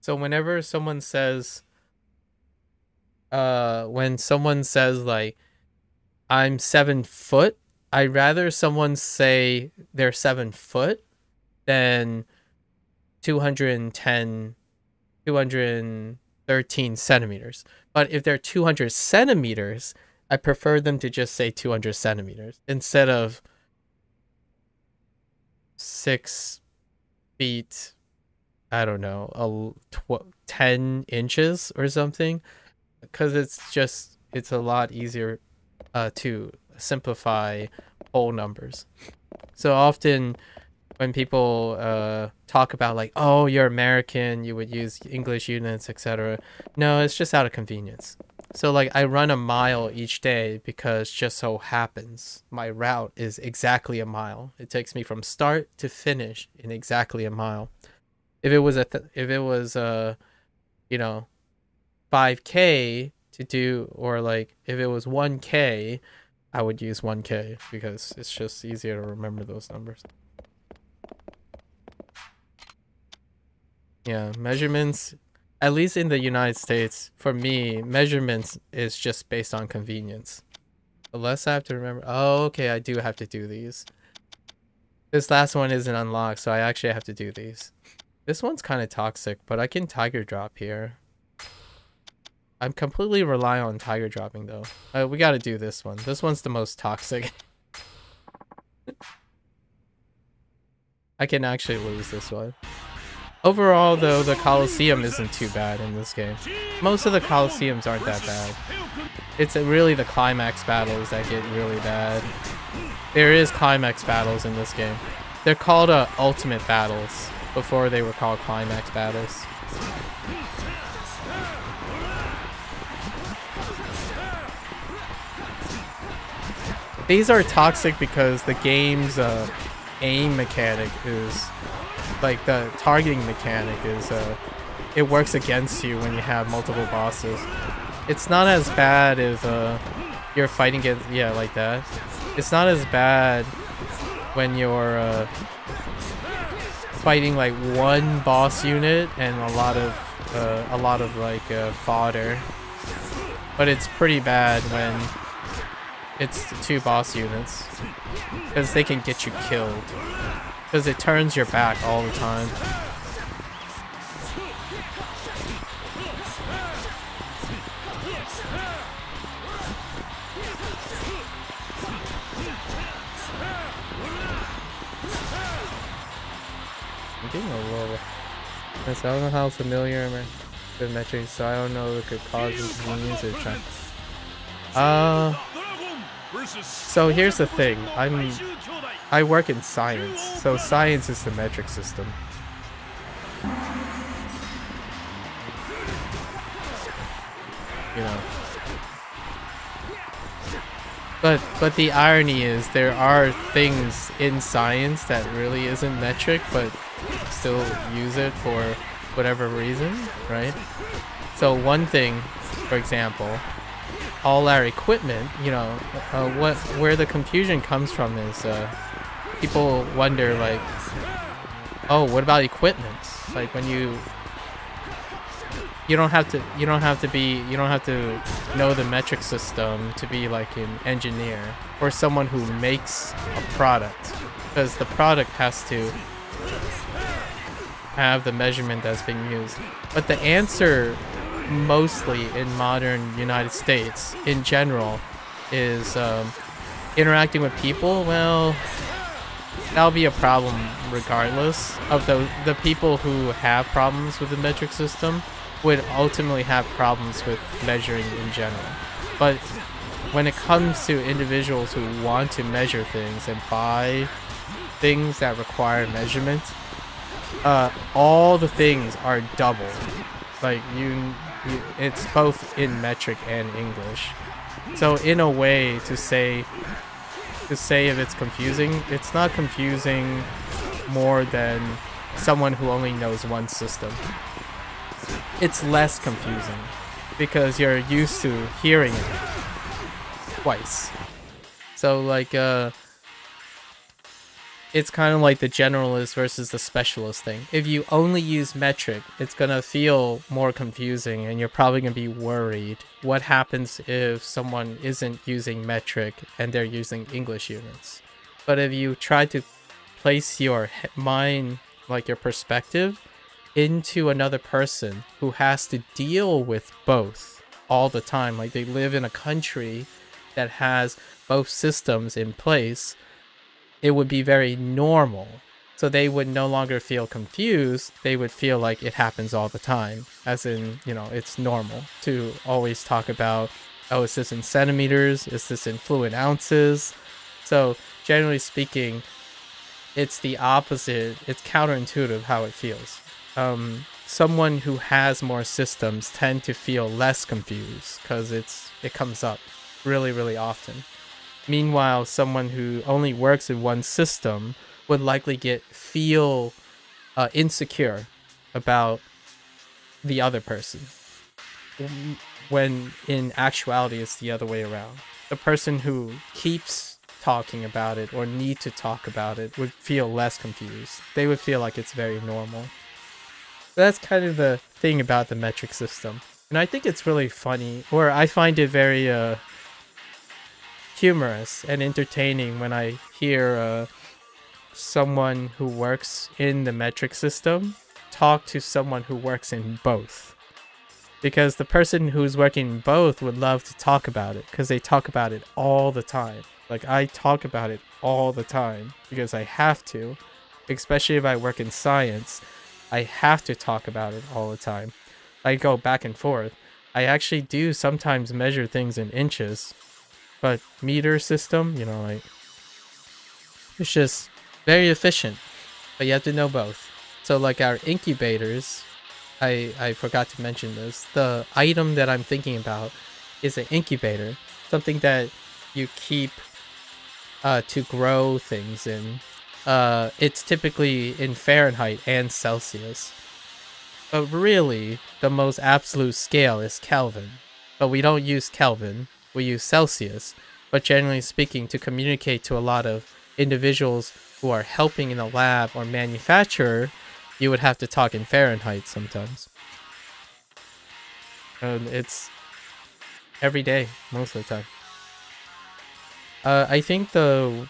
So whenever someone says, when someone says like, I'm 7 foot, I'd rather someone say they're 7 foot than 210, 213 centimeters. But if they're 200 centimeters, I prefer them to just say 200 centimeters instead of 6 feet, I don't know, 10 inches or something. Because it's a lot easier to simplify whole numbers. So often when people talk about like, oh, you're American, you would use English units, etc. No, it's just out of convenience. So like I run a mile each day because just so happens my route is exactly a mile. It takes me from start to finish in exactly a mile. If it was you know, 5K to do, or like if it was 1K, I would use 1K because it's just easier to remember those numbers. Yeah, measurements, at least in the United States, for me, measurements is just based on convenience. The less I have to remember. Oh, okay, I do have to do these. This last one isn't unlocked, so I actually have to do these. This one's kind of toxic, but I can tiger drop here. I'm completely relying on tiger dropping though. We gotta do this one. This one's the most toxic. I can actually lose this one. Overall though, the Colosseum isn't too bad in this game. Most of the Colosseums aren't that bad. It's really the climax battles that get really bad. There is climax battles in this game. They're called ultimate battles before they were called climax battles. These are toxic because the game's aim mechanic is, like the targeting mechanic is, it works against you when you have multiple bosses. It's not as bad if you're fighting against, yeah, like that. It's not as bad when you're fighting like one boss unit and a lot of like fodder. But it's pretty bad when it's 2 boss units, because they can get you killed, because it turns your back all the time. I'm getting a little... I don't know how familiar I'm with metrics, so I don't know if it could cause inconvenience or try. So here's the thing, I work in science, so science is the metric system. You know. But the irony is there are things in science that really isn't metric, but still use it for whatever reason, right? So one thing, for example, all our equipment, you know, where the confusion comes from is people wonder like, oh, what about equipment? Like when you don't have to know the metric system to be like an engineer or someone who makes a product, because the product has to have the measurement that's being used. But the answer mostly in modern United States in general is interacting with people. Well, that'll be a problem regardless of the people who have problems with the metric system would ultimately have problems with measuring in general. But when it comes to individuals who want to measure things and buy things that require measurement, all the things are double. Like it's both in metric and English. So in a way, to say if it's confusing, it's not confusing more than someone who only knows one system. It's less confusing because you're used to hearing it twice. So like it's kind of like the generalist versus the specialist thing. If you only use metric, it's gonna feel more confusing, and you're probably gonna be worried what happens if someone isn't using metric and they're using English units. But if you try to place your mind, like your perspective, into another person who has to deal with both all the time, like they live in a country that has both systems in place, it would be very normal. So they would no longer feel confused. They would feel like it happens all the time. As in, you know, it's normal to always talk about, oh, is this in centimeters? Is this in fluid ounces? So generally speaking, it's the opposite. It's counterintuitive how it feels. Someone who has more systems tend to feel less confused because it comes up really, really often. Meanwhile, someone who only works in one system would likely feel insecure about the other person, when in actuality it's the other way around. The person who keeps talking about it or need to talk about it would feel less confused. They would feel like it's very normal. That's kind of the thing about the metric system. And I think it's really funny, or I find it very humorous and entertaining when I hear someone who works in the metric system talk to someone who works in both. Because the person who's working in both would love to talk about it, because they talk about it all the time. Like, I talk about it all the time because I have to, especially if I work in science. I have to talk about it all the time. I go back and forth. I actually do sometimes measure things in inches, but meter system, you know, like, it's just very efficient, but you have to know both. So like our incubators, I forgot to mention this, the item that I'm thinking about is an incubator, something that you keep to grow things in. It's typically in Fahrenheit and Celsius. But really, the most absolute scale is Kelvin. But we don't use Kelvin, we use Celsius. But generally speaking, to communicate to a lot of individuals who are helping in a lab or manufacturer, you would have to talk in Fahrenheit sometimes. And it's every day, most of the time. I think the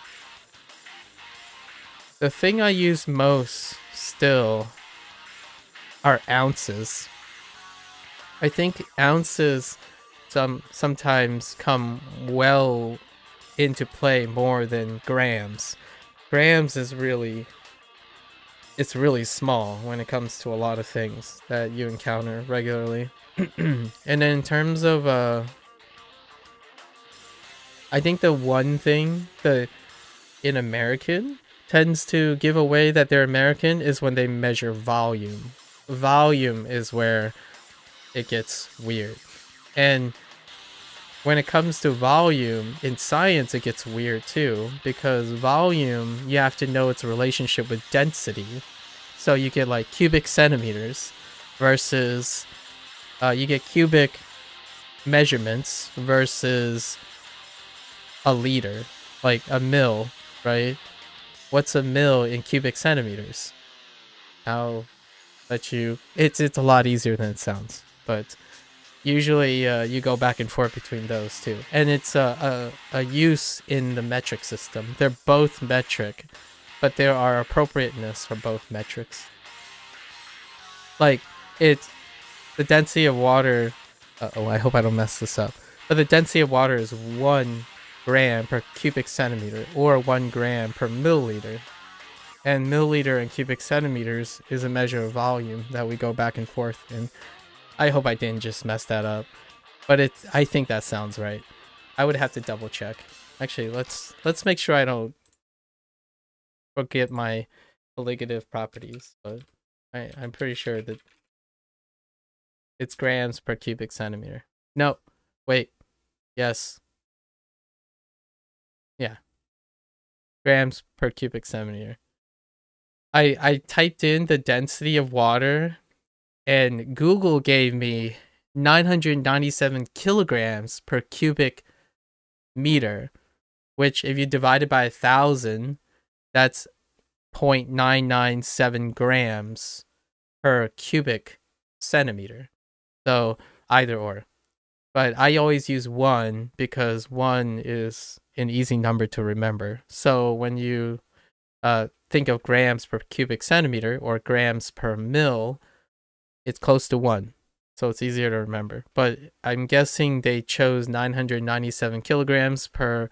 thing I use most still are ounces. I think ounces sometimes come well into play more than grams. Grams is really, it's really small when it comes to a lot of things that you encounter regularly. And then in terms of I think the one thing that in American tends to give away that they're American is when they measure volume. Volume is where it gets weird. And when it comes to volume, in science it gets weird too, because volume, you have to know its relationship with density. So you get like cubic centimeters versus, you get cubic measurements versus a liter, like a mil, right? What's a mil in cubic centimeters? I'll let you, it's a lot easier than it sounds, but usually you go back and forth between those two. And it's a use in the metric system. They're both metric, but there are appropriateness for both metrics. Like, it's the density of water, uh-oh, I hope I don't mess this up, but the density of water is 1 gram per cubic centimeter, or 1 gram per milliliter. And milliliter and cubic centimeters is a measure of volume that we go back and forth in. I hope I didn't just mess that up, but I think that sounds right. I would have to double check. Actually, let's make sure I don't forget my colligative properties, but I'm pretty sure that it's grams per cubic centimeter. No, wait. Yes. Yeah. Grams per cubic centimeter. I typed in the density of water and Google gave me 997 kilograms per cubic meter, which if you divide it by 1,000, that's 0.997 grams per cubic centimeter. So either or. But I always use 1 because 1 is an easy number to remember. So when you think of grams per cubic centimeter or grams per mil, it's close to 1. So it's easier to remember. But I'm guessing they chose 997 kilograms per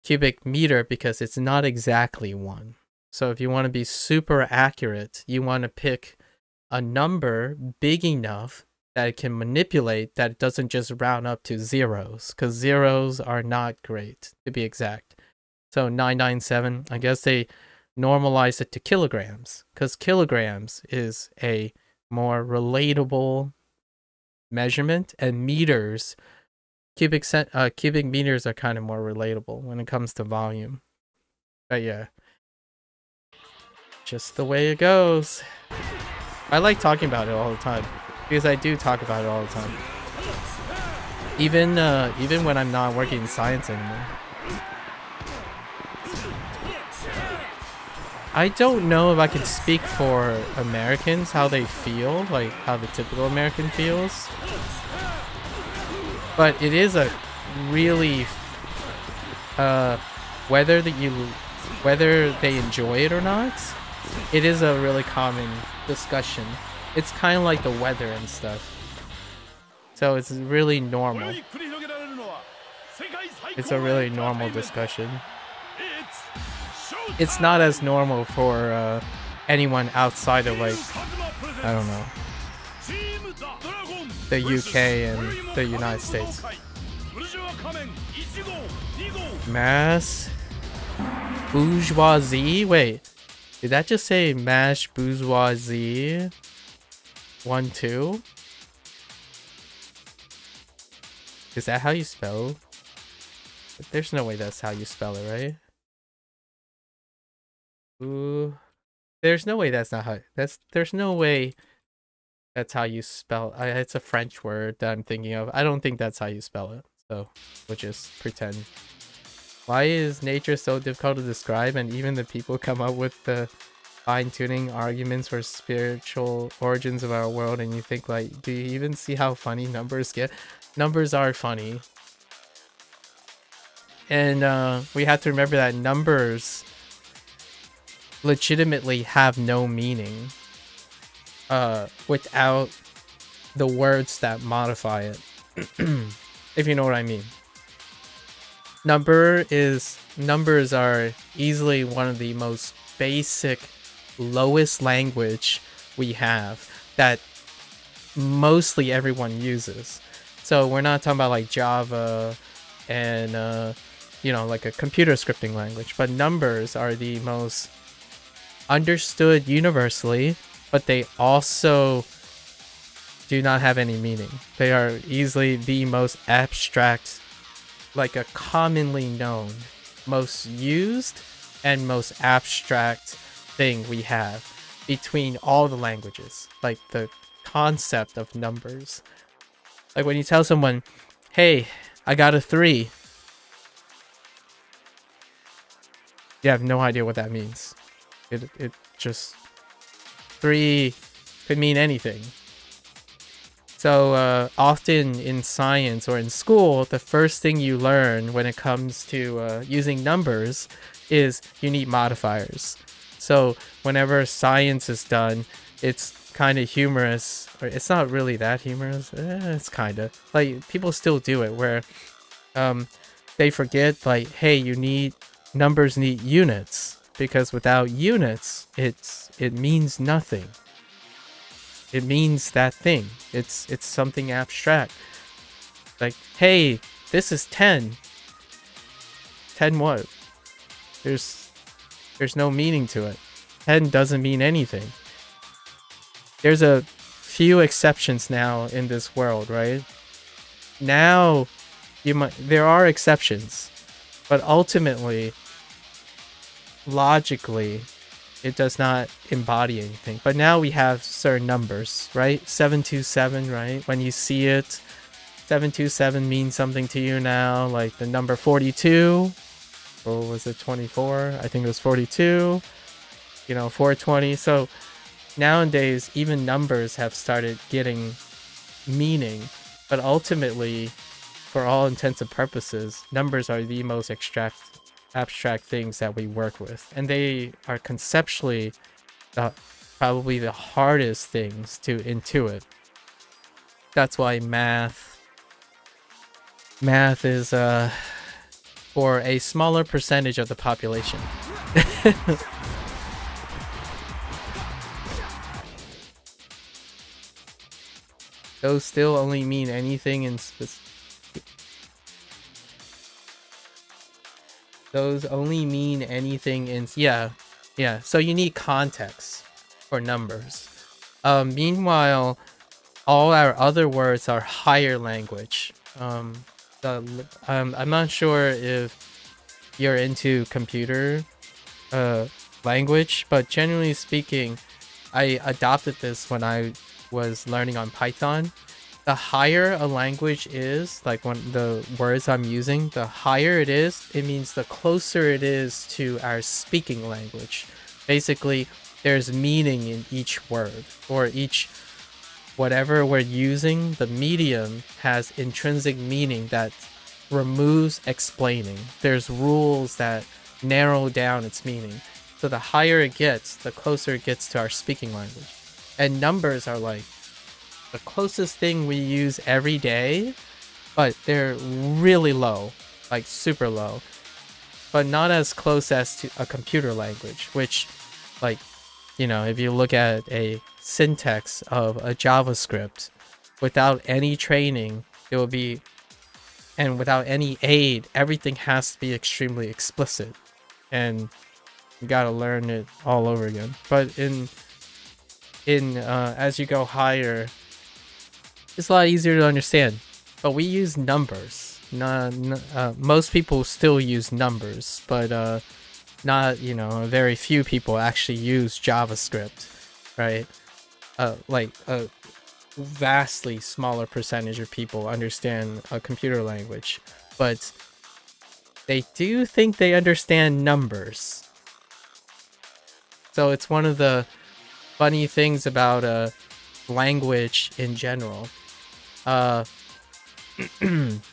cubic meter because it's not exactly 1. So if you want to be super accurate, you want to pick a number big enough that it can manipulate, that it doesn't just round up to zeros, because zeros are not great, to be exact. So 997, I guess they normalized it to kilograms, because kilograms is a more relatable measurement, and meters, cubic meters are kind of more relatable when it comes to volume. But yeah, just the way it goes. I like talking about it all the time, because I do talk about it all the time. Even when I'm not working in science anymore. I don't know if I can speak for Americans, how they feel, like how the typical American feels. But it is a really, whether they enjoy it or not, it is a really common discussion. It's kind of like the weather and stuff. So it's really normal. It's a really normal discussion. It's not as normal for anyone outside of, like, I don't know, the UK and the United States. Mass bourgeoisie? Wait, did that just say mass bourgeoisie? 1, 2? Is that how you spell? There's no way that's how you spell it, right? Ooh, there's no way that's not how. There's no way that's how you spell. It's a French word that I'm thinking of. I don't think that's how you spell it. So we'll just pretend. Why is nature so difficult to describe? And even the people come up with the fine-tuning arguments for spiritual origins of our world, and you think, like, do you even see how funny numbers get? Numbers are funny. And we have to remember that numbers legitimately have no meaning without the words that modify it. If you know what I mean. Numbers are easily one of the most basic, lowest language we have that mostly everyone uses. So we're not talking about like Java and you know, like a computer scripting language, but numbers are the most understood universally, but they also do not have any meaning. They are easily the most abstract, like a commonly known, most used and most abstract thing we have between all the languages. Like the concept of numbers. Like when you tell someone, hey, I got a 3. You have no idea what that means. It just 3 could mean anything. So often in science or in school, the first thing you learn when it comes to using numbers is you need modifiers. So whenever science is done, it's kind of humorous, or it's not really that humorous. It's kind of like people still do it where they forget, like, hey, numbers need units. Because without units, it means nothing. It means that thing. It's something abstract. Like, hey, this is 10. 10 what? There's no meaning to it. 10 doesn't mean anything. There's a few exceptions now in this world, right? Now, there are exceptions, but ultimately, logically, it does not embody anything. But now we have certain numbers, right? 727, right? When you see it, 727 means something to you now, like the number 42, or was it 24? I think it was 42. you know, 420. So nowadays, even numbers have started getting meaning, but ultimately, for all intents and purposes, numbers are the most abstract things that we work with, and they are conceptually probably the hardest things to intuit. That's why math is for a smaller percentage of the population. Those still only mean anything in those only mean anything in yeah. So you need context for numbers. Meanwhile, all our other words are higher language. I'm not sure if you're into computer language, but generally speaking, I adopted this when I was learning on Python. The higher a language is, like when the words I'm using, the higher it is, it means the closer it is to our speaking language. Basically, there's meaning in each word, or each whatever we're using, the medium has intrinsic meaning that removes explaining. There's rules that narrow down its meaning. So the higher it gets, the closer it gets to our speaking language. And numbers are like the closest thing we use every day, but they're really low, like super low, but not as close as to a computer language, which, like, you know, if you look at a syntax of a JavaScript, without any training, it will be, and without any aid, everything has to be extremely explicit, and you gotta learn it all over again. But in as you go higher, it's a lot easier to understand. But we use numbers. Most people still use numbers, but not, you know, very few people actually use JavaScript, right? Like a vastly smaller percentage of people understand a computer language, but they do think they understand numbers. So it's one of the funny things about language in general.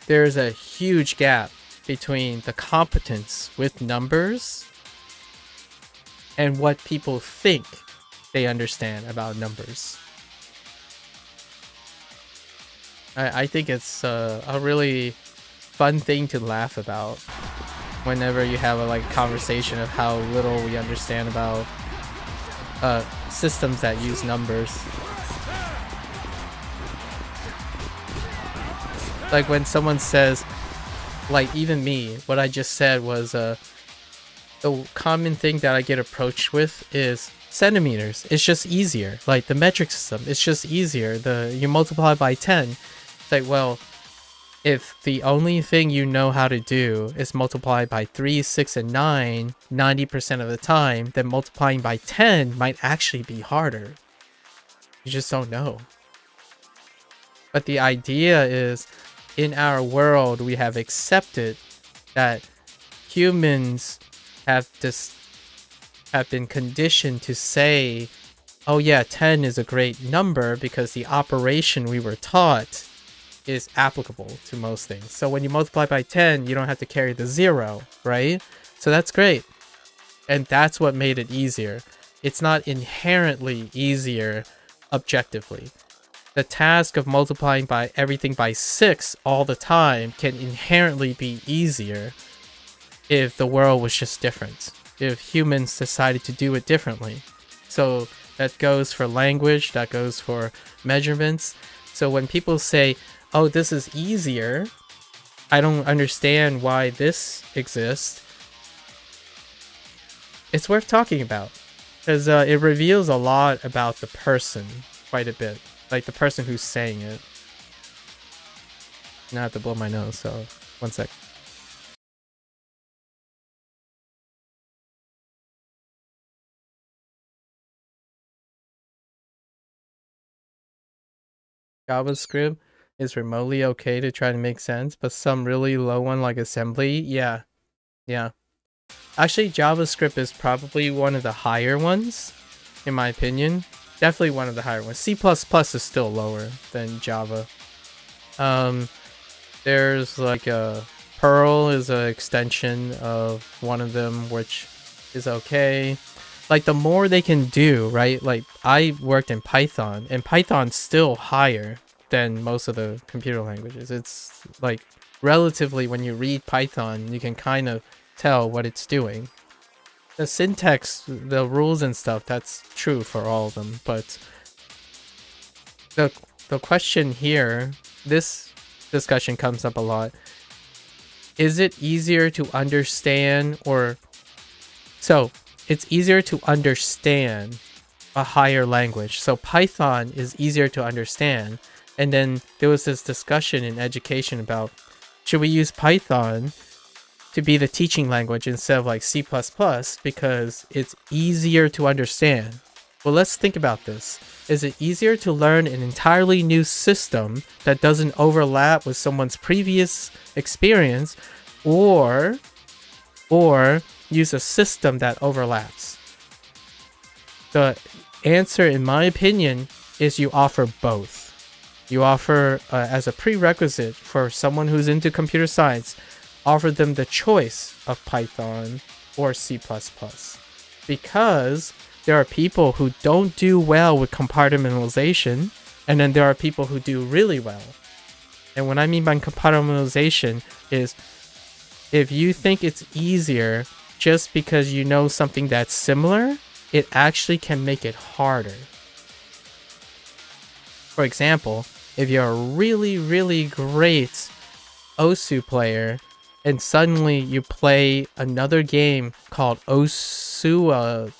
There's a huge gap between the competence with numbers and what people think they understand about numbers. I think it's a really fun thing to laugh about whenever you have a like conversation of how little we understand about systems that use numbers. Like when someone says, like even me, what I just said was the common thing that I get approached with is centimeters. It's just easier. Like the metric system, it's just easier. You multiply by 10. It's like, well, if the only thing you know how to do is multiply by 3, 6, and 9 90% of the time, then multiplying by 10 might actually be harder. You just don't know. But the idea is, in our world, we have accepted that humans have been conditioned to say, oh yeah, 10 is a great number because the operation we were taught is applicable to most things. So when you multiply by 10, you don't have to carry the 0, right? So that's great. And that's what made it easier. It's not inherently easier objectively. The task of multiplying by everything by 6 all the time can inherently be easier if the world was just different. If humans decided to do it differently. So that goes for language, that goes for measurements. So when people say, oh, this is easier, I don't understand why this exists, it's worth talking about. Because it reveals a lot about the person, quite a bit. Like the person who's saying it. Now I have to blow my nose, so 1 sec. JavaScript is remotely okay to try to make sense, but some really low one like assembly, yeah. Actually, JavaScript is probably one of the higher ones, in my opinion. Definitely one of the higher ones. C++ is still lower than Java. There's like a Perl is an extension of one of them, which is okay. Like, the more they can do, right? Like, I worked in Python, and Python's still higher than most of the computer languages. It's like, relatively, when you read Python, you can kind of tell what it's doing. The syntax, the rules and stuff, that's true for all of them, but the question here, this discussion comes up a lot. Is it easier to understand, or so it's easier to understand a higher language. So Python is easier to understand. And then there was this discussion in education about, should we use Python to be the teaching language instead of like C++ because it's easier to understand? Well, let's think about this. Is it easier to learn an entirely new system that doesn't overlap with someone's previous experience, or use a system that overlaps? The answer, in my opinion, is you offer both. You offer, as a prerequisite for someone who's into computer science, offer them the choice of Python or C++. Because there are people who don't do well with compartmentalization, and then there are people who do really well. And what I mean by compartmentalization is, if you think it's easier just because you know something that's similar, it actually can make it harder. For example, if you're a really, really great Osu player, and suddenly you play another game called Osua,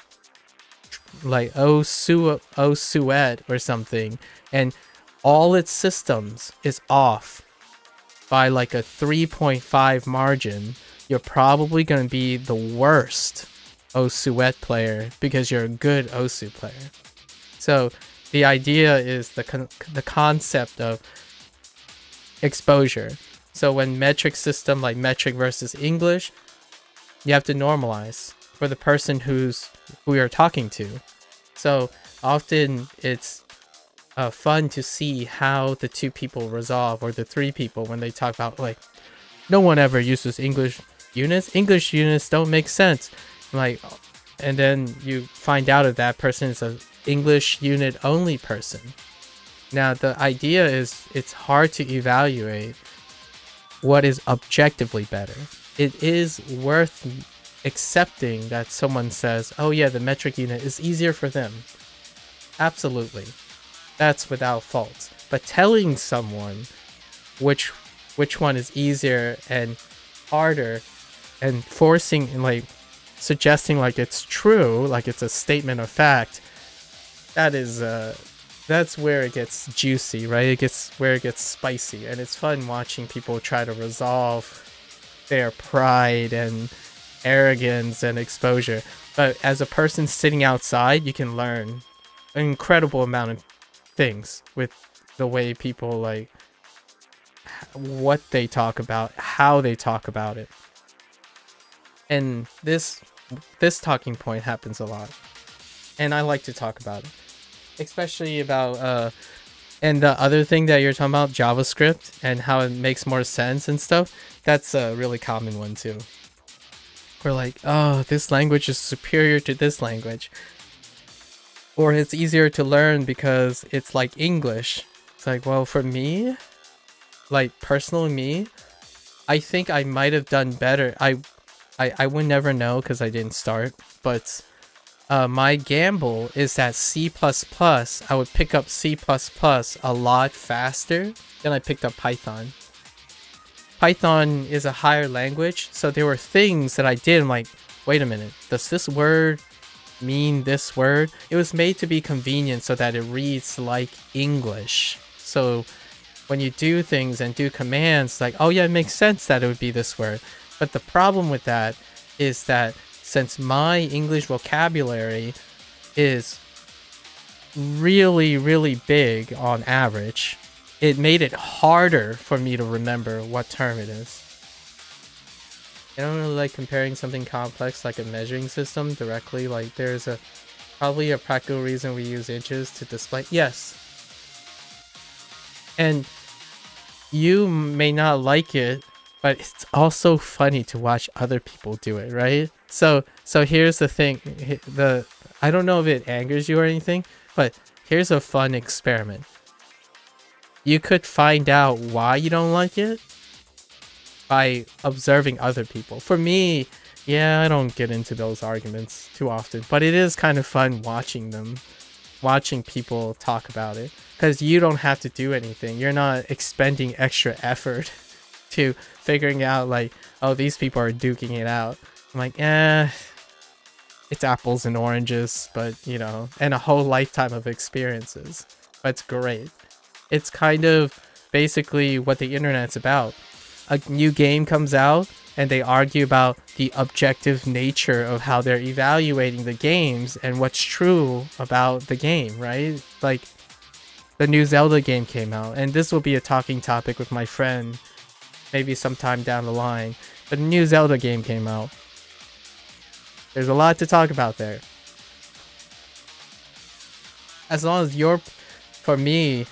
like Osuet or something, and all its systems is off by like a 3.5 margin, you're probably going to be the worst Osuet player because you're a good Osu player. So the idea is the concept of exposure. So when metric system, like metric versus English, you have to normalize for the person who you're talking to. So often it's fun to see how the two people resolve, or the three people, when they talk about, like, no one ever uses English units. English units don't make sense. Like, and then you find out if that person is an English unit only person. Now the idea is, it's hard to evaluate what is objectively better. It is worth accepting that someone says, oh yeah, the metric unit is easier for them. Absolutely. That's without fault. But telling someone which one is easier and harder, and forcing, and like suggesting like it's true, like it's a statement of fact, that is that's where it gets juicy, right? It gets where it gets spicy, and it's fun watching people try to resolve their pride and arrogance and exposure. But as a person sitting outside, you can learn an incredible amount of things with the way people, like, what they talk about, how they talk about it. And this talking point happens a lot, and I like to talk about it, especially about and the other thing that you're talking about, JavaScript, and how it makes more sense and stuff. That's a really common one too. We're like, oh, this language is superior to this language, or it's easier to learn because it's like English. It's like, well, for me, like personally me, I think I might have done better. I would never know because I didn't start, but my gamble is that C++, I would pick up C++ a lot faster than I picked up Python. Python is a higher language, so there were things that I did, I'm like, wait a minute, does this word mean this word? It was made to be convenient so that it reads like English. So when you do things and do commands, like, oh yeah, it makes sense that it would be this word. But the problem with that is that since my English vocabulary is really, really big on average, it made it harder for me to remember what term it is. I don't really like comparing something complex like a measuring system directly. Like there's probably a practical reason we use inches to display. Yes. And you may not like it, but it's also funny to watch other people do it, right? So here's the thing. I don't know if it angers you or anything, but here's a fun experiment. You could find out why you don't like it by observing other people. For me, yeah, I don't get into those arguments too often, but it is kind of fun watching people talk about it, because you don't have to do anything. You're not expending extra effort to figuring out like, oh, these people are duking it out. I'm like, it's apples and oranges, but you know, and a whole lifetime of experiences. But it's great. It's kind of basically what the internet's about. A new game comes out and they argue about the objective nature of how they're evaluating the games and what's true about the game, right? Like the new Zelda game came out, and this will be a talking topic with my friend maybe sometime down the line. But the new Zelda game came out. There's a lot to talk about there. As long as for me,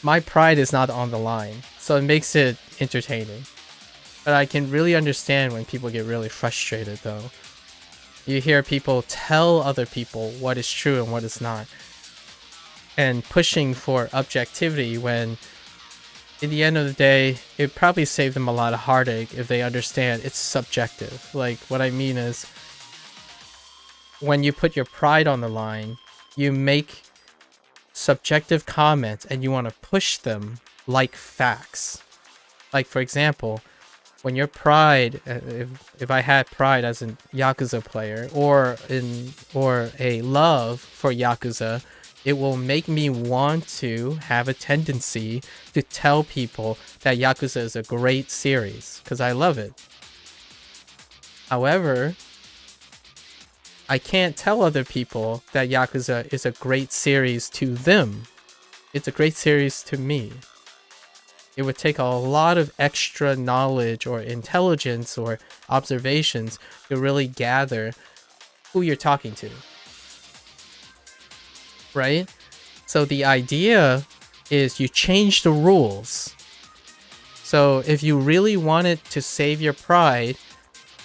my pride is not on the line, so it makes it entertaining. But I can really understand when people get really frustrated though. You hear people tell other people what is true and what is not, and pushing for objectivity when in the end of the day, it probably saved them a lot of heartache if they understand it's subjective. Like what I mean is, when you put your pride on the line, you make subjective comments and you want to push them like facts. Like for example, when your pride, if I had pride as a Yakuza player or a love for Yakuza, it will make me want to have a tendency to tell people that Yakuza is a great series because I love it. However, I can't tell other people that Yakuza is a great series to them. It's a great series to me. It would take a lot of extra knowledge or intelligence or observations to really gather who you're talking to. Right? So the idea is you change the rules. So if you really wanted to save your pride,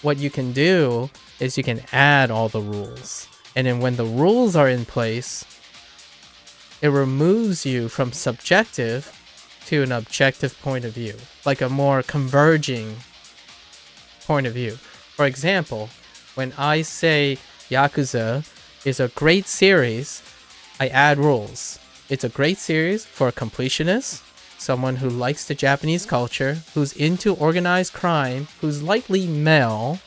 what you can do is you can add all the rules. And then when the rules are in place, it removes you from subjective to an objective point of view, like a more converging point of view. For example, when I say Yakuza is a great series, I add rules. It's a great series for a completionist, someone who likes the Japanese culture, who's into organized crime, who's likely male,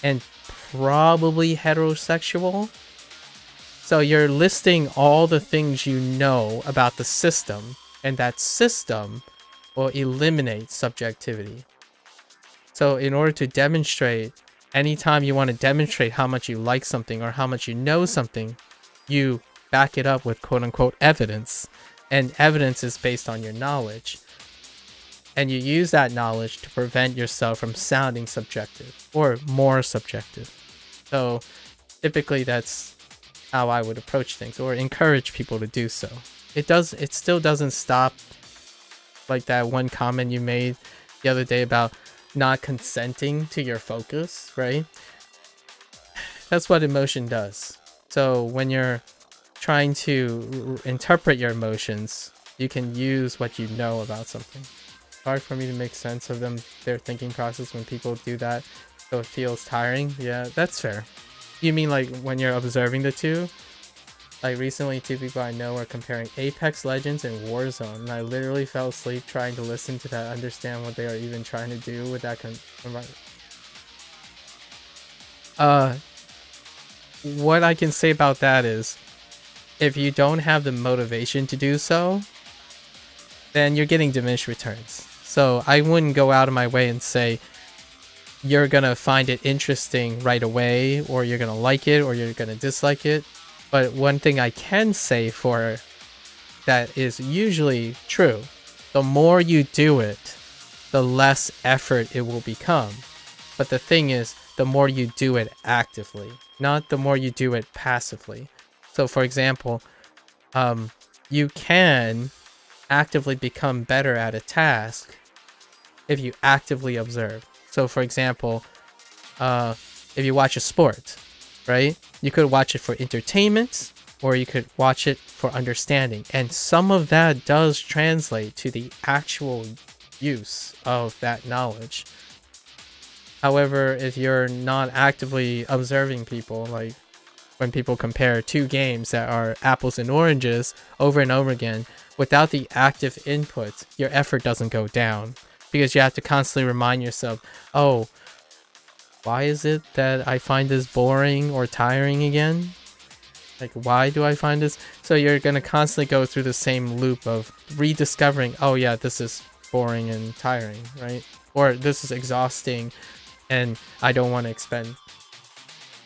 and probably heterosexual. So you're listing all the things you know about the system, and that system will eliminate subjectivity. So in order to demonstrate, anytime you want to demonstrate how much you like something or how much you know something, you back it up with quote-unquote evidence. And evidence is based on your knowledge. And you use that knowledge to prevent yourself from sounding subjective or more subjective. So typically that's how I would approach things, or encourage people to do so. It still doesn't stop, like that one comment you made the other day about not consenting to your focus, right? That's what emotion does. So when you're trying to interpret your emotions, you can use what you know about something. It's hard for me to make sense of their thinking process when people do that, so it feels tiring. Yeah, that's fair. You mean like when you're observing the two? Like recently, two people I know were comparing Apex Legends and Warzone, and I literally fell asleep trying to listen to that, understand what they are even trying to do with that what I can say about that is, if you don't have the motivation to do so, then you're getting diminished returns. So I wouldn't go out of my way and say you're gonna find it interesting right away, or you're gonna like it, or you're gonna dislike it. But one thing I can say for that is usually true: the more you do it, the less effort it will become. But the thing is, the more you do it actively, not the more you do it passively. So for example, you can actively become better at a task if you actively observe. So for example, if you watch a sport, right? You could watch it for entertainment, or you could watch it for understanding. And some of that does translate to the actual use of that knowledge. However, if you're not actively observing people, like when people compare two games that are apples and oranges over and over again, without the active input, your effort doesn't go down. Because you have to constantly remind yourself, oh, why is it that I find this boring or tiring again? Like, why do I find this? So you're going to constantly go through the same loop of rediscovering, oh yeah, this is boring and tiring, right? Or this is exhausting and I don't want to expend.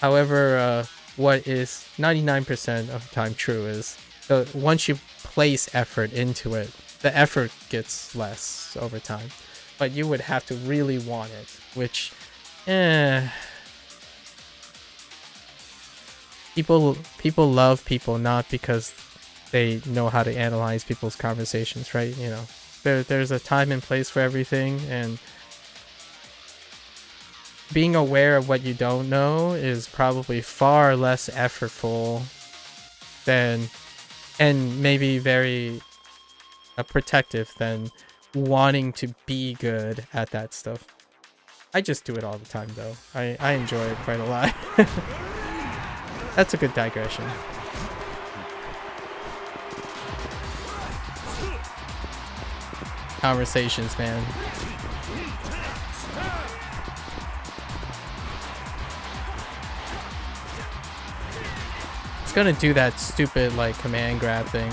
However, what is 99% of the time true is once you place effort into it, the effort gets less over time. But you would have to really want it, which, people love people not because they know how to analyze people's conversations, right? You know, there's a time and place for everything, and being aware of what you don't know is probably far less effortful than, and maybe very protective than wanting to be good at that stuff. I just do it all the time though. I enjoy it quite a lot. That's a good digression. Conversations, man. It's gonna do that stupid like command grab thing.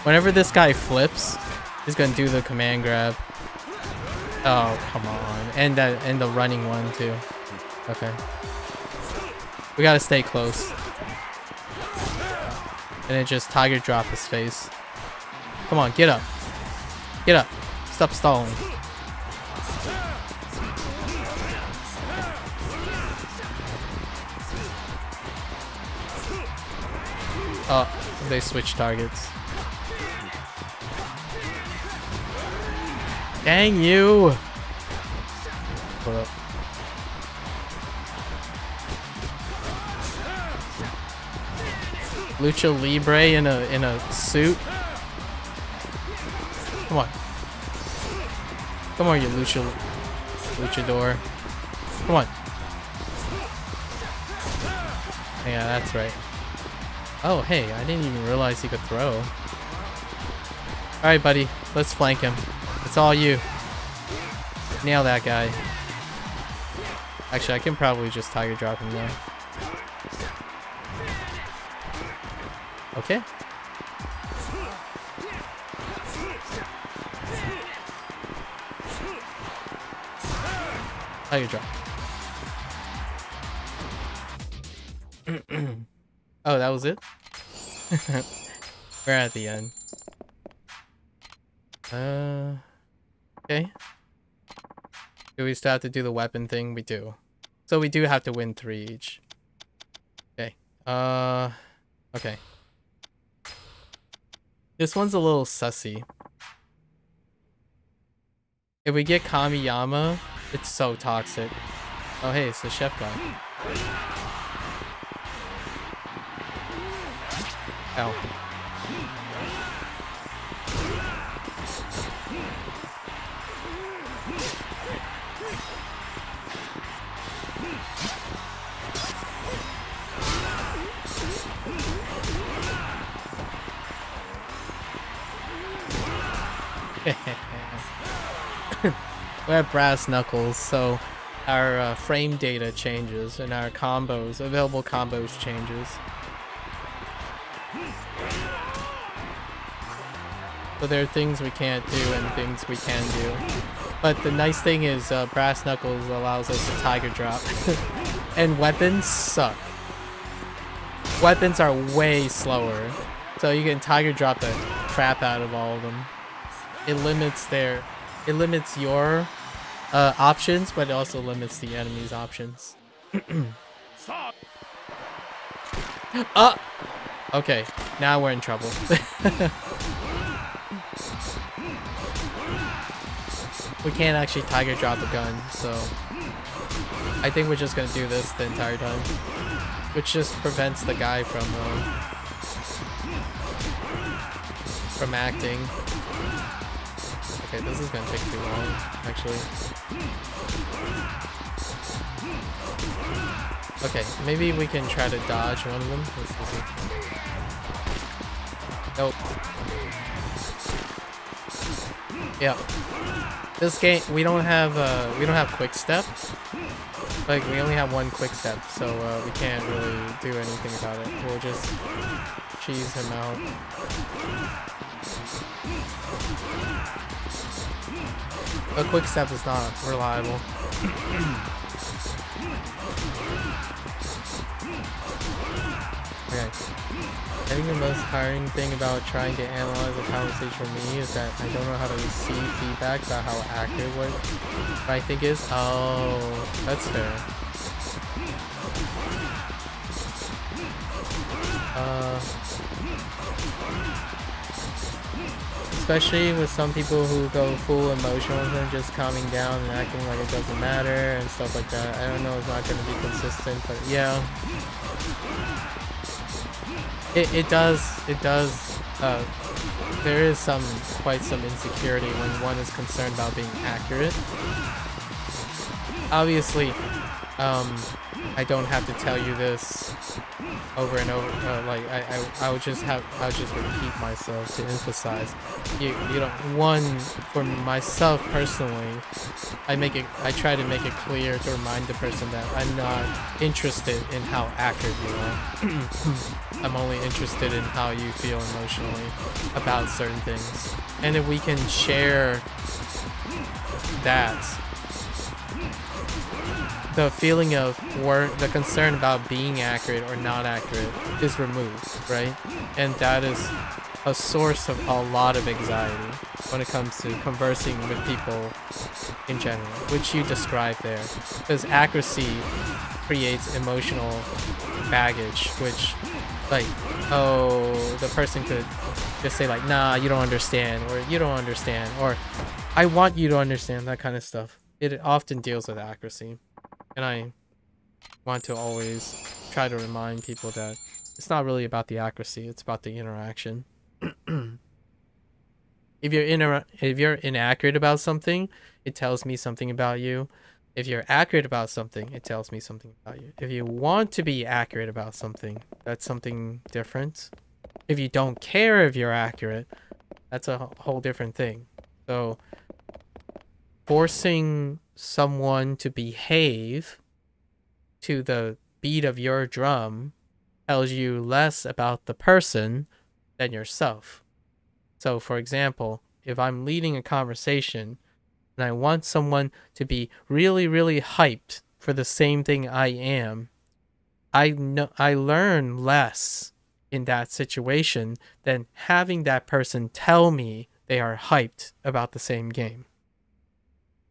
Whenever this guy flips, he's gonna do the command grab. Oh, come on. And the running one too. Okay. We gotta stay close. And then just tiger drop his face. Come on, get up. Get up. Stop stalling. Oh, they switch targets. Dang you! Hold up. Lucha Libre in a suit. Come on. Come on, you luchador. Come on. Yeah, that's right. Oh, hey, I didn't even realize he could throw. Alright, buddy. Let's flank him. It's all you. Nail that guy. Actually, I can probably just tiger drop him now. Okay. Tiger drop. Oh, that was it? We're at the end. Okay. Do we still have to do the weapon thing? We do. So we do have to win 3 each. Okay. Okay. This one's a little sussy. If we get Kamiyama, it's so toxic. Oh hey, it's the chef guy. Ow. We have brass knuckles, so our frame data changes and our combos, available combos changes. So there are things we can't do and things we can do. But the nice thing is brass knuckles allows us to tiger drop. And weapons suck. Weapons are way slower. So you can tiger drop the crap out of all of them. It limits your options, but it also limits the enemy's options. Okay, now we're in trouble. We can't actually tiger drop a gun, so I think we're just gonna do this the entire time, which just prevents the guy from acting. Okay, this is gonna take too long, actually. Okay, maybe we can try to dodge one of them. Let's see. Nope. Yeah. This game, we don't have quick step. Like, we only have one quick step, so we can't really do anything about it. We'll just cheese him out. A quick step is not reliable. Okay. I think the most tiring thing about trying to analyze a conversation for me is that I don't know how to receive feedback about how accurate what I think is. Oh, that's fair. Especially with some people who go full emotional and just calming down and acting like it doesn't matter and stuff like that. I don't know, it's not going to be consistent, but yeah. It does, there is quite some insecurity when one is concerned about being accurate. Obviously, I don't have to tell you this over and over, like, I would just repeat myself to emphasize. You know, for myself personally, I try to make it clear to remind the person that I'm not interested in how accurate you are. I'm only interested in how you feel emotionally about certain things. And if we can share that, the feeling of the concern about being accurate or not accurate is removed, right? And that is a source of a lot of anxiety when it comes to conversing with people in general, which you described there. Because accuracy creates emotional baggage, which, like, oh, the person could just say like, nah, you don't understand, or you don't understand, or I want you to understand, that kind of stuff. It often deals with accuracy. And I want to always try to remind people that it's not really about the accuracy, it's about the interaction. If you're inaccurate about something, it tells me something about you. If you're accurate about something, it tells me something about you. If you want to be accurate about something, that's something different. If you don't care if you're accurate, that's a whole different thing. So forcing someone to behave to the beat of your drum tells you less about the person than yourself. So, for example, if I'm leading a conversation and I want someone to be really, really hyped for the same thing I am, I learn less in that situation than having that person tell me they are hyped about the same game.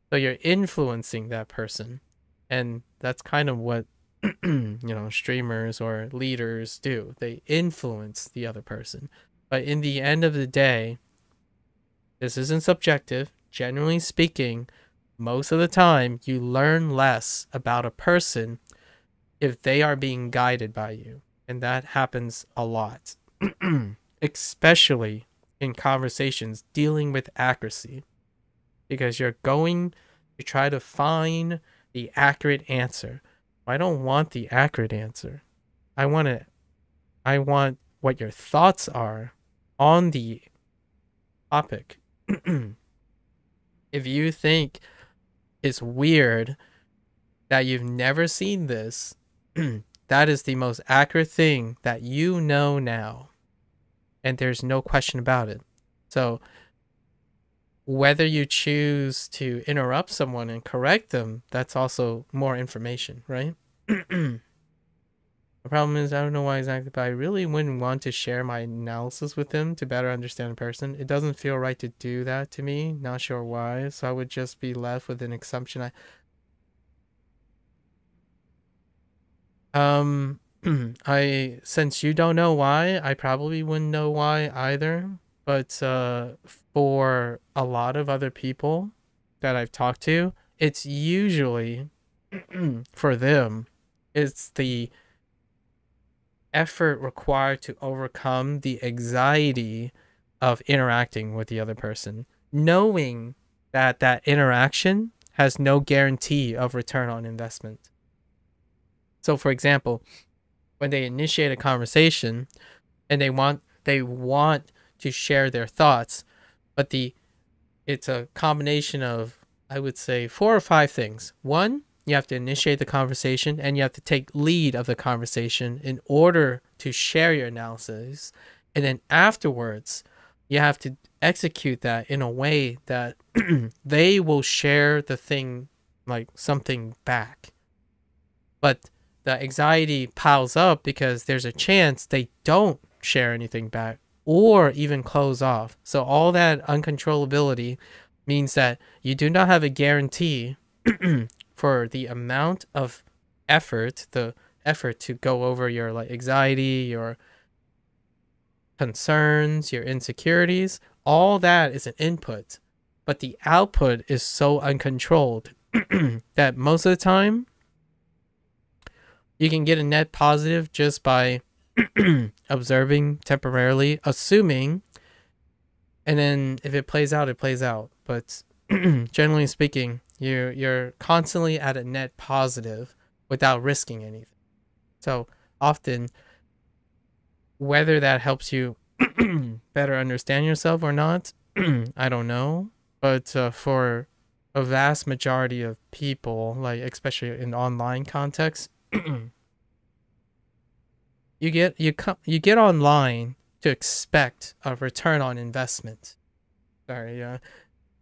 So you're influencing that person, and that's kind of what you know, streamers or leaders do. They influence the other person. But in the end of the day, this isn't subjective. Generally speaking, most of the time, you learn less about a person if they are being guided by you. And that happens a lot. Especially in conversations dealing with accuracy. Because you're going to try to find the accurate answer. I don't want the accurate answer. I want what your thoughts are on the topic. If you think it's weird that you've never seen this, that is the most accurate thing that you know now. And there's no question about it. So whether you choose to interrupt someone and correct them, that's also more information, right? The problem is, I don't know why exactly, but I really wouldn't want to share my analysis with him to better understand a person. It doesn't feel right to do that to me. Not sure why. So I would just be left with an assumption. Since you don't know why, I probably wouldn't know why either. But for a lot of other people that I've talked to, it's usually for them, it's the effort required to overcome the anxiety of interacting with the other person, knowing that that interaction has no guarantee of return on investment. So, for example, when they initiate a conversation and they want to share their thoughts, but it's a combination of, I would say, 4 or 5 things. One, you have to initiate the conversation and you have to take lead of the conversation in order to share your analysis. And then afterwards, you have to execute that in a way that they will share the thing, like something back. But the anxiety piles up because there's a chance they don't share anything back or even close off. So all that uncontrollability means that you do not have a guarantee for the amount of effort, the effort to go over your like anxiety, your concerns, your insecurities. All that is an input, but the output is so uncontrolled that most of the time you can get a net positive just by observing temporarily, assuming, and then if it plays out, it plays out. But generally speaking, you're constantly at a net positive without risking anything. So often, whether that helps you better understand yourself or not, I don't know. But for a vast majority of people, like especially in online context, you get online to expect a return on investment. Sorry,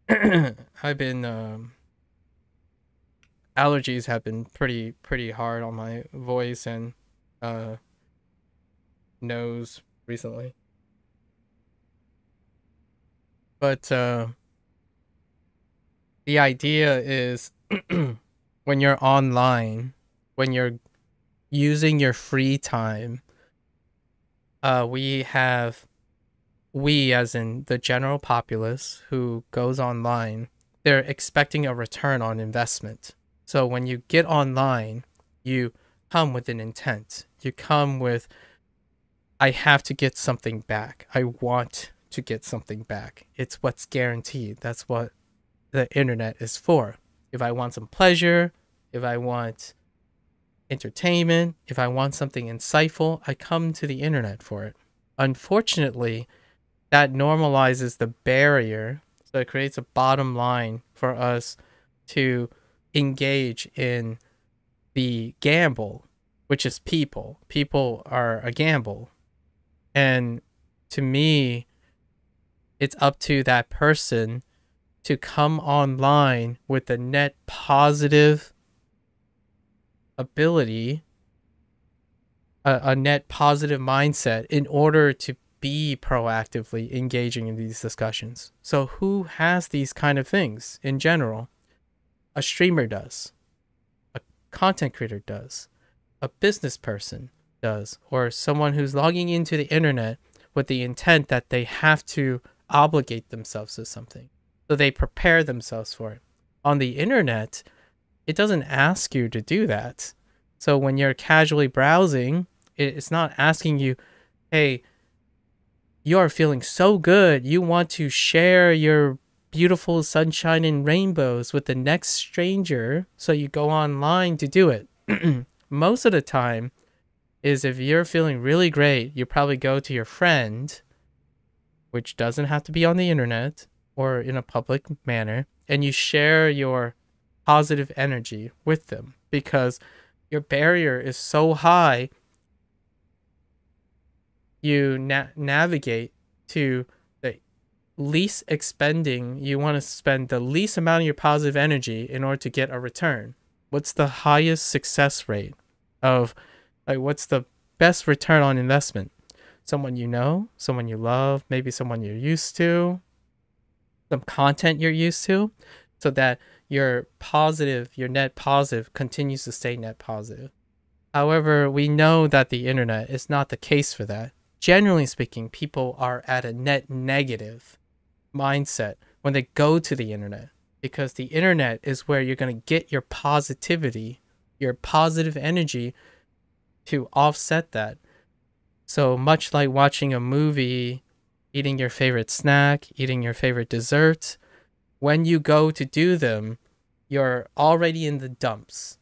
I've been allergies have been pretty hard on my voice and nose recently. But the idea is when you're online, when you're using your free time, we as in the general populace who goes online, they're expecting a return on investment. So when you get online, you come with an intent. You come with, I have to get something back. I want to get something back. It's what's guaranteed. That's what the internet is for. If I want some pleasure, if I want entertainment, if I want something insightful, I come to the internet for it. Unfortunately, that normalizes the barrier, so it creates a bottom line for us to engage in the gamble, which is people. People are a gamble. And to me, it's up to that person to come online with a net positive ability, a net positive mindset in order to be proactively engaging in these discussions. So who has these kind of things in general? A streamer does, a content creator does, a business person does, or someone who's logging into the internet with the intent that they have to obligate themselves to something. So they prepare themselves for it. On the internet, it doesn't ask you to do that. So when you're casually browsing, it's not asking you, hey, you are feeling so good, you want to share your beautiful sunshine and rainbows with the next stranger, so you go online to do it. Most of the time is if you're feeling really great, you probably go to your friend, which doesn't have to be on the internet or in a public manner, and you share your positive energy with them because your barrier is so high. You navigate to the least expending. You want to spend the least amount of your positive energy in order to get a return. What's the highest success rate of Like, what's the best return on investment? Someone you know, someone you love, maybe someone you're used to, some content you're used to, so that your net positive continues to stay net positive. However, we know that the internet is not the case for that. Generally speaking, people are at a net negative mindset when they go to the internet, because the internet is where you're going to get your positivity, your positive energy to offset that. So much like watching a movie, eating your favorite snack, eating your favorite dessert, when you go to do them, you're already in the dumps.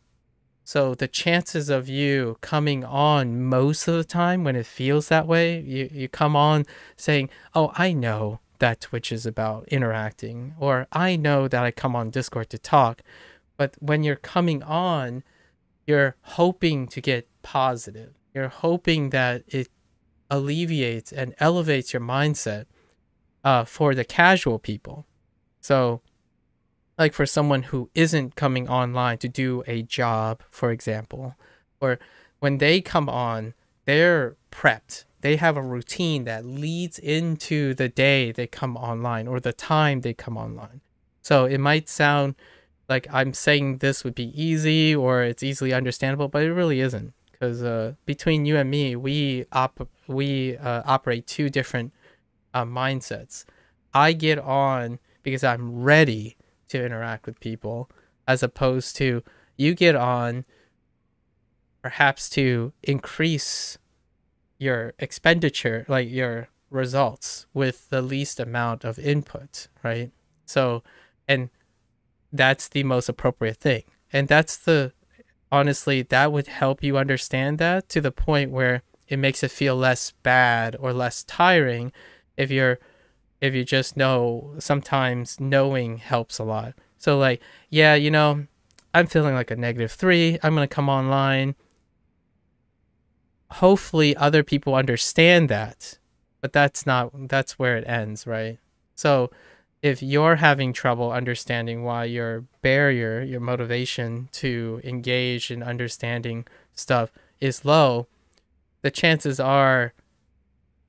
So the chances of you coming on most of the time when it feels that way, you come on saying, oh, I know that Twitch is about interacting, or I know that I come on Discord to talk. But when you're coming on, you're hoping to get positive. You're hoping that it alleviates and elevates your mindset for the casual people. So like for someone who isn't coming online to do a job, for example, or when they come on, they're prepped. They have a routine that leads into the day they come online or the time they come online. So it might sound like I'm saying this would be easy or it's easily understandable, but it really isn't. Because between you and me, we operate two different mindsets. I get on because I'm ready to interact with people, as opposed to you get on perhaps to increase your expenditure, like your results, with the least amount of input, right? So, and that's the most appropriate thing. And honestly, that would help you understand that to the point where it makes it feel less bad or less tiring if you just know. Sometimes knowing helps a lot. So like, yeah, I'm feeling like a -3. I'm going to come online. Hopefully other people understand that, but that's where it ends, right? So if you're having trouble understanding why your barrier, your motivation to engage in understanding stuff is low, the chances are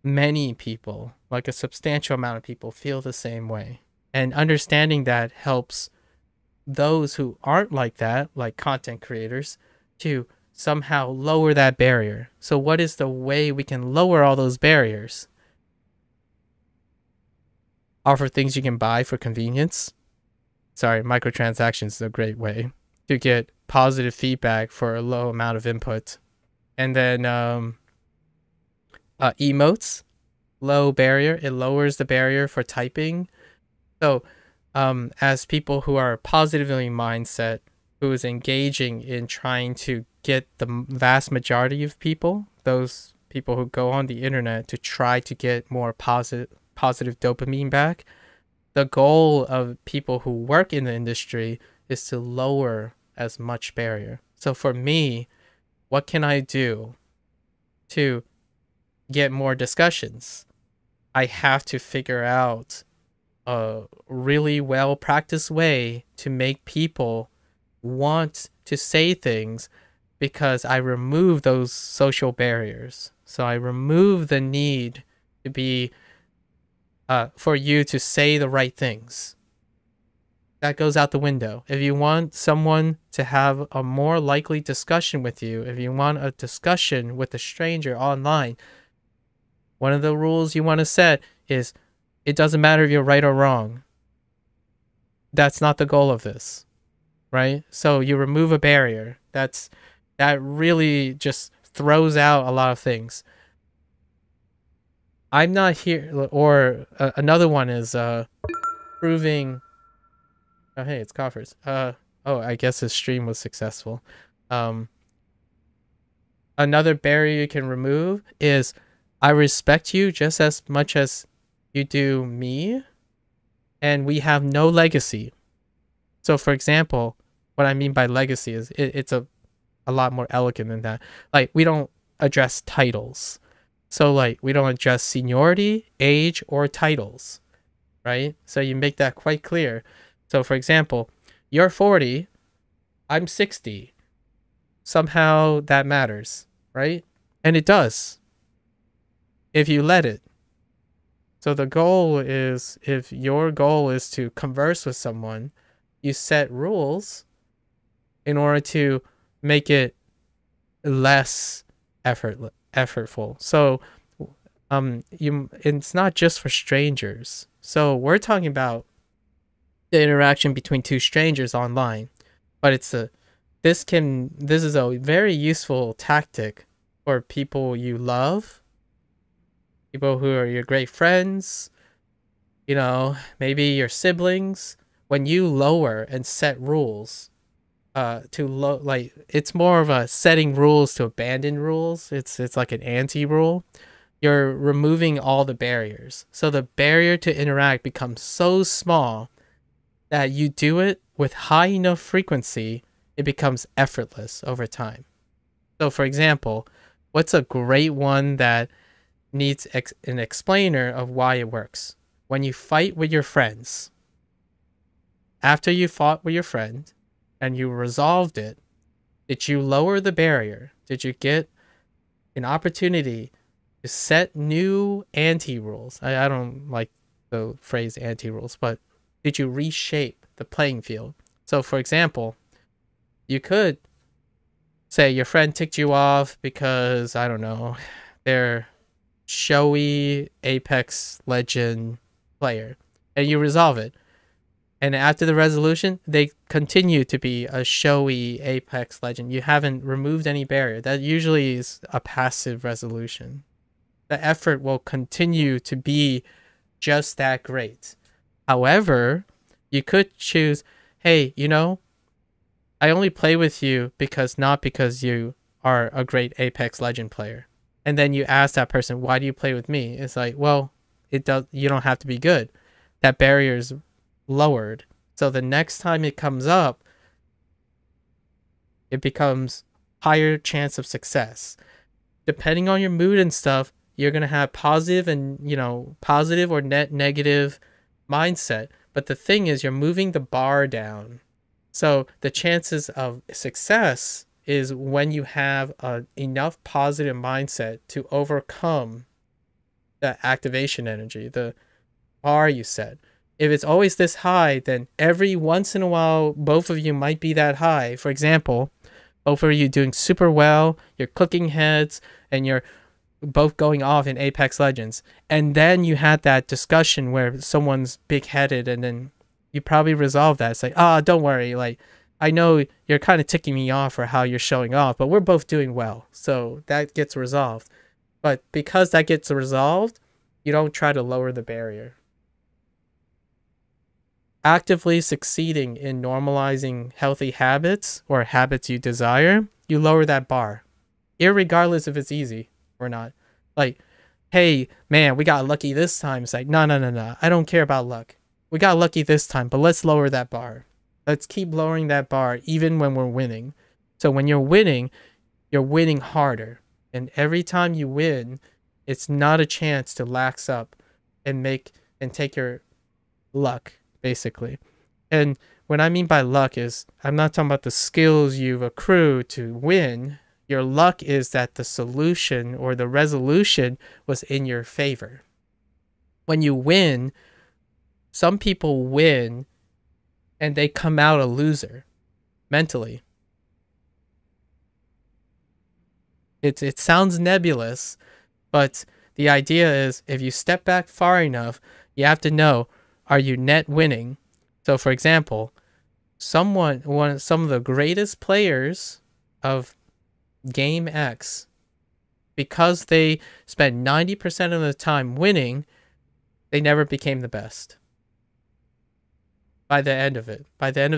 many people, like a substantial amount of people, feel the same way. And understanding that helps those who aren't like that, like content creators, to somehow lower that barrier. So what is the way we can lower all those barriers? Offer things you can buy for convenience. Sorry, microtransactions is a great way to get positive feedback for a low amount of input. And then emotes, low barrier. It lowers the barrier for typing. So as people who are positively mindset, who is engaging in trying to get the vast majority of people, those people who go on the internet to try to get more positive dopamine back, the goal of people who work in the industry is to lower as much barrier. So for me, what can I do to get more discussions? I have to figure out a really well practiced way to make people want to say things, because I remove those social barriers. So I remove the need to be for you to say the right things. That goes out the window. If you want someone to have a more likely discussion with you, if you want a discussion with a stranger online, one of the rules you want to set is it doesn't matter if you're right or wrong. That's not the goal of this, right? So you remove a barrier. That really just throws out a lot of things. I'm not here, or another one is proving. Oh, hey, it's Coffers. Oh, I guess his stream was successful. Another barrier you can remove is I respect you just as much as you do me, and we have no legacy. So, for example, what I mean by legacy is it's a lot more elegant than that. Like, we don't address titles. So, like, we don't address seniority, age, or titles, right? So you make that quite clear. So, for example, you're 40, I'm 60. Somehow that matters, right? And it does if you let it. So the goal is, if your goal is to converse with someone, you set rules in order to make it less effortful. So it's not just for strangers. So we're talking about the interaction between two strangers online, but this is a very useful tactic for people you love, people who are your great friends, maybe your siblings. When you lower and set rules, it's more of a setting rules to abandon rules. It's like an anti-rule. You're removing all the barriers. So the barrier to interact becomes so small that you do it with high enough frequency, it becomes effortless over time. So for example, what's a great one that needs an explainer of why it works? When you fight with your friends, after you fought with your friend and you resolved it, did you lower the barrier? Did you get an opportunity to set new anti-rules? I don't like the phrase anti-rules, but did you reshape the playing field? So for example, you could say your friend ticked you off because, I don't know, they're showy Apex Legend player, and you resolve it. And after the resolution, they continue to be a showy Apex Legend. You haven't removed any barrier. That usually is a passive resolution. The effort will continue to be just that great. However, you could choose, hey, I only play with you not because you are a great Apex Legend player. And then you ask that person, why do you play with me? It's like, well, you don't have to be good. That barrier is lowered. So the next time it comes up, it becomes higher chance of success. Depending on your mood and stuff, you're going to have positive or net negative mindset. But the thing is, you're moving the bar down. So the chances of success is when you have enough positive mindset to overcome the activation energy, the bar you set. If it's always this high, then every once in a while, both of you might be that high. For example, both of you doing super well, you're clicking heads, and you're both going off in Apex Legends. And then you had that discussion where someone's big-headed, and then you probably resolve that. It's like, don't worry, like, I know you're kind of ticking me off for how you're showing off, but we're both doing well. So that gets resolved. But because that gets resolved, you don't try to lower the barrier. Actively succeeding in normalizing healthy habits or habits you desire, you lower that bar, irregardless if it's easy or not. Like, hey, man, we got lucky this time. It's like, no. I don't care about luck. We got lucky this time, but let's lower that bar. Let's keep lowering that bar even when we're winning. So when you're winning harder. And every time you win, it's not a chance to lax up and take your luck, basically. And what I mean by luck is, I'm not talking about the skills you've accrued to win. Your luck is that the solution or the resolution was in your favor. When you win, some people win and they come out a loser mentally. It sounds nebulous, but the idea is, if you step back far enough, you have to know, are you net winning? So for example, some of the greatest players of Game X, because they spent 90% of the time winning, they never became the best. By the end of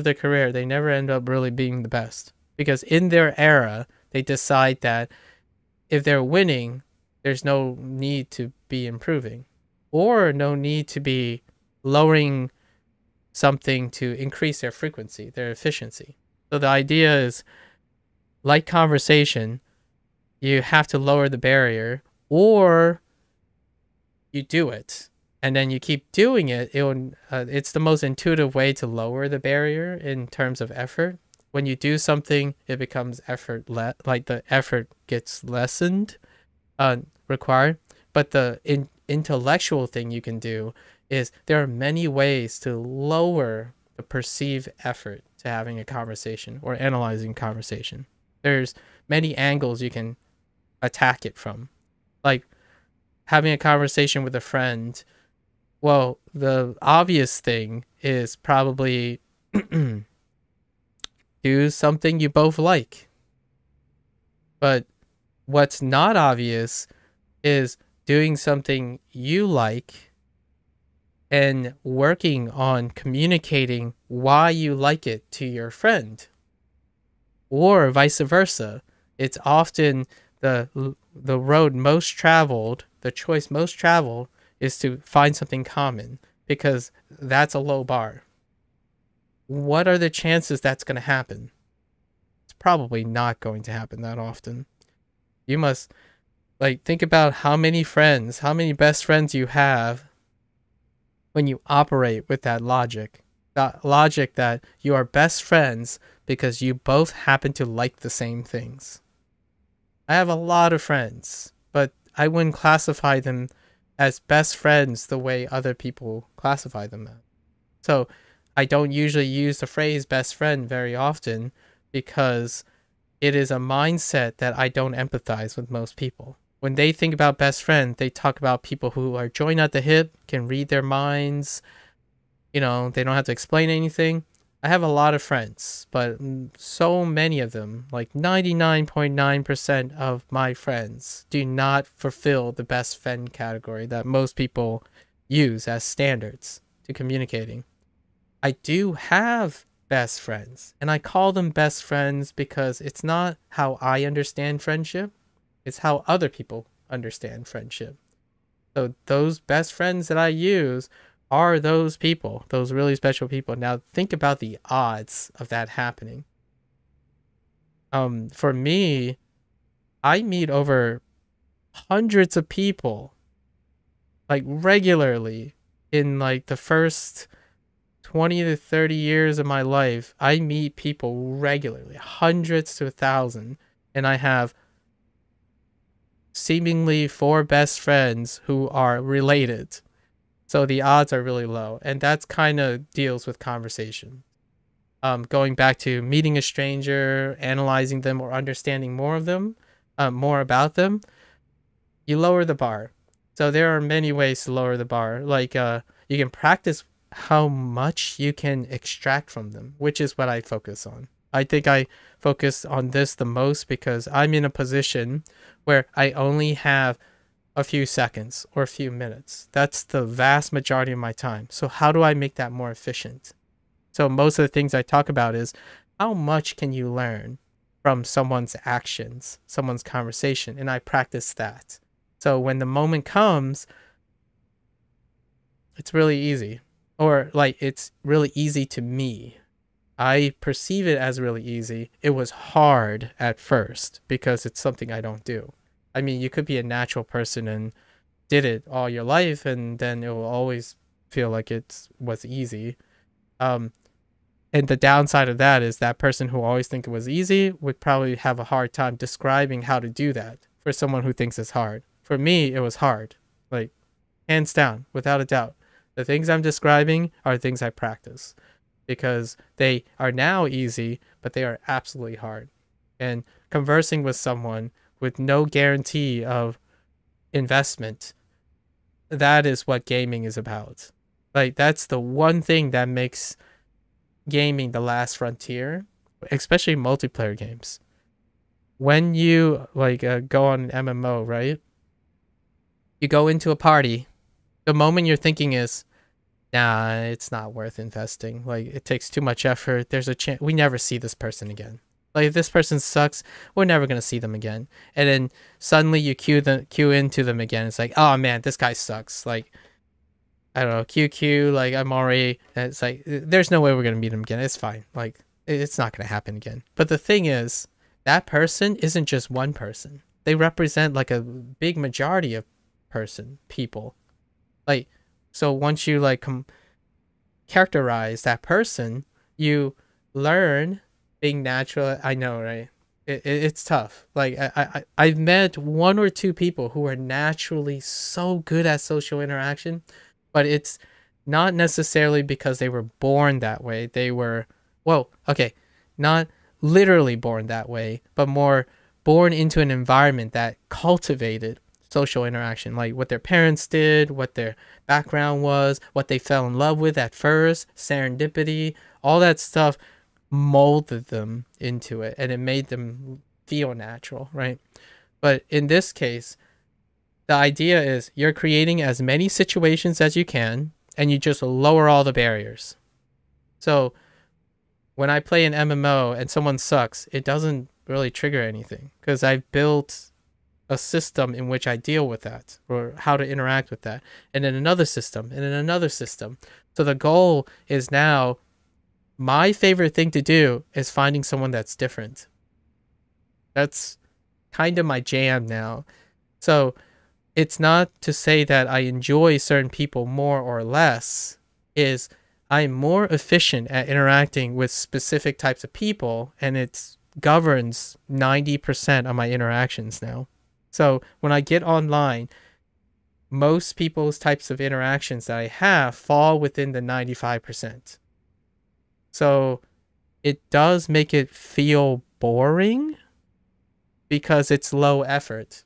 their career, they never end up really being the best. Because in their era, they decide that if they're winning, there's no need to be improving, or no need to be lowering something to increase their frequency, their efficiency. So the idea is, like conversation, you have to lower the barrier, or you do it, and then you keep doing it. It's the most intuitive way to lower the barrier in terms of effort. when you do something, it becomes like the effort gets lessened, required. But the intellectual thing you can do is there are many ways to lower the perceived effort to having a conversation or analyzing conversation. There's many angles you can attack it from. Like having a conversation with a friend. Well, the obvious thing is probably do something you both like. But what's not obvious is doing something you like and working on communicating why you like it to your friend. Or vice versa. It's often the road most traveled, the choice most traveled is to find something common, because that's a low bar. What are the chances that's going to happen? It's probably not going to happen that often. You must think about how many friends, how many best friends you have when you operate with that logic. That logic that you are best friends because you both happen to like the same things. I have a lot of friends, but I wouldn't classify them as best friends the way other people classify them as. So I don't usually use the phrase best friend very often because it is a mindset that I don't empathize with most people. When they think about best friend, they talk about people who are joined at the hip, can read their minds, they don't have to explain anything. I have a lot of friends, but so many of them, like 99.9% of my friends, do not fulfill the best friend category that most people use as standards to communicating. I do have best friends, and I call them best friends because it's not how I understand friendship, it's how other people understand friendship. So those best friends that I use are those people, those really special people. Now think about the odds of that happening. For me, I meet over hundreds of people regularly in the first 20 to 30 years of my life. I meet people regularly, hundreds to 1,000, and I have seemingly 4 best friends who are related. So the odds are really low, and that's kind of deals with conversation. Going back to meeting a stranger, analyzing them, or understanding more of them, more about them, you lower the bar. So there are many ways to lower the bar. You can practice how much you can extract from them, which is what I focus on. I think I focus on this the most because I'm in a position where I only have a few seconds or a few minutes. That's the vast majority of my time. So how do I make that more efficient? So most of the things I talk about is how much can you learn from someone's actions, someone's conversation, and I practice that. So when the moment comes, it's really easy. Or it's really easy to me. I perceive it as really easy. It was hard at first because it's something I don't do. I mean, you could be a natural person and did it all your life, and then it will always feel like it was easy. And the downside of that is that person who always think it was easy would probably have a hard time describing how to do that for someone who thinks it's hard. For me, it was hard, hands down, without a doubt. The things I'm describing are things I practice because they are now easy, but they are absolutely hard. And conversing with someone with no guarantee of investment, that is what gaming is about. That's the one thing that makes gaming the last frontier, especially multiplayer games. When you go on an MMO, right? You go into a party, the moment you're thinking is, nah, it's not worth investing. It takes too much effort. There's a chance we never see this person again. If this person sucks, we're never gonna see them again. And then suddenly you queue into them again. It's like, oh man, this guy sucks. I don't know, QQ. I'm already. It's there's no way we're gonna meet him again. It's fine. It's not gonna happen again. But the thing is, that person isn't just one person. They represent a big majority of people. So once you characterize that person, you learn being natural, I know, right? It's tough. Like I've met one or two people who are naturally so good at social interaction, but it's not necessarily because they were born that way. They were, well, okay, not literally born that way, but more born into an environment that cultivated social interaction, like what their parents did, what their background was, what they fell in love with at first, serendipity, all that stuff molded them into it, and it made them feel natural, right? But in this case, the idea is you're creating as many situations as you can, and you just lower all the barriers. So when I play an MMO and someone sucks, it doesn't really trigger anything because I've built a system in which I deal with that or how to interact with that, and then another system, and then another system. So the goal is now, my favorite thing to do is finding someone that's different. That's kind of my jam now. So it's not to say that I enjoy certain people more or less, is I'm more efficient at interacting with specific types of people, and it governs 90% of my interactions now. So when I get online, most people's types of interactions that I have fall within the 95%. So it does make it feel boring because it's low effort.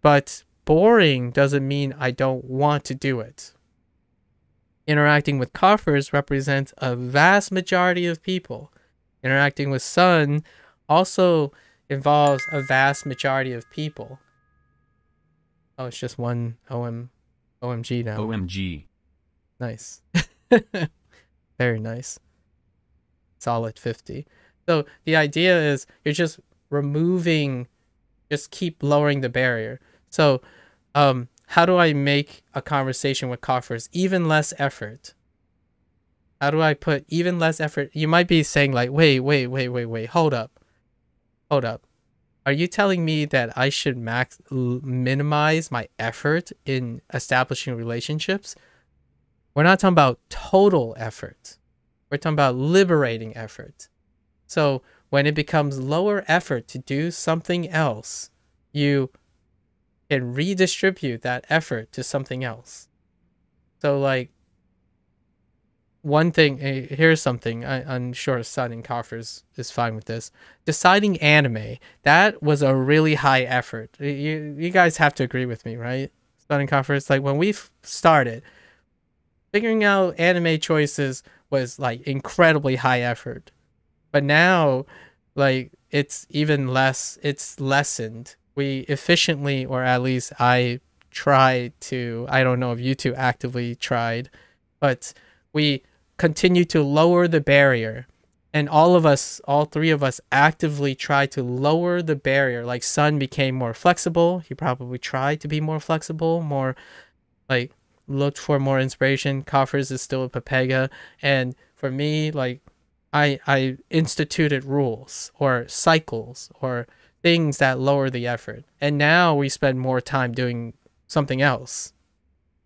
But boring doesn't mean I don't want to do it. Interacting with Coffers represents a vast majority of people. Interacting with Sun also involves a vast majority of people. Oh, it's just one OMG now. OMG. Nice. Very nice. Solid 50. So the idea is you're just removing, just keep lowering the barrier. So how do I make a conversation with Coffers even less effort? How do I put even less effort? You might be saying like, wait, hold up. Are you telling me that I should minimize my effort in establishing relationships? We're not talking about total effort. We're talking about liberating effort. So when it becomes lower effort to do something else, you can redistribute that effort to something else. So like, one thing, here's something, I'm sure Sun and Coffers is fine with this. Deciding anime, that was a really high effort. You guys have to agree with me, right? Sun and Coffers, like when we started, figuring out anime choices was like incredibly high effort. But now, like, it's even less, it's lessened. We efficiently, or at least I tried to, I don't know if you two actively tried, but we continue to lower the barrier. And all of us, all three of us, actively tried to lower the barrier. Like Sun became more flexible. He probably tried to be more flexible, more like looked for more inspiration. Coffers is still a Pepega. And for me, like I instituted rules or cycles or things that lower the effort. And now we spend more time doing something else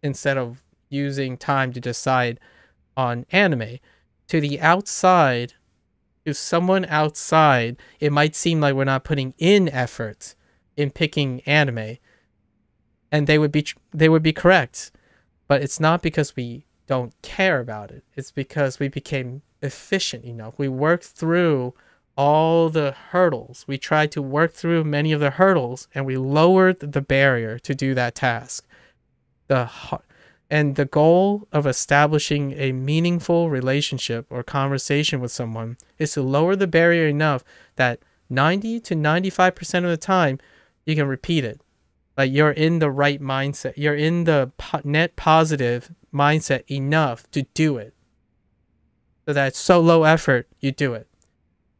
instead of using time to decide on anime. To the outside, to someone outside, it might seem like we're not putting in effort in picking anime, and they would be correct. But it's not because we don't care about it. It's because we became efficient enough. We worked through all the hurdles. We tried to work through many of the hurdles, and we lowered the barrier to do that task. And the goal of establishing a meaningful relationship or conversation with someone is to lower the barrier enough that 90 to 95% of the time you can repeat it. Like you're in the right mindset. You're in the net positive mindset enough to do it. So that it's so low effort, you do it.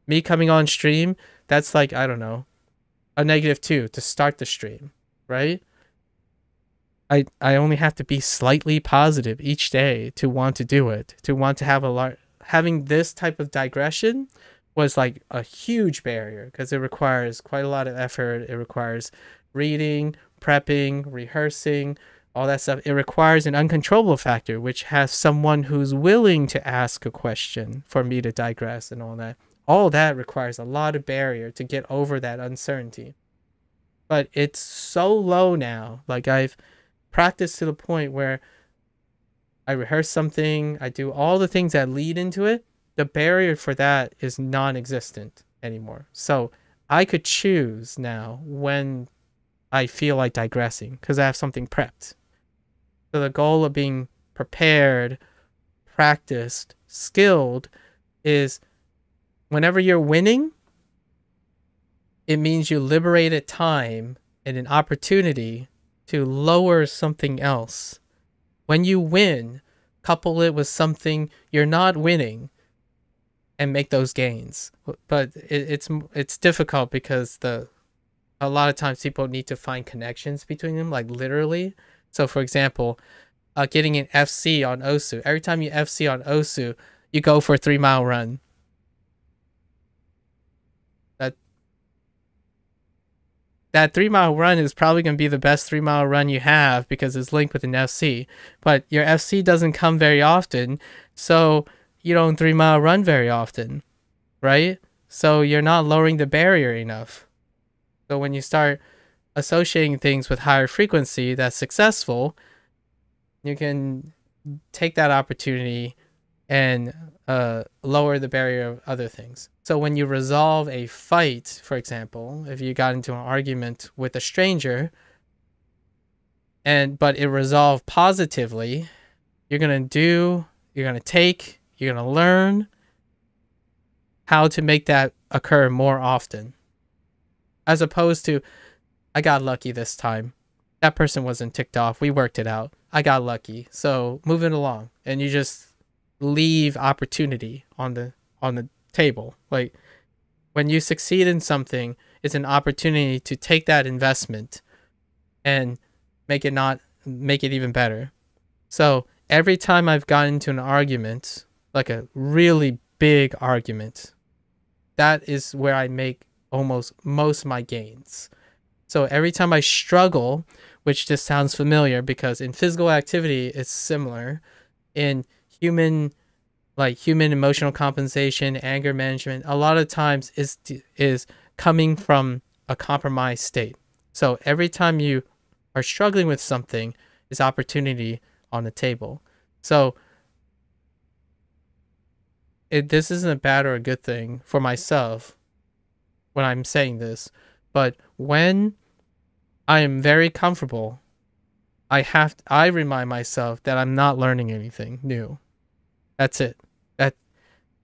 Me coming on stream, that's like, I don't know, a -2 to start the stream, right? I only have to be slightly positive each day to want to do it, to want to have a lot. Having this type of digression was like a huge barrier because it requires quite a lot of effort. It requires reading, prepping, rehearsing, all that stuff. It requires an uncontrollable factor, which has someone who's willing to ask a question for me to digress and all that. All that requires a lot of barrier to get over that uncertainty. But it's so low now. Like, I've practiced to the point where I rehearse something, I do all the things that lead into it. The barrier for that is non-existent anymore. So I could choose now when I feel like digressing because I have something prepped. So the goal of being prepared, practiced, skilled is whenever you're winning, it means you liberated time and an opportunity to lower something else. When you win, couple it with something you're not winning and make those gains. But it's difficult because a lot of times people need to find connections between them, like literally. So for example, getting an FC on Osu. Every time you FC on Osu, you go for a 3-mile run. That 3-mile run is probably going to be the best 3-mile run you have because it's linked with an FC. But your FC doesn't come very often, so you don't 3-mile run very often, right? So you're not lowering the barrier enough. So when you start associating things with higher frequency that's successful, you can take that opportunity and lower the barrier of other things. So when you resolve a fight, for example, if you got into an argument with a stranger, but it resolved positively, you're gonna take, you're gonna learn how to make that occur more often. As opposed to, I got lucky this time. That person wasn't ticked off. We worked it out. I got lucky. So moving along, and you just leave opportunity on the table. Like, when you succeed in something, it's an opportunity to take that investment and make it even better. So every time I've gotten into an argument, like a really big argument, that is where I make almost most of my gains. So every time I struggle, which just sounds familiar because in physical activity it's similar, in human emotional compensation, anger management, a lot of times is coming from a compromised state. So every time you are struggling with something, is opportunity on the table. So this isn't a bad or a good thing for myself when I'm saying this, but when I am very comfortable, I remind myself that I'm not learning anything new. That's it.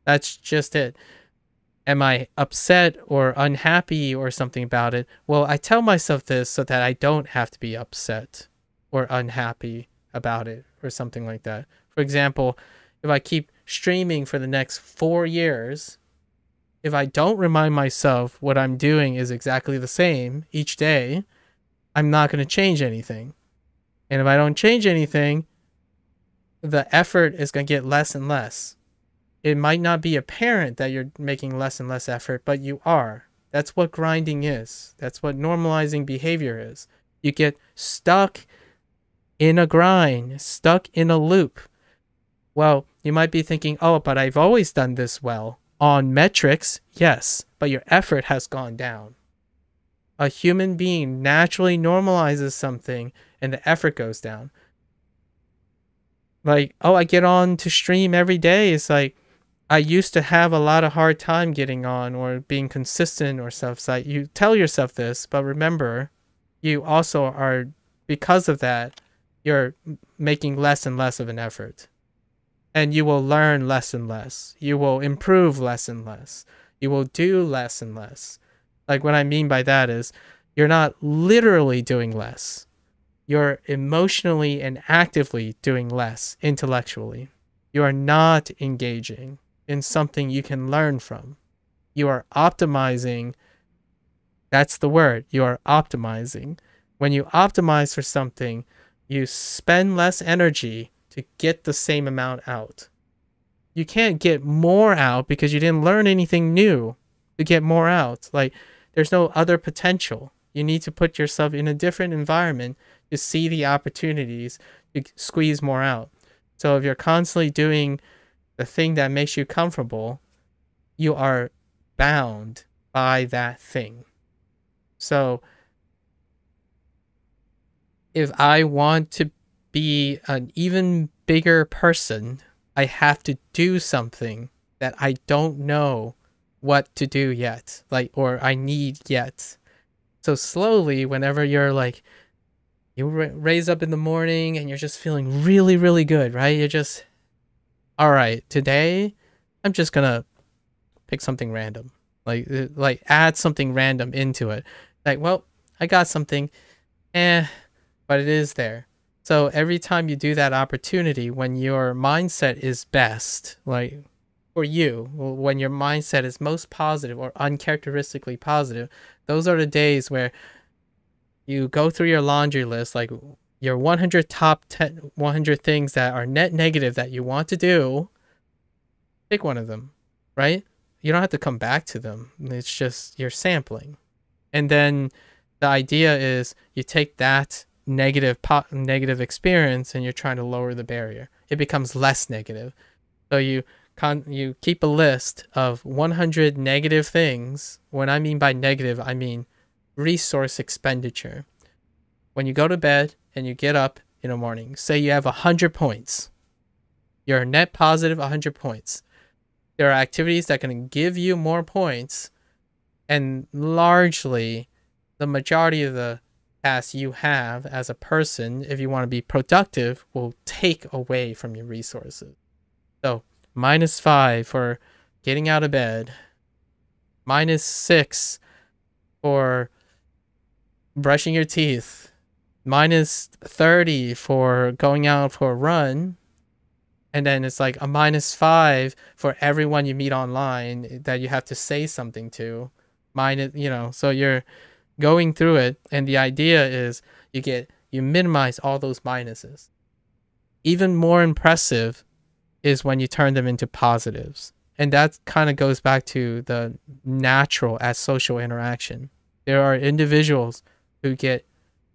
That's just it. Am I upset or unhappy or something about it? Well, I tell myself this so that I don't have to be upset or unhappy about it or something like that. For example, if I keep streaming for the next 4 years, if I don't remind myself what I'm doing is exactly the same each day, I'm not going to change anything. And if I don't change anything, the effort is going to get less and less. It might not be apparent that you're making less and less effort, but you are. That's what grinding is. That's what normalizing behavior is. You get stuck in a grind, stuck in a loop. Well, you might be thinking, oh, but I've always done this well. On metrics, yes, but your effort has gone down. A human being naturally normalizes something and the effort goes down. Like, oh, I get on to stream every day. It's like, I used to have a lot of hard time getting on or being consistent or stuff. So you tell yourself this, but remember, you also are, because of that, you're making less and less of an effort. And you will learn less and less. You will improve less and less. You will do less and less. Like, what I mean by that is, you're not literally doing less. You're emotionally and actively doing less intellectually. You are not engaging in something you can learn from. You are optimizing. That's the word. You are optimizing. When you optimize for something, you spend less energy to get the same amount out. You can't get more out because you didn't learn anything new to get more out. Like, there's no other potential. You need to put yourself in a different environment to see the opportunities to squeeze more out. So if you're constantly doing the thing that makes you comfortable, you are bound by that thing. So if I want to be an even bigger person, I have to do something that I don't know what to do yet, or I need yet. So slowly, whenever you're like, you raise up in the morning and you're just feeling really, really good, right? You're just, all right, today I'm just gonna pick something random, like add something random into it. Like, well, I got something, but it is there. So every time you do that opportunity, when your mindset is best, like for you, when your mindset is most positive or uncharacteristically positive, those are the days where you go through your laundry list, like your 100 top 10, 100 things that are net negative that you want to do. Pick one of them, right? You don't have to come back to them. It's just you're sampling. And then the idea is you take that negative experience and you're trying to lower the barrier. It becomes less negative. So you keep a list of 100 negative things. When I mean by negative, I mean resource expenditure. When you go to bed and you get up in the morning, say you have 100 points. You're net positive 100 points. There are activities that can give you more points, and largely the majority of the tasks you have as a person, if you want to be productive, will take away from your resources. So -5 for getting out of bed, -6 for brushing your teeth, -30 for going out for a run, and then it's like a -5 for everyone you meet online that you have to say something to. So you're going through it, and the idea is you minimize all those minuses. Even more impressive is when you turn them into positives. And that kind of goes back to the natural as social interaction. There are individuals who get,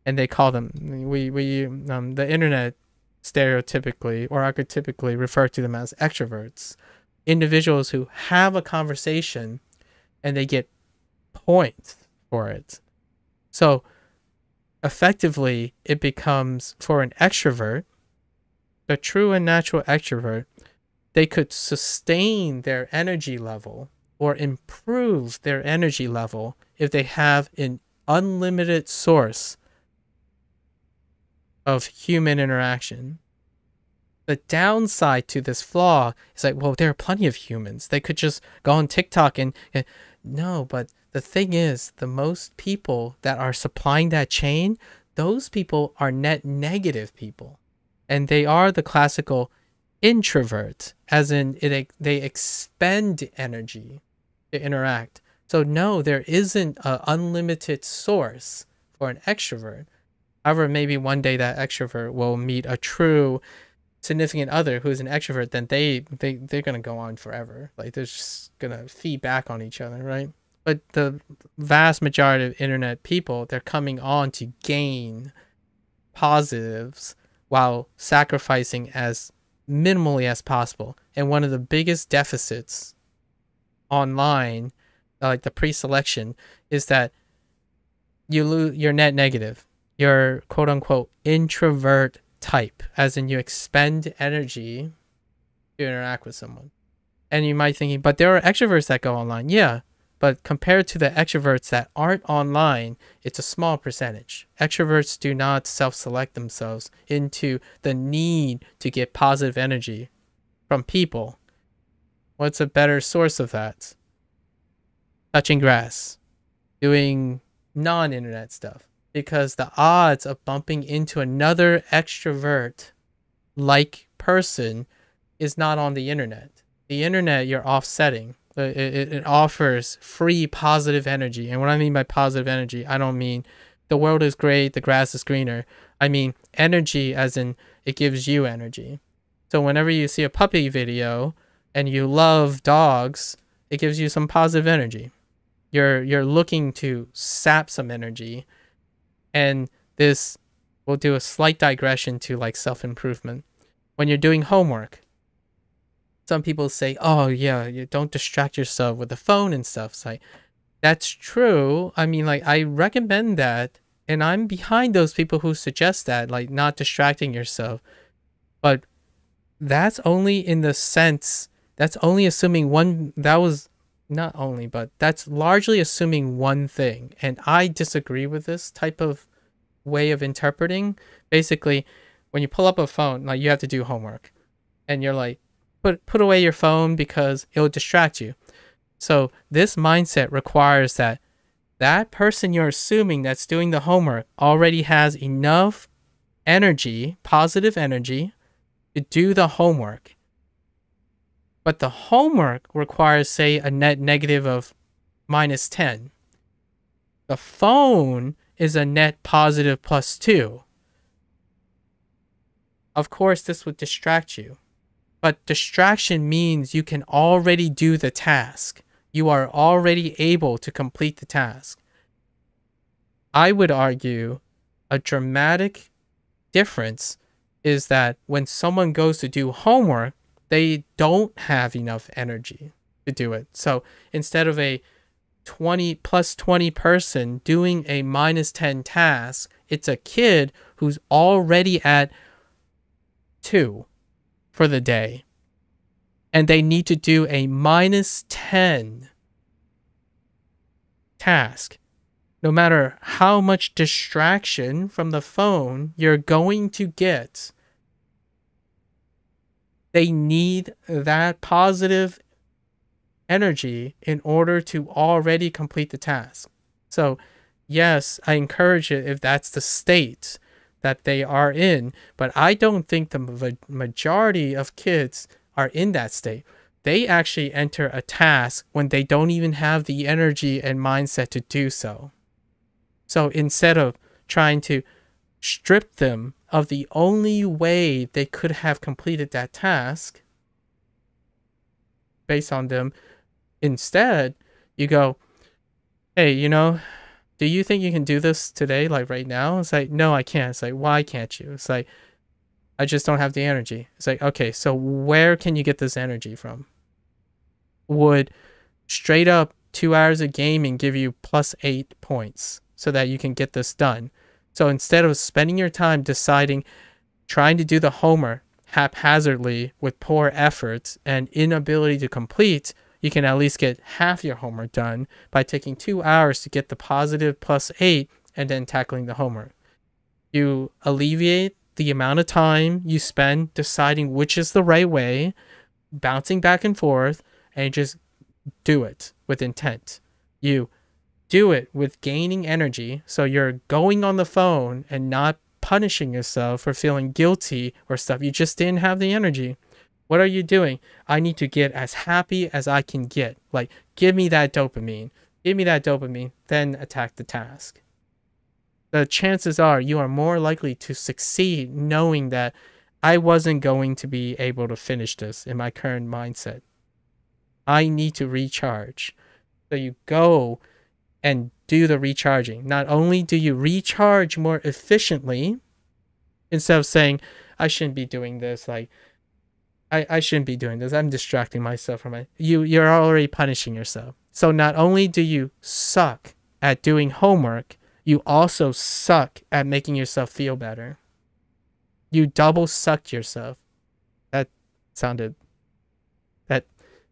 and they call them, the internet stereotypically or archetypically refer to them as extroverts. Individuals who have a conversation and they get points for it. So effectively, it becomes, for an extrovert, the true and natural extrovert, they could sustain their energy level or improve their energy level if they have an unlimited source of human interaction. The downside to this flaw is like, well, there are plenty of humans. They could just go on TikTok and no, but the thing is, the most people that are supplying that chain, those people are net negative people. And they are the classical introvert, as in they expend energy to interact. So no, there isn't an unlimited source for an extrovert. However, maybe one day that extrovert will meet a true significant other who's an extrovert, then they're gonna go on forever. Like they're just gonna feed back on each other, right? But the vast majority of internet people, they're coming on to gain positives while sacrificing as minimally as possible. And one of the biggest deficits online, like the pre-selection, is that you're net negative. You're quote unquote introvert type, as in you expend energy to interact with someone. And you might think, but there are extroverts that go online. Yeah, but compared to the extroverts that aren't online, it's a small percentage. Extroverts do not self-select themselves into the need to get positive energy from people. What's a better source of that? Touching grass, doing non-internet stuff. Because the odds of bumping into another extrovert-like person is not on the internet. The internet, you're offsetting. It offers free positive energy. And what I mean by positive energy, I don't mean the world is great, the grass is greener. I mean energy as in it gives you energy. So whenever you see a puppy video and you love dogs, it gives you some positive energy. You're looking to sap some energy. And this we'll do a slight digression to like self-improvement. When you're doing homework, some people say, oh yeah, you don't distract yourself with the phone and stuff. It's like, that's true. I mean, like, I recommend that, and I'm behind those people who suggest that, like, not distracting yourself. But that's only in the sense, that's only assuming one, that was not only, but that's largely assuming one thing. And I disagree with this type of way of interpreting. Basically, when you pull up a phone, like, you have to do homework, and you're like, put away your phone because it will distract you. So this mindset requires that that person you're assuming that's doing the homework already has enough energy, positive energy, to do the homework. But the homework requires, say, a net negative of -10. The phone is a net positive +2. Of course, this would distract you. But distraction means you can already do the task. You are already able to complete the task. I would argue a dramatic difference is that when someone goes to do homework, they don't have enough energy to do it. So instead of a 20 person doing a -10 task, it's a kid who's already at 2 for the day, and they need to do a -10 task. No matter how much distraction from the phone you're going to get, they need that positive energy in order to already complete the task. So yes, I encourage it if that's the state that they are in, but I don't think the majority of kids are in that state. They actually enter a task when they don't even have the energy and mindset to do so. So instead of trying to strip them of the only way they could have completed that task based on them, instead you go, hey, do you think you can do this today, like right now? It's like, no, I can't. It's like, why can't you? It's like, I just don't have the energy. It's like, okay, so where can you get this energy from? Would straight up 2 hours of gaming give you +8 points so that you can get this done? So instead of spending your time deciding, trying to do the homework haphazardly with poor efforts and inability to complete, you can at least get half your homework done by taking 2 hours to get the positive +8 and then tackling the homework. You alleviate the amount of time you spend deciding which is the right way, bouncing back and forth, and just do it with intent. You do it with gaining energy, so you're going on the phone and not punishing yourself for feeling guilty or stuff. You just didn't have the energy. What are you doing? I need to get as happy as I can get. Like, give me that dopamine. Give me that dopamine, then attack the task. The chances are you are more likely to succeed knowing that I wasn't going to be able to finish this in my current mindset. I need to recharge. So you go and do the recharging. Not only do you recharge more efficiently, instead of saying, I shouldn't be doing this, like, I shouldn't be doing this, I'm distracting myself from it. You're already punishing yourself. So not only do you suck at doing homework, you also suck at making yourself feel better. You double sucked yourself. That sounded, that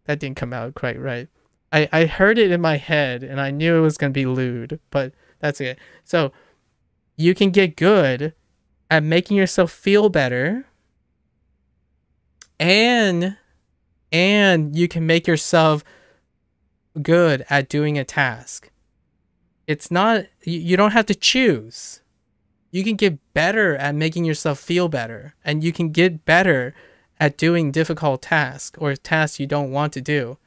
didn't come out quite right. I heard it in my head and I knew it was going to be lewd, but that's it. So you can get good at making yourself feel better, and you can make yourself good at doing a task. It's not, you don't have to choose. You can get better at making yourself feel better, and you can get better at doing difficult tasks or tasks you don't want to do.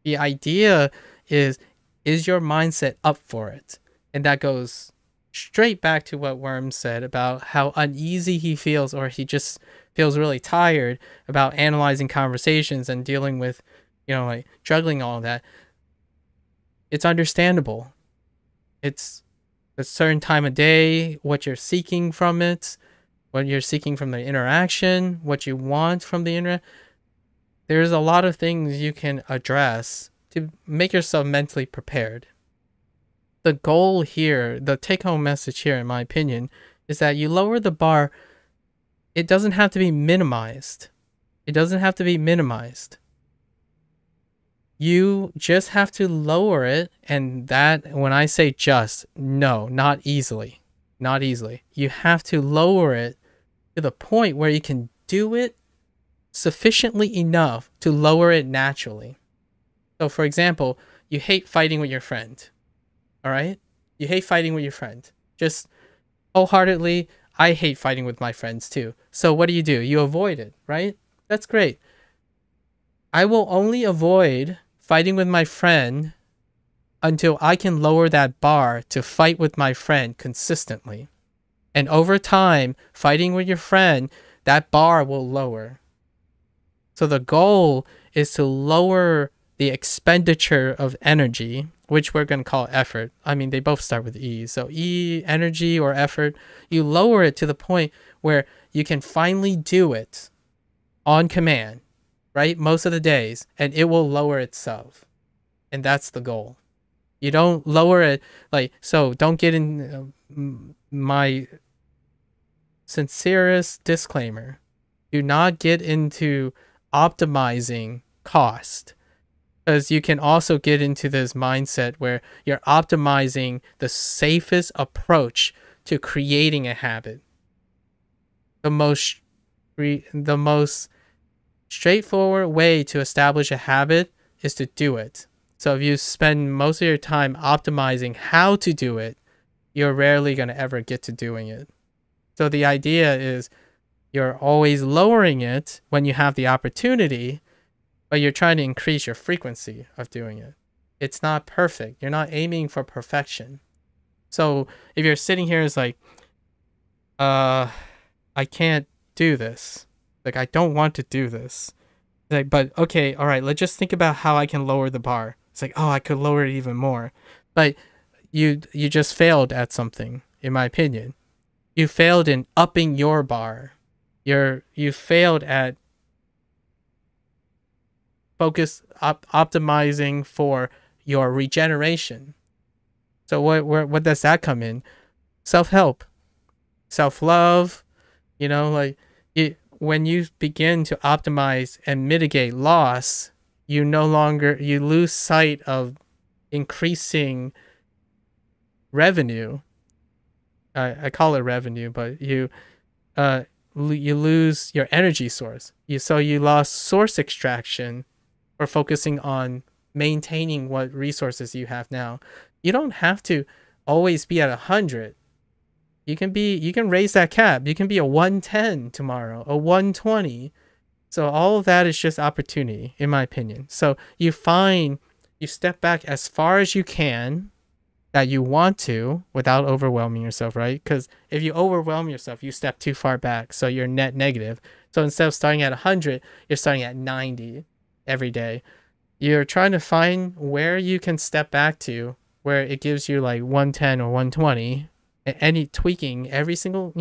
The idea is your mindset up for it? And that goes straight back to what Worm said about how uneasy he feels, or he just feels really tired about analyzing conversations and dealing with, like juggling all that. It's understandable. It's a certain time of day, what you're seeking from it, what you're seeking from the interaction, what you want from the internet. There's a lot of things you can address to make yourself mentally prepared. The goal here, the take-home message here, in my opinion, is that you lower the bar. It doesn't have to be minimized. It doesn't have to be minimized. You just have to lower it, and that, when I say just, no, not easily. Not easily. You have to lower it to the point where you can do it sufficiently enough to lower it naturally. So, for example, you hate fighting with your friend. All right? You hate fighting with your friend. Just wholeheartedly, I hate fighting with my friends too. So what do? You avoid it, right? That's great. I will only avoid fighting with my friend until I can lower that bar to fight with my friend consistently. And over time, fighting with your friend, that bar will lower. So the goal is to lower the expenditure of energy, which we're going to call effort. I mean, they both start with E. So E, energy or effort, you lower it to the point where you can finally do it on command, right? Most of the days, and it will lower itself. And that's the goal. You don't lower it like, so don't get in my sincerest disclaimer. Do not get into optimizing cost, because you can also get into this mindset where you're optimizing the safest approach to creating a habit. The most straightforward way to establish a habit is to do it. So if you spend most of your time optimizing how to do it, you're rarely going to ever get to doing it. So the idea is you're always lowering it when you have the opportunity, but you're trying to increase your frequency of doing it. It's not perfect. You're not aiming for perfection. So if you're sitting here, it's like, I can't do this. Like, I don't want to do this. Like, but okay, all right, let's just think about how I can lower the bar. It's like, oh, I could lower it even more. But you just failed at something, in my opinion. You failed in upping your bar. You failed at optimizing for your regeneration. So what does that come in? Self-help, self-love, like when you begin to optimize and mitigate loss, you lose sight of increasing revenue. I call it revenue, but you lose your energy source. You lost source extraction or focusing on maintaining what resources you have now. You don't have to always be at 100. You can raise that cap. You can be a 110 tomorrow, a 120. So all of that is just opportunity, in my opinion. So you step back as far as you can that you want to without overwhelming yourself, right? Because if you overwhelm yourself, you step too far back. So you're net negative. So instead of starting at 100, you're starting at 90 every day. You're trying to find where you can step back to, where it gives you like 110 or 120. Any tweaking, every single,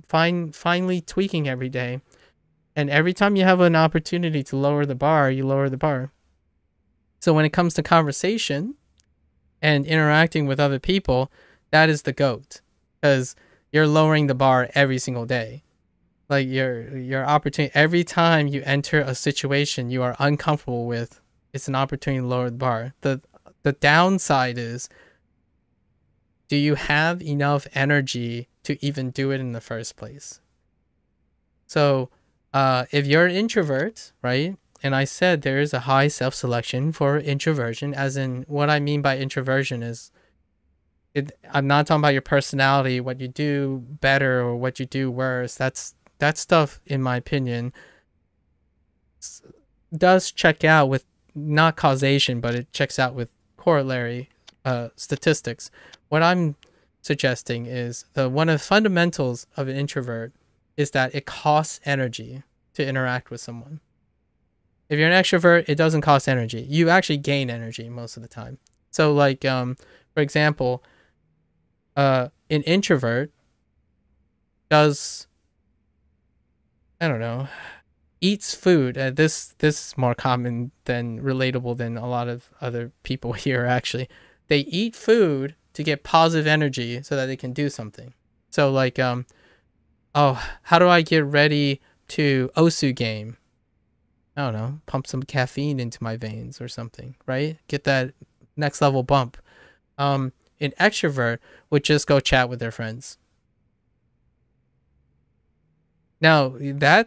finally tweaking every day. And every time you have an opportunity to lower the bar, you lower the bar. So when it comes to conversation and interacting with other people, that is the GOAT, because you're lowering the bar every single day. Like your opportunity, every time you enter a situation you are uncomfortable with, it's an opportunity to lower the bar. The downside is, do you have enough energy to even do it in the first place? So if you're an introvert, right? And I said there is a high self-selection for introversion, as in what I mean by introversion is, I'm not talking about your personality, what you do better or what you do worse. That stuff, in my opinion, does check out with not causation, but it checks out with corollary statistics. What I'm suggesting is one of the fundamentals of an introvert is that it costs energy to interact with someone. If you're an extrovert, it doesn't cost energy. You actually gain energy most of the time. So like, for example, An introvert does, I don't know, eats food. This is more common than relatable than a lot of other people here actually. They eat food to get positive energy so that they can do something. So like oh, how do I get ready to Osu game? I don't know, pump some caffeine into my veins or something, right? Get that next level bump. An extrovert would just go chat with their friends. Now, the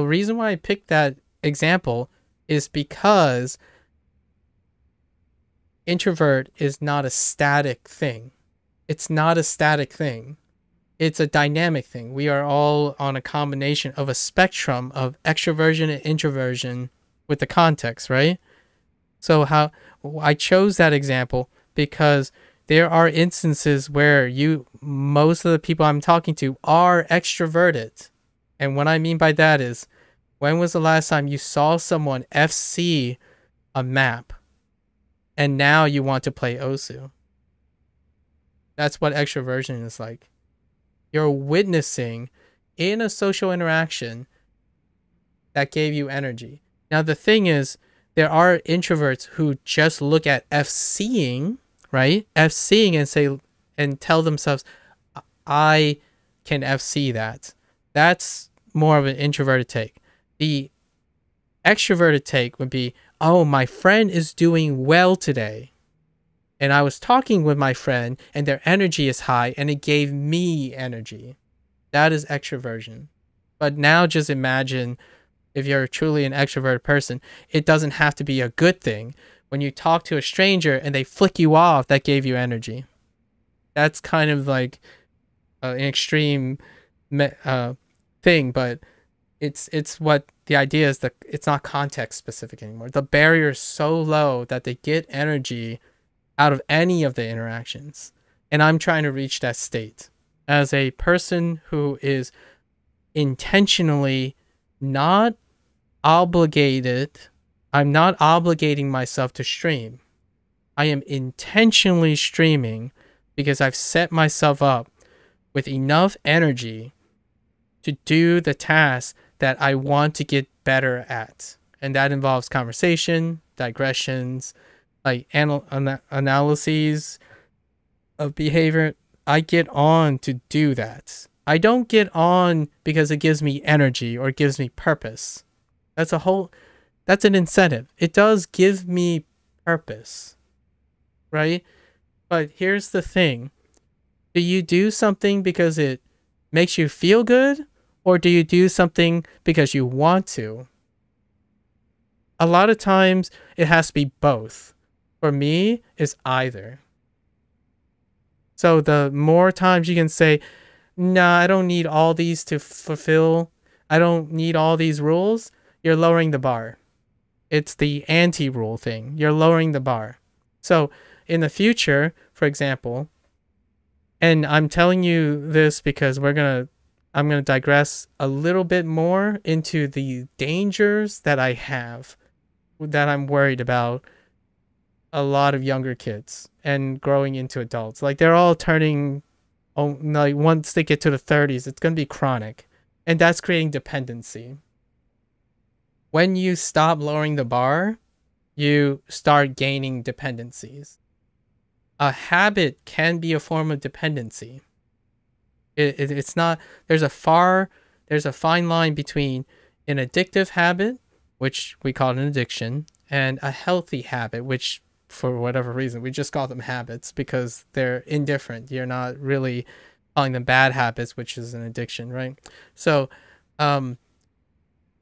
reason why I picked that example is because introvert is not a static thing. It's not a static thing. It's a dynamic thing. We are all on a combination of a spectrum of extroversion and introversion with the context, right? So how I chose that example because there are instances where most of the people I'm talking to are extroverted. And what I mean by that is, when was the last time you saw someone FC a map and now you want to play Osu? That's what extroversion is like. You're witnessing in a social interaction that gave you energy. Now, the thing is, there are introverts who just look at FCing, right? FCing and say, and tell themselves, I can FC that. That's more of an introverted take. The extroverted take would be, oh, my friend is doing well today. And I was talking with my friend and their energy is high and it gave me energy. That is extroversion. But now just imagine if you're truly an extroverted person, it doesn't have to be a good thing. When you talk to a stranger and they flick you off, that gave you energy. That's kind of like an extreme thing, but it's what the idea is that it's not context specific anymore. The barrier is so low that they get energy out of any of the interactions. And I'm trying to reach that state as a person who is intentionally not obligated. I'm not obligating myself to stream. I am intentionally streaming because I've set myself up with enough energy to do the task that I want to get better at. And that involves conversation, digressions, like analyses of behavior. I get on to do that. I don't get on because it gives me energy or gives me purpose. That's an incentive. It does give me purpose, right? But here's the thing. Do you do something because it makes you feel good, or do you do something because you want to? A lot of times it has to be both. For me, it's either. So the more times you can say, nah, I don't need all these to fulfill, I don't need all these rules, you're lowering the bar. It's the anti-rule thing. You're lowering the bar. So in the future, for example, and I'm telling you this because I'm gonna digress a little bit more into the dangers that I have, that I'm worried about a lot of younger kids and growing into adults. Like they're all turning, like once they get to the 30s, it's gonna be chronic, and that's creating dependency. When you stop lowering the bar, you start gaining dependencies. A habit can be a form of dependency. It's not, there's a fine line between an addictive habit, which we call an addiction, and a healthy habit, which for whatever reason, we just call them habits because they're indifferent. You're not really calling them bad habits, which is an addiction, right? So,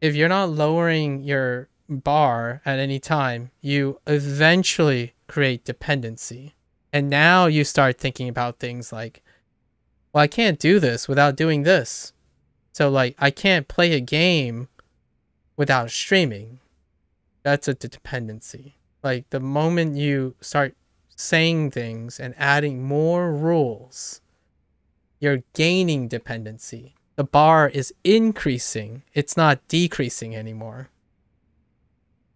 if you're not lowering your bar at any time, you eventually create dependency. And now you start thinking about things like, well, I can't do this without doing this. So like, I can't play a game without streaming. That's a dependency. Like the moment you start saying things and adding more rules, you're gaining dependency. The bar is increasing. It's not decreasing anymore.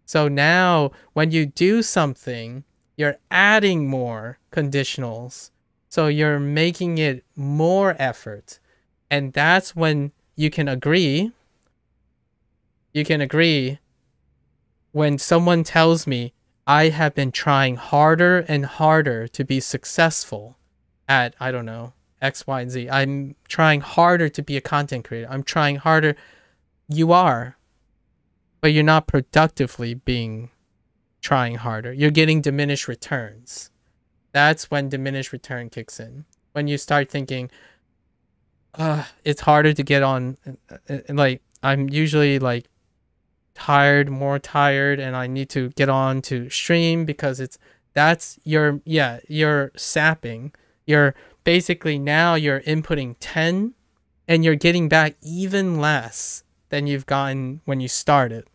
So now when you do something, you're adding more conditionals So you're making it more effort. And that's when you can agree. You can agree when someone tells me I have been trying harder and harder to be successful at, I don't know, X, Y, and Z. I'm trying harder to be a content creator. I'm trying harder. You are, but you're not productively trying harder. You're getting diminished returns. That's when diminished return kicks in. When you start thinking, it's harder to get on. Like, I'm usually like more tired, and I need to get on to stream because you're sapping. You're basically, now you're inputting 10 and you're getting back even less than you've gotten when you started.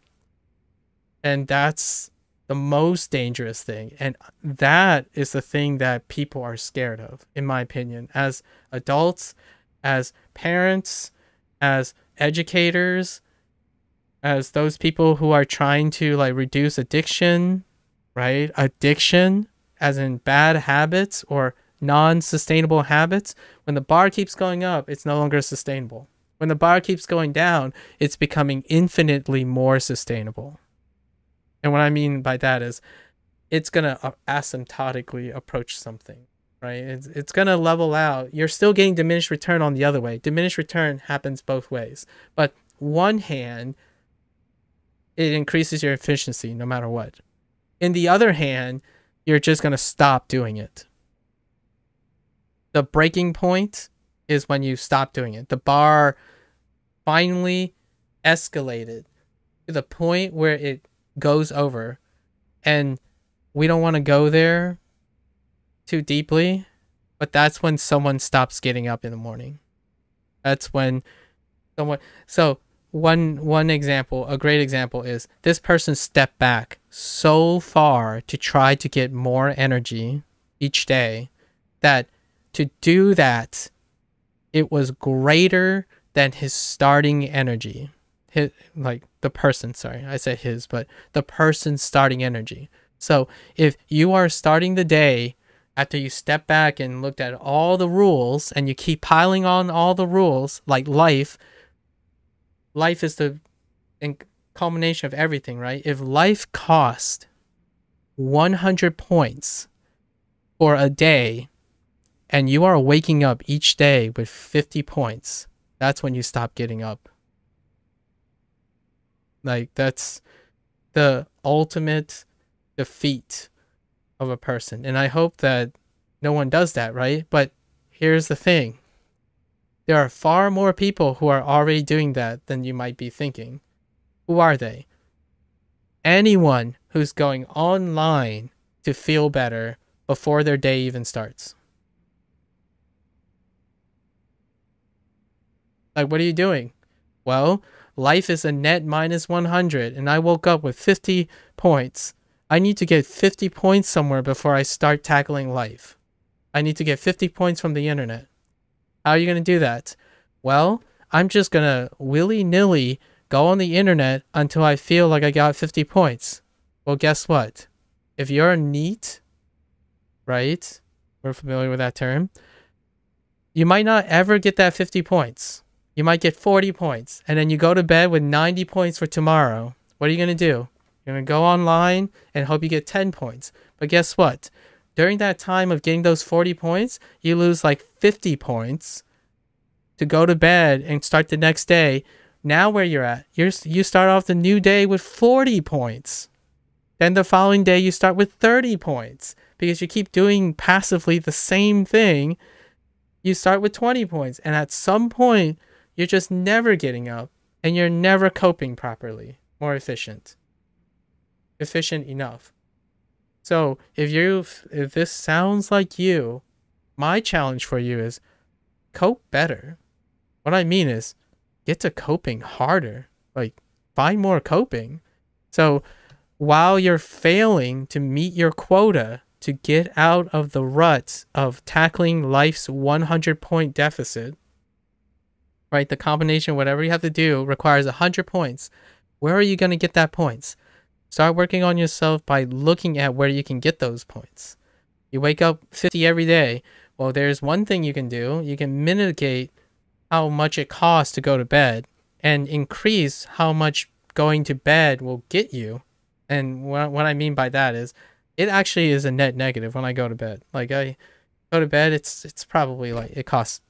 And that's the most dangerous thing. And that is the thing that people are scared of, in my opinion, as adults, as parents, as educators, as those people who are trying to like reduce addiction, right? Addiction, as in bad habits or non-sustainable habits. When the bar keeps going up, it's no longer sustainable. When the bar keeps going down, it's becoming infinitely more sustainable. And what I mean by that is it's going to asymptotically approach something, right? It's going to level out. You're still getting diminished return on the other way. Diminished return happens both ways. But one hand, it increases your efficiency no matter what. In the other hand, you're just going to stop doing it. The breaking point is when you stop doing it. The bar finally escalated to the point where it goes over, and we don't want to go there too deeply, but that's when someone stops getting up in the morning. That's when someone... So one example, a great example, is this person stepped back so far to try to get more energy each day that to do that, it was greater than his starting energy. Like the person, sorry, I said his, but the person's starting energy. So if you are starting the day after you step back and looked at all the rules and you keep piling on all the rules, like life is the culmination of everything, right? If life cost 100 points for a day and you are waking up each day with 50 points, that's when you stop getting up. Like, that's the ultimate defeat of a person. And I hope that no one does that, right? But here's the thing. There are far more people who are already doing that than you might be thinking. Who are they? Anyone who's going online to feel better before their day even starts. Like, what are you doing? Well, life is a net minus 100, and I woke up with 50 points. I need to get 50 points somewhere before I start tackling life. I need to get 50 points from the internet. How are you going to do that? Well, I'm just going to willy-nilly go on the internet until I feel like I got 50 points. Well, guess what? If you're a NEET, right? We're familiar with that term. You might not ever get that 50 points. You might get 40 points, and then you go to bed with 90 points for tomorrow. What are you going to do? You're going to go online and hope you get 10 points. But guess what? During that time of getting those 40 points, you lose like 50 points to go to bed and start the next day. Now where you're at, you start off the new day with 40 points. Then the following day, you start with 30 points. Because you keep doing passively the same thing, you start with 20 points. And at some point, you're just never getting up, and you're never coping properly, more efficient enough. So if this sounds like you, my challenge for you is cope better. What I mean is get to coping harder, like find more coping. So while you're failing to meet your quota to get out of the rut of tackling life's 100-point deficit, right? The combination, whatever you have to do, requires 100 points. Where are you going to get that points? Start working on yourself by looking at where you can get those points. You wake up 50 every day. Well, there's one thing you can do. You can mitigate how much it costs to go to bed and increase how much going to bed will get you. And what I mean by that is it actually is a net negative when I go to bed. Like I go to bed, it's probably like it costs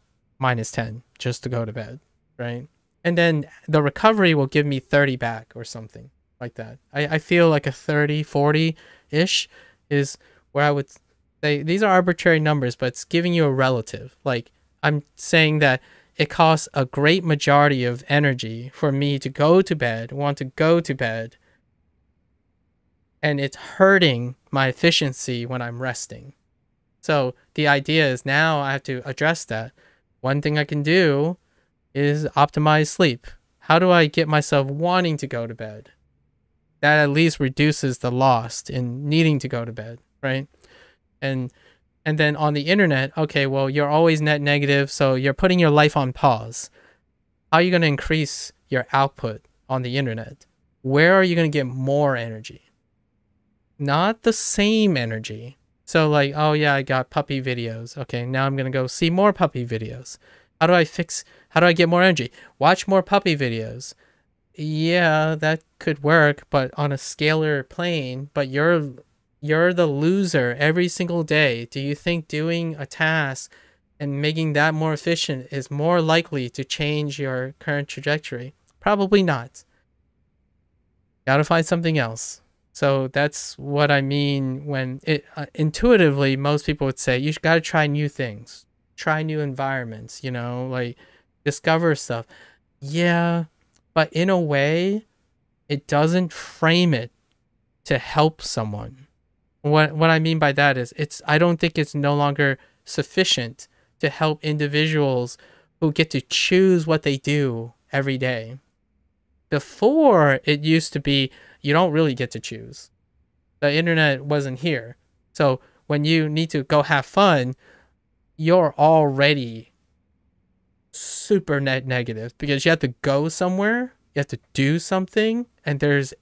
-10 just to go to bed, right? And then the recovery will give me 30 back or something like that. I feel like a 30, 40-ish is where I would say these are arbitrary numbers, but it's giving you a relative. Like I'm saying that it costs a great majority of energy for me to go to bed, want to go to bed, and it's hurting my efficiency when I'm resting. So the idea is now I have to address that. One thing I can do is optimize sleep. How do I get myself wanting to go to bed? That at least reduces the loss in needing to go to bed, right? And then on the internet, okay, well, you're always net negative, so you're putting your life on pause. How are you going to increase your output on the internet? Where are you going to get more energy? Not the same energy. So like, oh yeah, I got puppy videos. Okay, now I'm going to go see more puppy videos. How do I get more energy? Watch more puppy videos. Yeah, that could work, but on a scalar plane, but you're the loser every single day. Do you think doing a task and making that more efficient is more likely to change your current trajectory? Probably not. Gotta find something else. So that's what I mean when it intuitively, most people would say you gotta try new things, try new environments, you know, like discover stuff. Yeah, but in a way, it doesn't frame it to help someone. What I mean by that is I don't think it's no longer sufficient to help individuals who get to choose what they do every day. Before, it used to be you don't really get to choose. The internet wasn't here. So when you need to go have fun, you're already super net negative because you have to go somewhere, you have to do something, and there's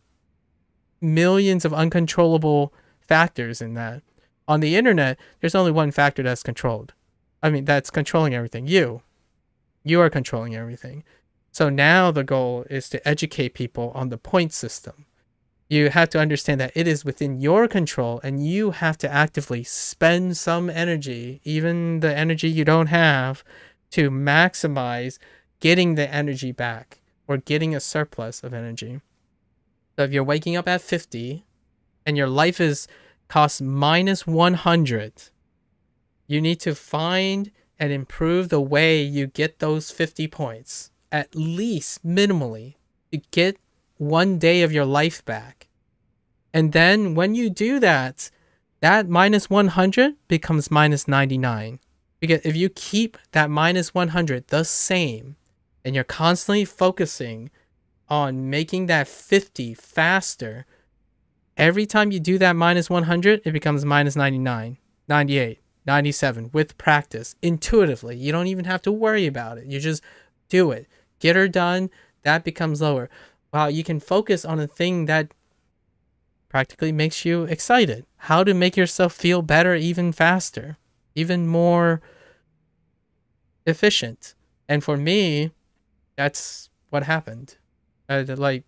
millions of uncontrollable factors in that. On the internet, there's only one factor that's controlled. I mean, that's controlling everything. You are controlling everything. So now the goal is to educate people on the point system. You have to understand that it is within your control and you have to actively spend some energy, even the energy you don't have, to maximize getting the energy back or getting a surplus of energy. So if you're waking up at 50 and your life costs -100, you need to find and improve the way you get those 50 points, at least minimally, to get 1 day of your life back. And then when you do that, that -100 becomes -99. Because if you keep that -100 the same, and you're constantly focusing on making that 50 faster, every time you do that -100, it becomes -99, 98, 97 with practice, intuitively. You don't even have to worry about it. You just do it. Get her done. That becomes lower. Wow, you can focus on a thing that practically makes you excited. How to make yourself feel better even faster, even more efficient. And for me, that's what happened. Let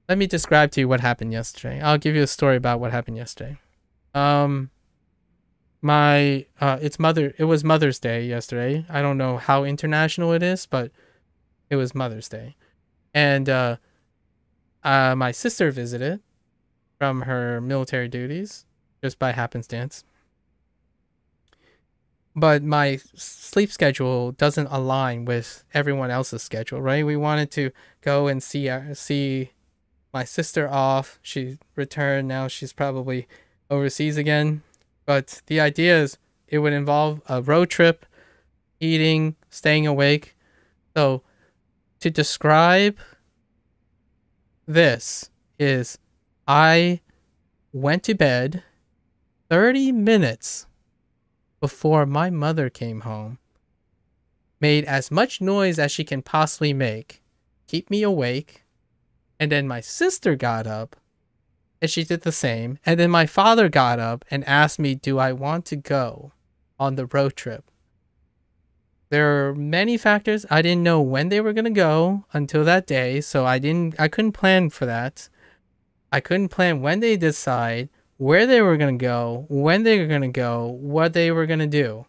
me describe to you what happened yesterday. I'll give you a story about what happened yesterday. It was Mother's Day yesterday. I don't know how international it is, but it was Mother's Day. And my sister visited from her military duties just by happenstance. But my sleep schedule doesn't align with everyone else's schedule, right? We wanted to go and see my sister off. She returned. Now she's probably overseas again. But the idea is it would involve a road trip, eating, staying awake. So to describe this is I went to bed 30 minutes before my mother came home, made as much noise as she can possibly make, keep me awake, and then my sister got up, And she did the same. And then my father got up and asked me, do I want to go on the road trip? There are many factors. I didn't know when they were going to go until that day, so I couldn't plan for that. I couldn't plan when they decide, where they were going to go, when they were going to go, what they were going to do,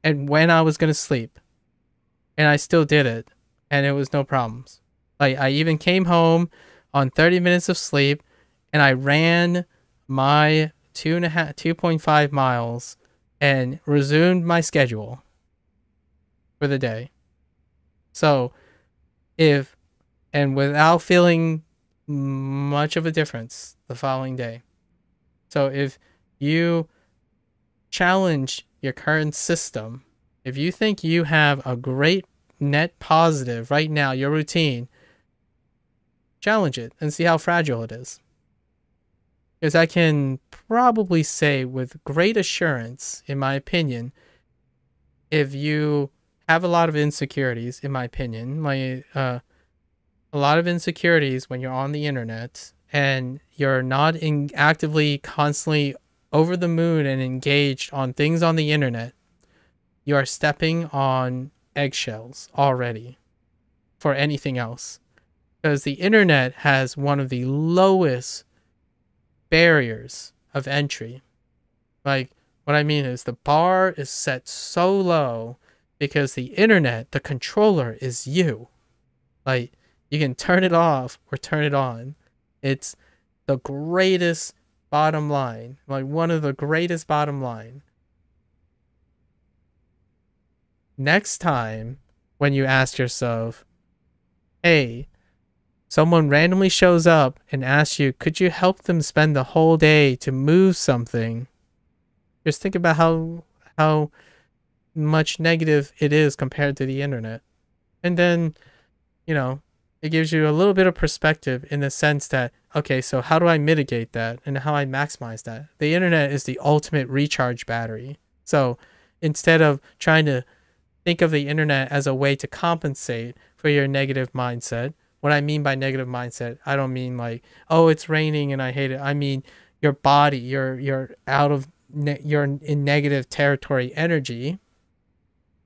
and when I was going to sleep. And I still did it, and it was no problems. Like, I even came home on 30 minutes of sleep, and I ran my 2.5 miles and resumed my schedule for the day. So, and without feeling much of a difference the following day. So if you challenge your current system, if you think you have a great net positive right now, your routine, challenge it and see how fragile it is. Because I can probably say with great assurance, in my opinion, if you have a lot of insecurities, in my opinion, a lot of insecurities when you're on the internet and you're not actively, constantly over the moon and engaged on things on the internet, you are stepping on eggshells already for anything else. Because the internet has one of the lowest barriers of entry. Like, what I mean is the bar is set so low because the internet, the controller is you. Like, you can turn it off or turn it on. It's the greatest bottom line. Like, one of the greatest bottom line. Next time when you ask yourself, hey, someone randomly shows up and asks you, could you help them spend the whole day to move something? Just think about how much negative it is compared to the internet. And then, you know, it gives you a little bit of perspective in the sense that, okay, so how do I mitigate that and how I maximize that? The internet is the ultimate recharge battery. So instead of trying to think of the internet as a way to compensate for your negative mindset, what I mean by negative mindset, I don't mean like, oh, it's raining and I hate it. I mean your body, you're out of, you're in negative territory energy.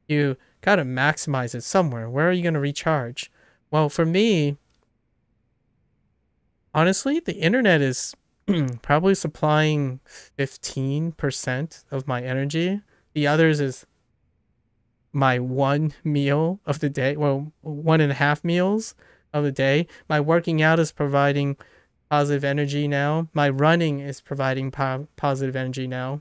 You got to maximize it somewhere. Where are you going to recharge? Well, for me, honestly, the internet is probably supplying 15% of my energy. The others is my one meal of the day. Well, 1.5 meals of the day. My working out is providing positive energy now. My running is providing positive energy now.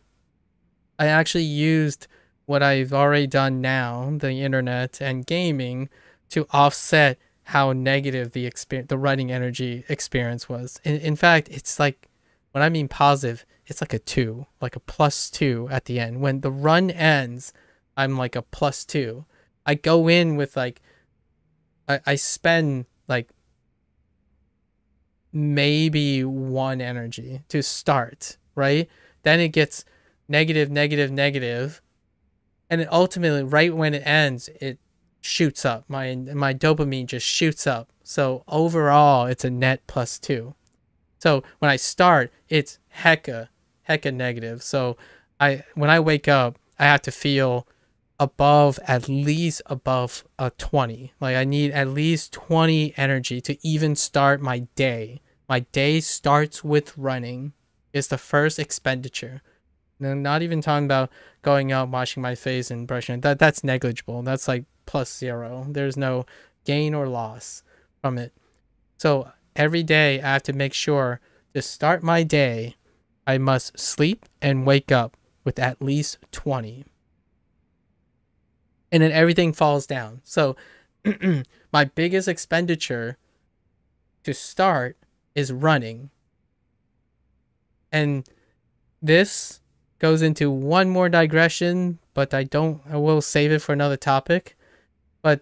I actually used what I've already done now, the internet and gaming, to offset how negative the running energy experience was. In fact, it's like, when I mean positive, it's like a 2, like a +2 at the end. When the run ends, I'm like a +2. I go in with like, I spend like maybe 1 energy to start, right? Then it gets negative, negative, negative. And it ultimately, right when it ends, it shoots up. My dopamine just shoots up. So overall, it's a net +2. So when I start, it's hecka negative. So when I wake up, I have to feel at least above a 20. Like, I need at least 20 energy to even start my day. My day starts with running. It's the first expenditure. Not even talking about going out, washing my face and brushing. That's negligible. That's like +0. There's no gain or loss from it. So every day I have to make sure to start my day, I must sleep and wake up with at least 20. And then everything falls down. So my biggest expenditure to start is running. And this goes into one more digression, but I will save it for another topic. But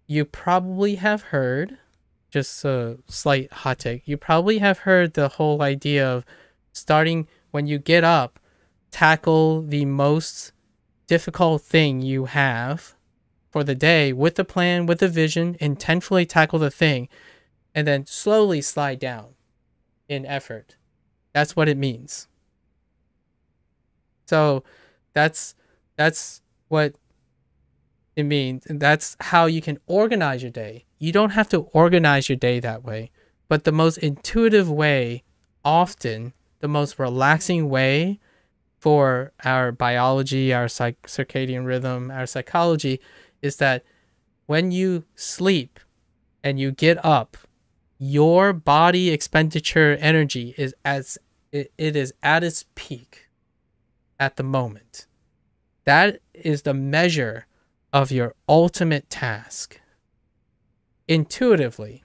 you probably have heard, just a slight hot take, you probably have heard the whole idea of starting when you get up, tackle the most difficult thing you have for the day with the plan, with the vision, intentionally tackle the thing, and then slowly slide down. in effort. That's what it means. So that's what it means, and that's how you can organize your day. You don't have to organize your day that way, but the most intuitive way, often the most relaxing way for our biology, our circadian rhythm, our psychology, is that when you sleep and you get up, your body expenditure energy is it is at its peak at the moment. That is the measure of your ultimate task. Intuitively.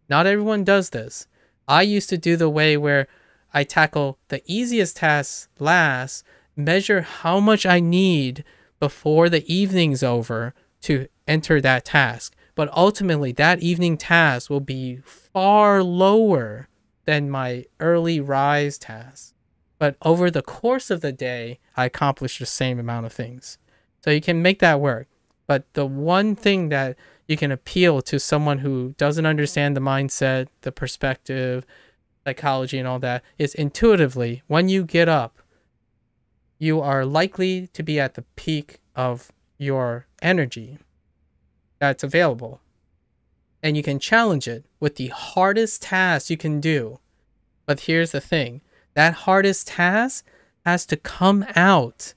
Not everyone does this. I used to do the way where I tackle the easiest tasks last, measure how much I need before the evening's over to enter that task. But ultimately, that evening task will be far lower than my early rise task. But over the course of the day, I accomplish the same amount of things. So you can make that work. But the one thing that you can appeal to someone who doesn't understand the mindset, the perspective, psychology, and all that is intuitively, when you get up, you are likely to be at the peak of your energy that's available. And you can challenge it with the hardest task you can do. But here's the thing. That hardest task has to come out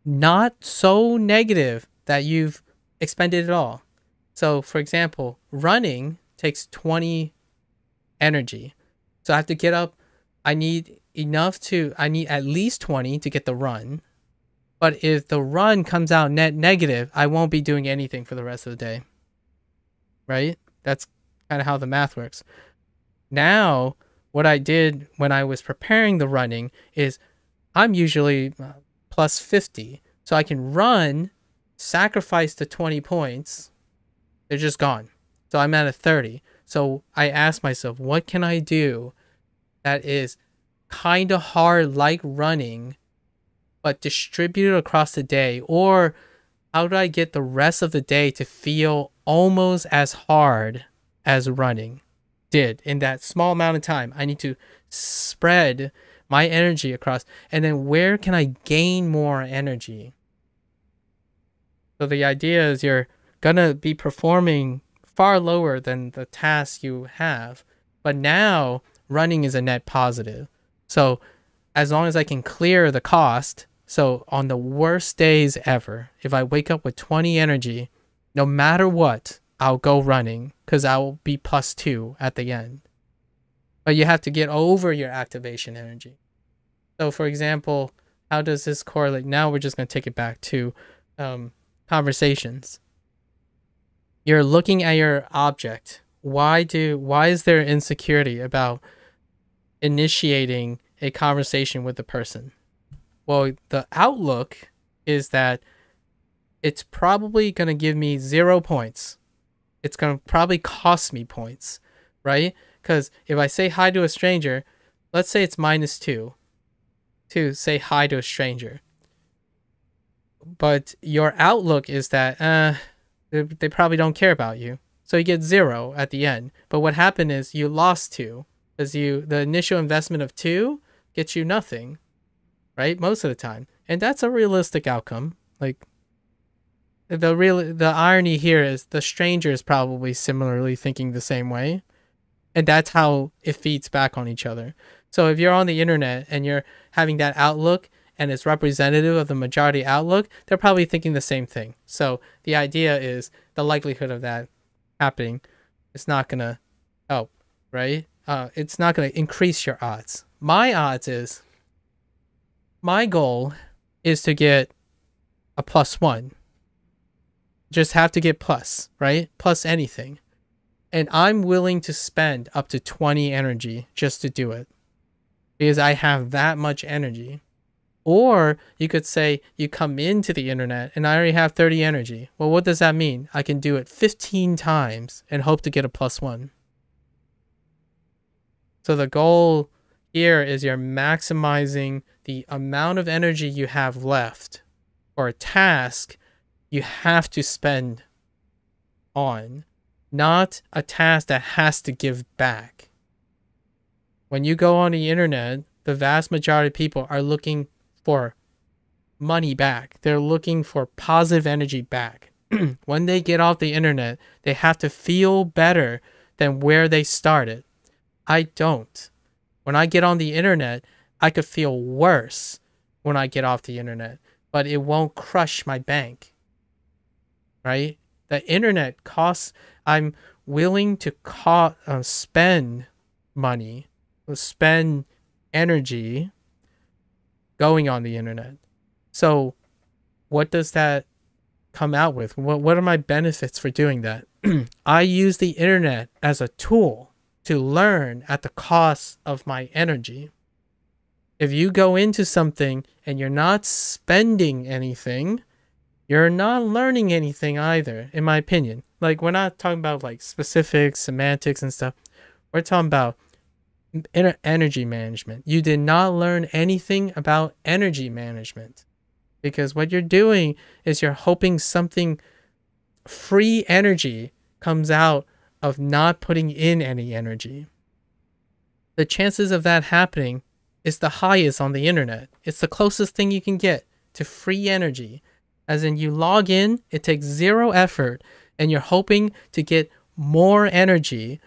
not so negative that you've expended it all. So, for example, running takes 20 energy. So I have to get up. I need at least 20 to get the run. But if the run comes out net negative, I won't be doing anything for the rest of the day. Right? That's kind of how the math works. Now, what I did when I was preparing the running is I'm usually plus 50. So I can run, sacrifice the 20 points. They're just gone. So I'm at a 30. So I asked myself, what can I do that is kind of hard like running, but distributed across the day? Or how do I get the rest of the day to feel almost as hard as running did in that small amount of time? I need to spread my energy across. And then where can I gain more energy? So the idea is you're going to be performing far lower than the task you have. But now running is a net positive. So as long as I can clear the cost, so on the worst days ever, if I wake up with 20 energy, no matter what, I'll go running because I will be plus 2 at the end. But you have to get over your activation energy. So for example, how does this correlate? Now we're just going to take it back to conversations. You're looking at your object. Why is there insecurity about initiating a conversation with the person? Well, the outlook is that it's probably going to give me 0 points. It's going to probably cost me points, right? Because if I say hi to a stranger, let's say it's -2 to say hi to a stranger. But your outlook is that they probably don't care about you. So you get 0 at the end. But what happened is you lost 2 because the initial investment of 2 gets you nothing, right? Most of the time. And that's a realistic outcome. Like the irony here is the stranger is probably similarly thinking the same way. And that's how it feeds back on each other. So if you're on the internet and you're having that outlook and it's representative of the majority outlook, they're probably thinking the same thing. So the idea is the likelihood of that happening is not going to help, right? It's not going to increase your odds. My goal is to get a +1. Just have to get plus, right? Plus anything. And I'm willing to spend up to 20 energy just to do it because I have that much energy. Or you could say you come into the internet and I already have 30 energy. Well, what does that mean? I can do it 15 times and hope to get a +1. So the goal here is you're maximizing the amount of energy you have left for a task you have to spend on, not a task that has to give back. When you go on the internet, the vast majority of people are looking for money back. They're looking for positive energy back. When they get off the internet, they have to feel better than where they started. I don't. When I get on the internet, I could feel worse when I get off the internet, but it won't crush my bank, right? The internet costs, I'm willing to spend money, spend energy going on the internet. So what does that come out with? What are my benefits for doing that? I use the internet as a tool to learn at the cost of my energy. If you go into something and you're not spending anything, you're not learning anything either, in my opinion. Like, we're not talking about like specifics, semantics and stuff. We're talking about energy management. You did not learn anything about energy management, because what you're doing is you're hoping something free energy comes out of not putting in any energy. The chances of that happening is the highest on the internet. It's the closest thing you can get to free energy. As in, you log in, it takes 0 effort, and you're hoping to get more energy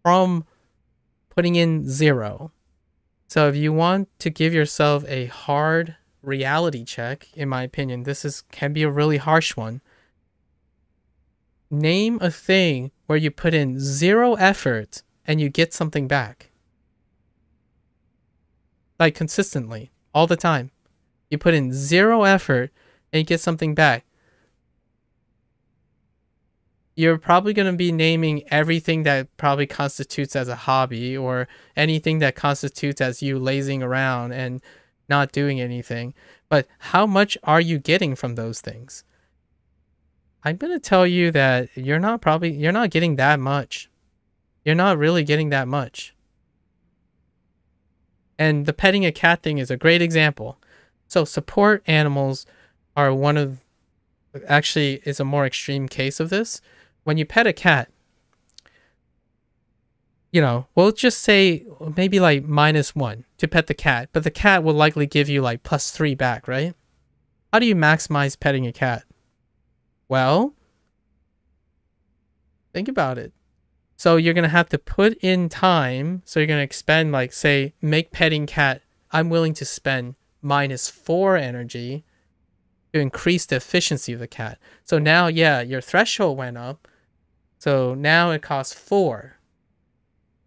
from putting in 0. So if you want to give yourself a hard reality check, in my opinion, can be a really harsh one. Name a thing where you put in 0 effort and you get something back. Like, consistently, all the time. You put in 0 effort and you get something back. You're probably going to be naming everything that probably constitutes as a hobby, or anything that constitutes as you lazing around and not doing anything. But how much are you getting from those things? I'm going to tell you that you're not getting that much. You're not really getting that much. And the petting a cat thing is a great example. So support animals are actually is a more extreme case of this. When you pet a cat, we'll just say maybe like -1 to pet the cat, but the cat will likely give you like +3 back, right? How do you maximize petting a cat? Well, think about it. So you're going to have to put in time. So you're going to expend, like, say, make petting cat, I'm willing to spend -4 energy to increase the efficiency of the cat. So now, yeah, your threshold went up. So now it costs 4.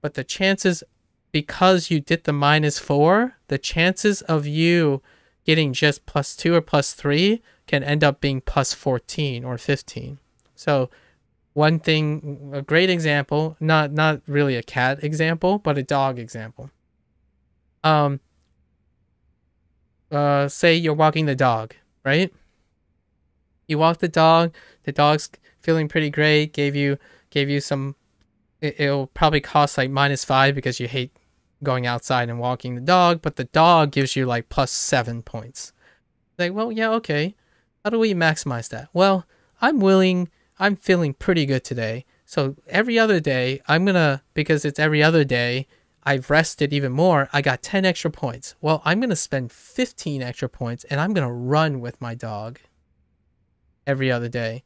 But the chances, because you did the -4, the chances of you getting just +2 or +3 can end up being +14 or 15. So one thing, a great example, not really a cat example, but a dog example. Say you're walking the dog, right? You walk the dog's feeling pretty great, gave you some, it'll probably cost like -5 because you hate going outside and walking the dog, but the dog gives you like +7 points. Like, well, yeah, okay. How do we maximize that? Well, I'm feeling pretty good today. So every other day, because it's every other day, I've rested even more. I got 10 extra points. Well, I'm going to spend 15 extra points and I'm going to run with my dog every other day.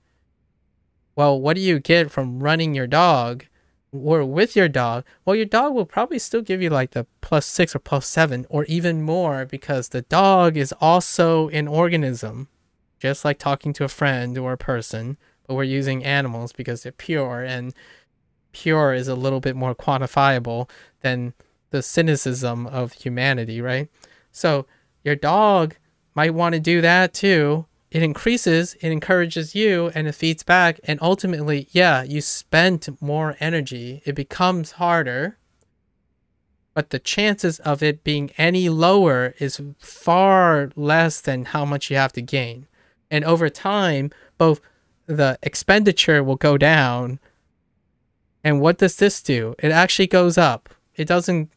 Well, what do you get from running your dog or with your dog? Well, your dog will probably still give you like the +6 or +7 or even more, because the dog is also an organism, just like talking to a friend or a person. But we're using animals because they're pure, and pure is a little bit more quantifiable than the cynicism of humanity, right? So your dog might want to do that too. It encourages you, and it feeds back. And ultimately, yeah, you spent more energy. It becomes harder. But the chances of it being any lower is far less than how much you have to gain. And over time, both the expenditure will go down. And what does this do? It actually goes up. It doesn't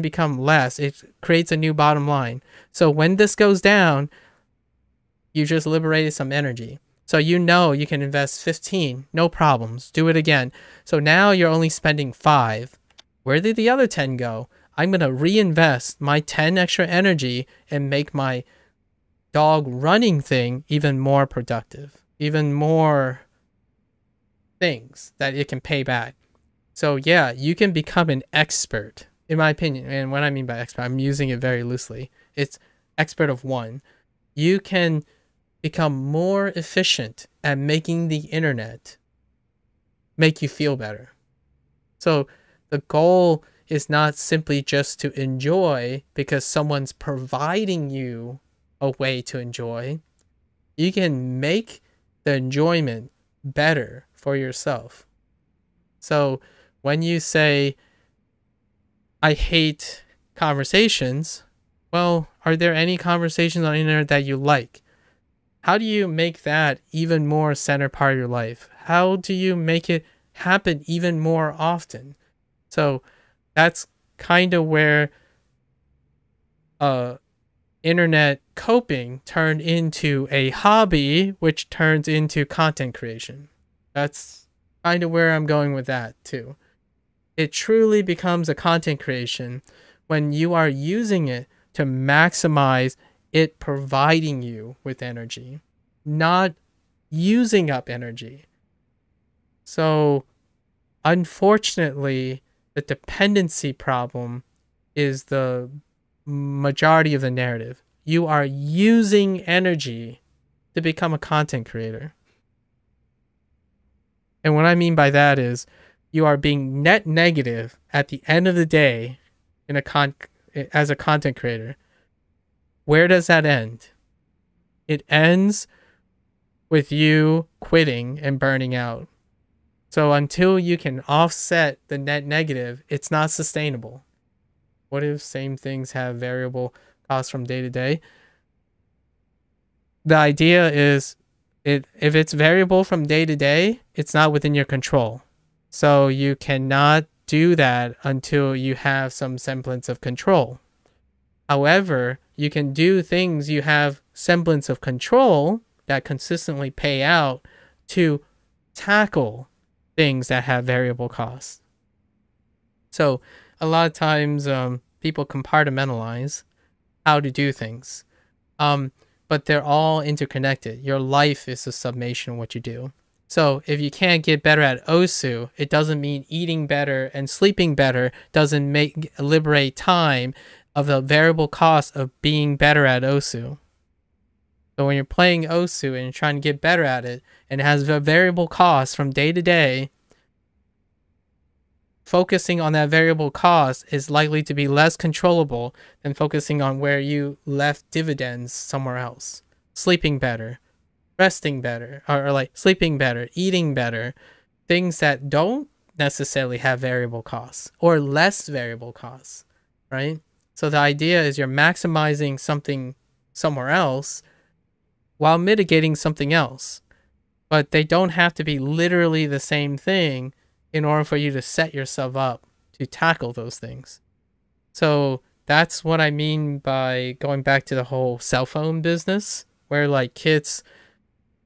become less. It creates a new bottom line. So when this goes down, you just liberated some energy. So you can invest 15, no problems. Do it again. So now you're only spending 5. Where did the other 10 go? I'm going to reinvest my 10 extra energy and make my dog running thing even more productive, even more things that it can pay back. So yeah, you can become an expert, in my opinion. And what I mean by expert, I'm using it very loosely. It's expert of one. You can become more efficient at making the internet make you feel better. So the goal is not simply just to enjoy because someone's providing you a way to enjoy. You can make the enjoyment better for yourself. So when you say, I hate conversations, well, are there any conversations on the internet that you like? How do you make that even more center part of your life? How do you make it happen even more often? So that's kind of where internet coping turned into a hobby, which turns into content creation. That's kind of where I'm going with that too. It truly becomes a content creation when you are using it to maximize it providing you with energy, not using up energy. So unfortunately, the dependency problem is the majority of the narrative. You are using energy to become a content creator. And what I mean by that is you are being net negative at the end of the day as a content creator. Where does that end? It ends with you quitting and burning out. So until you can offset the net negative, it's not sustainable. What if same things have variable costs from day to day? The idea is if it's variable from day to day, it's not within your control. So you cannot do that until you have some semblance of control. However, you can do things you have semblance of control that consistently pay out to tackle things that have variable costs. So a lot of times people compartmentalize how to do things, but they're all interconnected. Your life is a summation of what you do. So if you can't get better at OSU, it doesn't mean eating better and sleeping better doesn't liberate time of the variable cost of being better at OSU. So when you're playing OSU and you're trying to get better at it, and it has a variable cost from day to day, focusing on that variable cost is likely to be less controllable than focusing on where you left dividends somewhere else. Sleeping better, resting better, or like sleeping better, eating better, things that don't necessarily have variable costs or less variable costs, right? So the idea is you're maximizing something somewhere else while mitigating something else. But they don't have to be literally the same thing in order for you to set yourself up to tackle those things. So that's what I mean by going back to the whole cell phone business, where like kids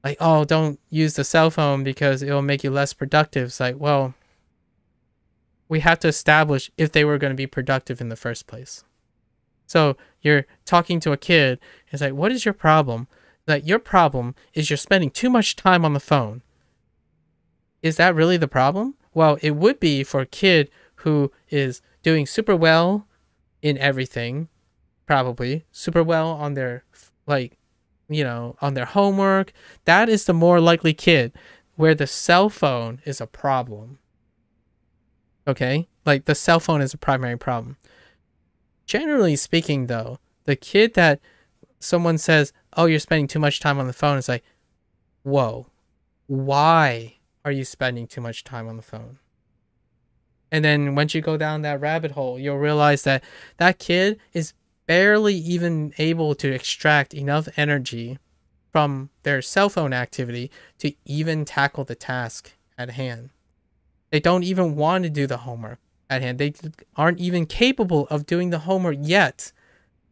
like, oh, don't use the cell phone because it'll make you less productive. It's like, well, we have to establish if they were going to be productive in the first place. So you're talking to a kid, it's like, what is your problem? Like, your problem is you're spending too much time on the phone. Is that really the problem? Well, it would be for a kid who is doing super well in everything, probably super well on their, like, you know, on their homework. That is the more likely kid where the cell phone is a problem. Okay? Like, the cell phone is a primary problem. Generally speaking, though, the kid that someone says, oh, you're spending too much time on the phone, it's like, whoa, why are you spending too much time on the phone? And then once you go down that rabbit hole, you'll realize that that kid is barely even able to extract enough energy from their cell phone activity to even tackle the task at hand. They don't even want to do the homework at hand. They aren't even capable of doing the homework yet.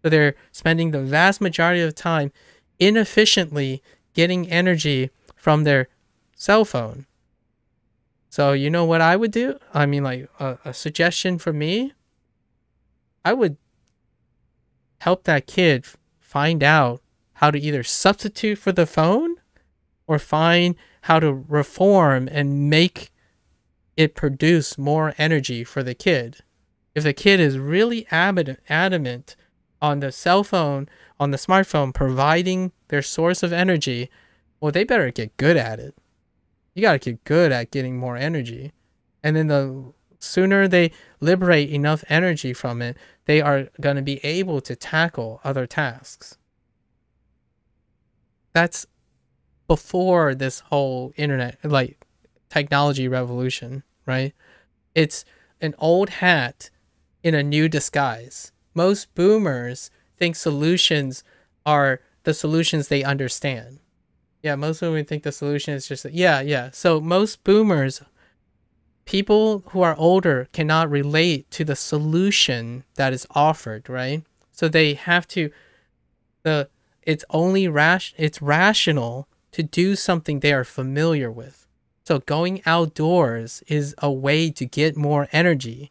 So they're spending the vast majority of the time inefficiently getting energy from their cell phone. So you know what I would do? I mean, like a suggestion for me? I would help that kid find out how to either substitute for the phone or find how to reform and make it produce more energy for the kid. If the kid is really adamant on the cell phone, on the smartphone, providing their source of energy, well, they better get good at it. You got to get good at getting more energy. And then the sooner they liberate enough energy from it, they are going to be able to tackle other tasks. That's before this whole internet, like, technology revolution, right? It's an old hat in a new disguise. Most boomers think solutions are the solutions they understand. Yeah, most women think the solution is just, yeah. So most boomers, people who are older, cannot relate to the solution that is offered, right? So they have to, it's rational to do something they are familiar with. So going outdoors is a way to get more energy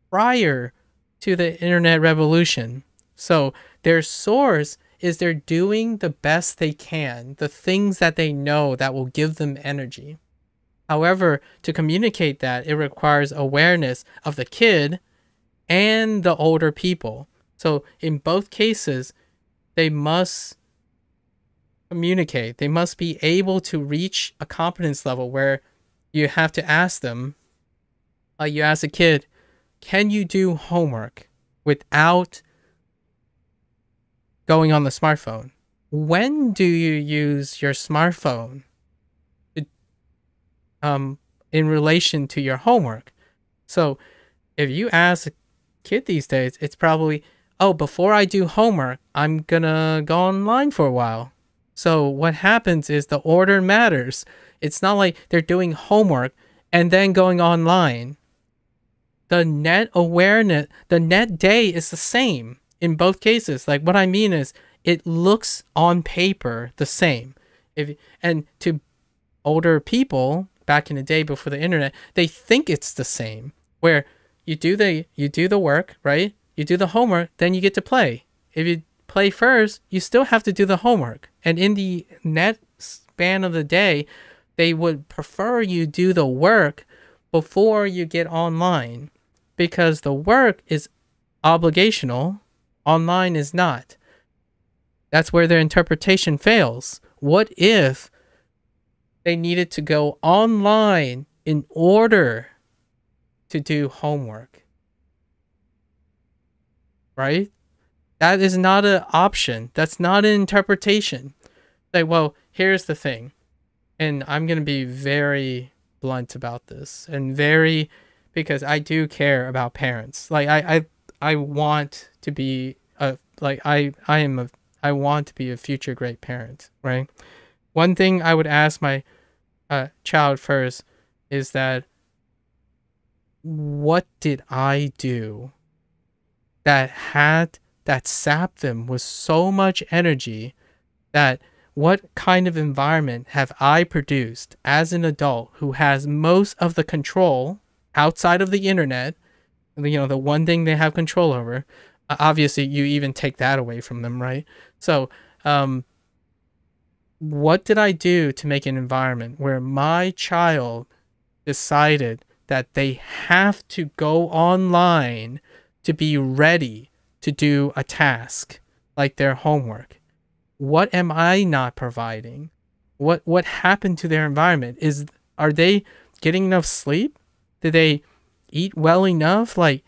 prior to the internet revolution. So their source is they're doing the best they can, the things that they know that will give them energy. However, to communicate that, it requires awareness of the kid and the older people. So in both cases, they must communicate. They must be able to reach a competence level where you have to ask them, you ask a kid, can you do homework without going on the smartphone? When do you use your smartphone in relation to your homework? So if you ask a kid these days, it's probably, oh, before I do homework, I'm gonna go online for a while. So what happens is the order matters. It's not like they're doing homework and then going online. The net awareness, the net day is the same in both cases. Like, what I mean is, it looks on paper the same. And to older people back in the day before the internet, they think it's the same. Where you do the work, right? You do the homework, then you get to play. If you play first, you still have to do the homework. And in the net span of the day, they would prefer you do the work before you get online, because the work is obligational, online is not. That's where their interpretation fails. What if they needed to go online in order to do homework? Right? That is not an option. That's not an interpretation. Like, well, here's the thing. And I'm going to be very blunt about this, and because I do care about parents. Like, I want to be I want to be a future great parent, right? One thing I would ask my child first is that, what did I do that sapped them with so much energy? That what kind of environment have I produced as an adult who has most of the control outside of the internet? The one thing they have control over. Obviously, you even take that away from them, right? So, what did I do to make an environment where my child decided that they have to go online to be ready to do a task like their homework? What am I not providing? What happened to their environment? Are they getting enough sleep? Did they eat well enough? Like,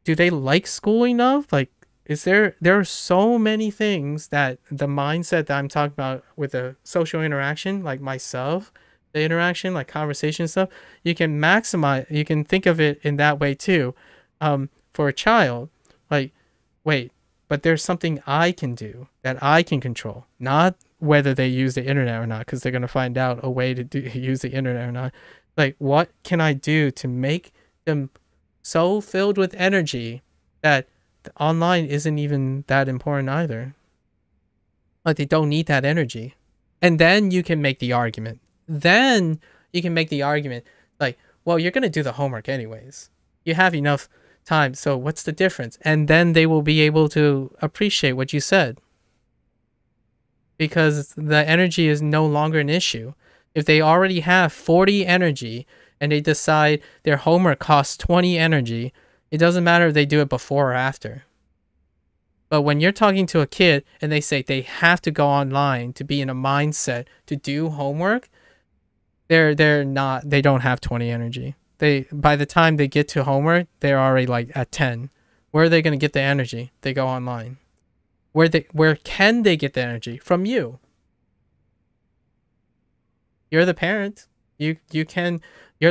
do they like school enough? Like, there are so many things that the mindset that I'm talking about with the social interaction, like myself, the interaction, like conversation stuff, you can maximize, you can think of it in that way too. For a child, like, wait, but there's something I can do that I can control, not whether they use the internet or not, because they're going to find out a way to use the internet or not. Like, what can I do to make them so filled with energy that the online isn't even that important either? Like, they don't need that energy. And then you can make the argument. Like, well, you're going to do the homework anyways. You have enough time. So what's the difference? And then they will be able to appreciate what you said, because the energy is no longer an issue. If they already have 40 energy and they decide their homework costs 20 energy, it doesn't matter if they do it before or after. But when you're talking to a kid and they say they have to go online to be in a mindset to do homework, they don't have 20 energy. By the time they get to homework, they're already like at 10. Where are they going to get the energy? They go online. Where can they get the energy? From you. You're the parent. You're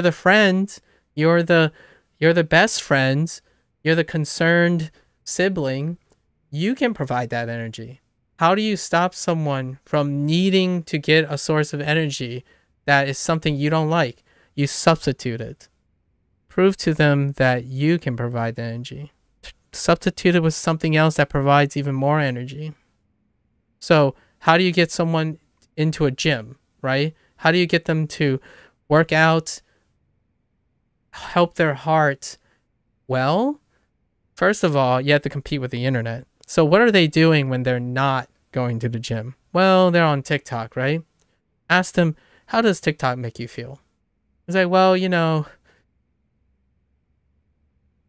the friend. You're the best friend. You're the concerned sibling. You can provide that energy. How do you stop someone from needing to get a source of energy that is something you don't like? You substitute it. Prove to them that you can provide the energy. Substitute it with something else that provides even more energy. So how do you get someone into a gym, right? How do you get them to work out, help their heart? Well, first of all, you have to compete with the internet. So what are they doing when they're not going to the gym? Well, they're on TikTok, right? Ask them, how does TikTok make you feel? It's like, well, you know,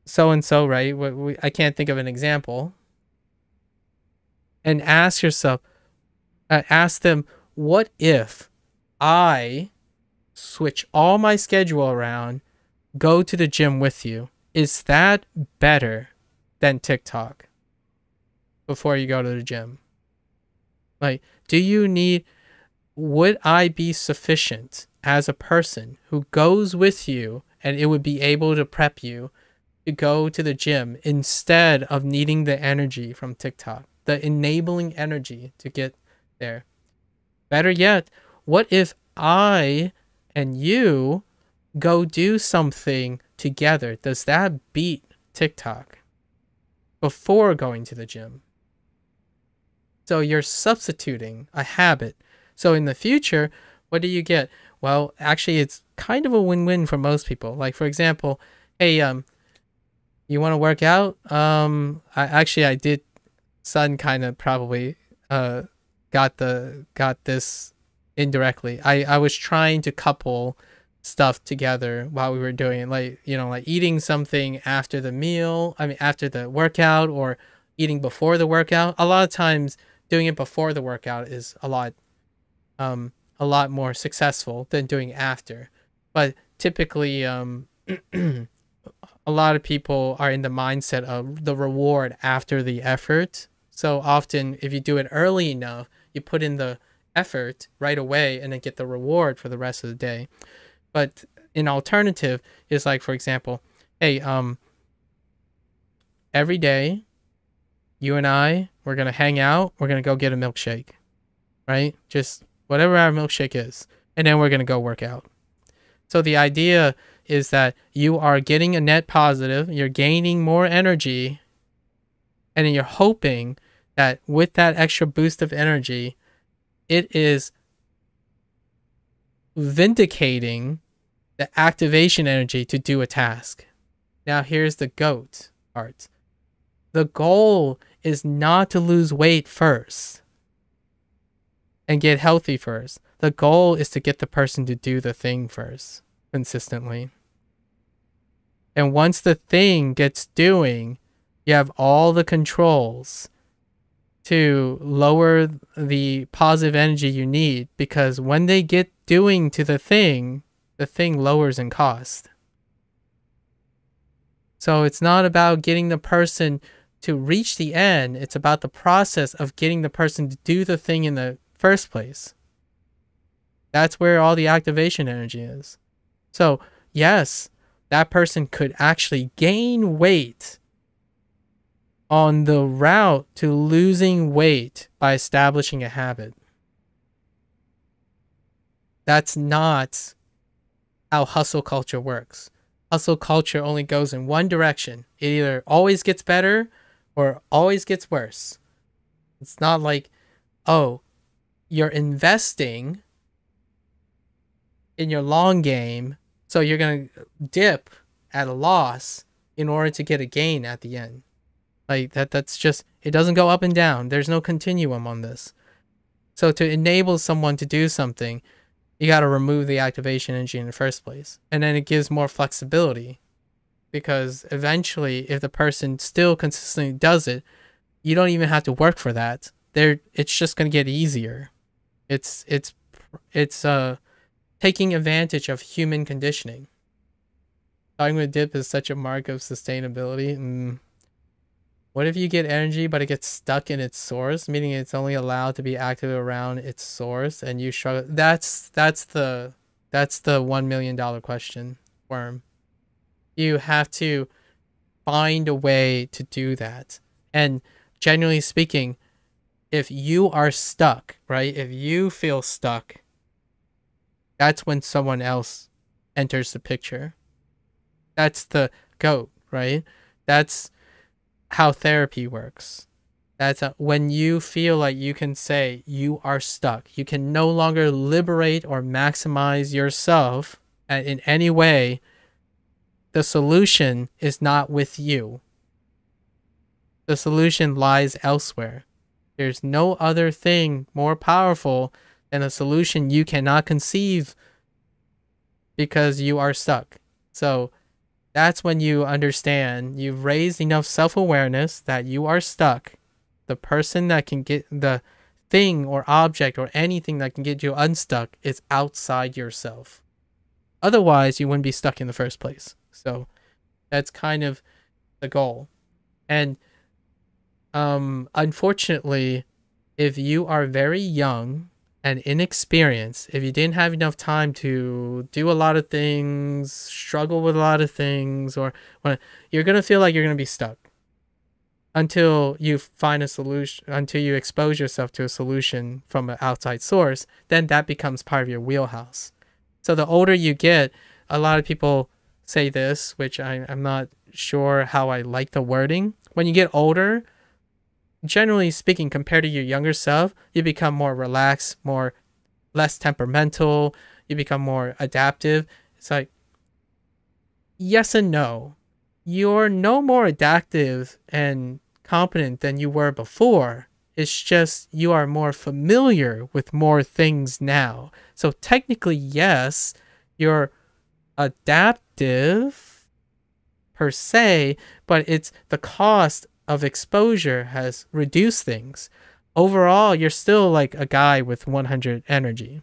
so-and-so, right? I can't think of an example. And ask yourself, ask them, what if I switch all my schedule around, go to the gym with you? Is that better than TikTok before you go to the gym? Like, would I be sufficient as a person who goes with you and it would be able to prep you to go to the gym instead of needing the energy from TikTok, the enabling energy to get there? Better yet, what if I and you go do something together? Does that beat TikTok before going to the gym? So you're substituting a habit. So in the future, what do you get? Well, actually, it's kind of a win-win for most people. Like, for example, hey, you want to work out? I did. Son kind of probably got this indirectly. I was trying to couple stuff together while we were doing it, like, you know, like eating something after the meal. I mean, after the workout, or eating before the workout. A lot of times, doing it before the workout is a lot more successful than doing after. But typically, a lot of people are in the mindset of the reward after the effort. So often, if you do it early enough, you put in the effort right away and then get the reward for the rest of the day. But an alternative is like, for example, hey, every day, you and I, we're going to hang out. We're going to go get a milkshake, right? Just whatever our milkshake is. And then we're going to go work out. So the idea is that you are getting a net positive, you're gaining more energy, and then you're hoping that with that extra boost of energy, it is vindicating the activation energy to do a task. Now here's the GOAT part. The goal is not to lose weight first and get healthy first. The goal is to get the person to do the thing first, consistently. And once the thing gets doing, you have all the controls to lower the positive energy you need, because when they get doing to the thing lowers in cost. So it's not about getting the person to reach the end. It's about the process of getting the person to do the thing in the first place. That's where all the activation energy is. So yes, that person could actually gain weight on the route to losing weight by establishing a habit. That's not how hustle culture works. Hustle culture only goes in one direction. It either always gets better or always gets worse. It's not like, oh, you're investing in your long game, so you're going to dip at a loss in order to get a gain at the end. Like that's just, it doesn't go up and down. There's no continuum on this. So to enable someone to do something, you got to remove the activation energy in the first place. And then it gives more flexibility, because eventually if the person still consistently does it, you don't even have to work for that. It's just going to get easier. It's taking advantage of human conditioning. Starting with dip is such a mark of sustainability. What if you get energy, but it gets stuck in its source, meaning it's only allowed to be active around its source, and you struggle? That's the $1 million question, Worm. You have to find a way to do that. And generally speaking, if you are stuck, right? If you feel stuck, that's when someone else enters the picture. That's the GOAT, right? That's how therapy works. That's when you feel like you can say you are stuck. You can no longer liberate or maximize yourself in any way. The solution is not with you. The solution lies elsewhere. There's no other thing more powerful than a solution you cannot conceive because you are stuck. So that's when you understand you've raised enough self-awareness that you are stuck. The person that can get the thing or object or anything that can get you unstuck is outside yourself. Otherwise, you wouldn't be stuck in the first place. So that's kind of the goal. And unfortunately, if you are very young and inexperienced, if you didn't have enough time to do a lot of things, struggle with a lot of things, or you're going to feel like you're going to be stuck until you find a solution, until you expose yourself to a solution from an outside source, then that becomes part of your wheelhouse. So the older you get, a lot of people say this, which I'm not sure how I like the wording. When you get older, generally speaking, compared to your younger self, you become more relaxed, less temperamental, you become more adaptive. It's like, yes and no. You're no more adaptive and competent than you were before. It's just you are more familiar with more things now. So technically, yes, you're adaptive per se, but it's the cost of exposure has reduced things. Overall, you're still like a guy with 100 energy.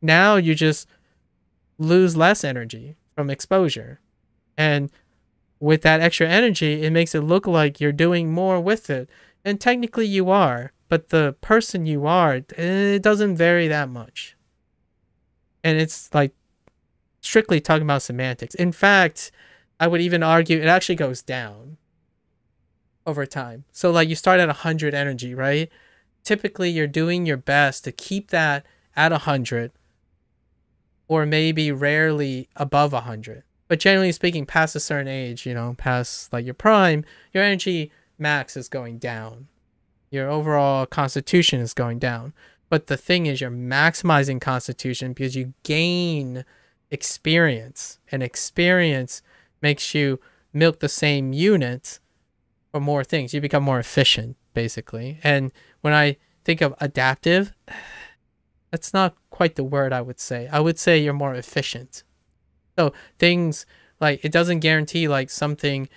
Now you just lose less energy from exposure. And with that extra energy, it makes it look like you're doing more with it. And technically you are, but the person you are, it doesn't vary that much. And it's like strictly talking about semantics. In fact, I would even argue it actually goes down over time. So like you start at 100 energy, right? Typically you're doing your best to keep that at 100, or maybe rarely above 100. But generally speaking, past a certain age, past like your prime, your energy max is going down. Your overall constitution is going down. But the thing is, you're maximizing constitution because you gain experience, and experience makes you milk the same unit for more things. You become more efficient, basically. And when I think of adaptive, that's not quite the word I would say. I would say you're more efficient. So things like, it doesn't guarantee like something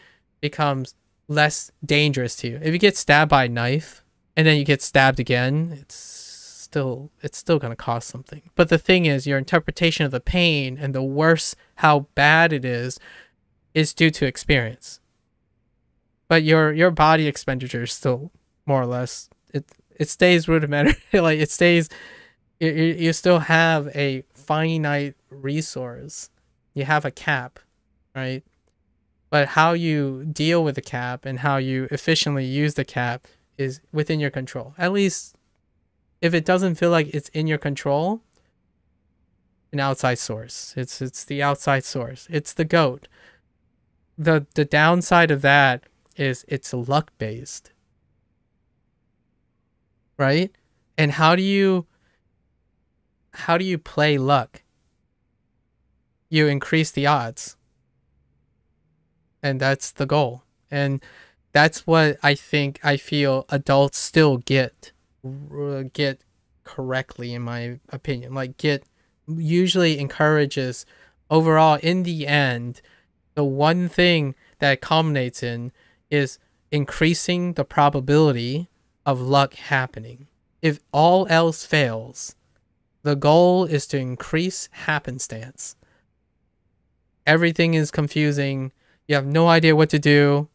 becomes less dangerous to you. If you get stabbed by a knife and then you get stabbed again, it's still going to cost something. But the thing is, your interpretation of the pain and the worse how bad it is due to experience. But your body expenditure is still more or less, it stays rudimentary. Like it stays, you still have a finite resource. You have a cap, right? But how you deal with the cap and how you efficiently use the cap is within your control. At least if it doesn't feel like it's in your control, an outside source. It's the outside source. It's the GOAT. The downside of that is it's luck based, right? And how do you play luck? You increase the odds. and that's the goal. And that's what I feel adults still get correctly, in my opinion. Like, get usually encourages overall, in the end, the one thing that it culminates in is increasing the probability of luck happening. If all else fails, the goal is to increase happenstance. Everything is confusing. You have no idea what to do.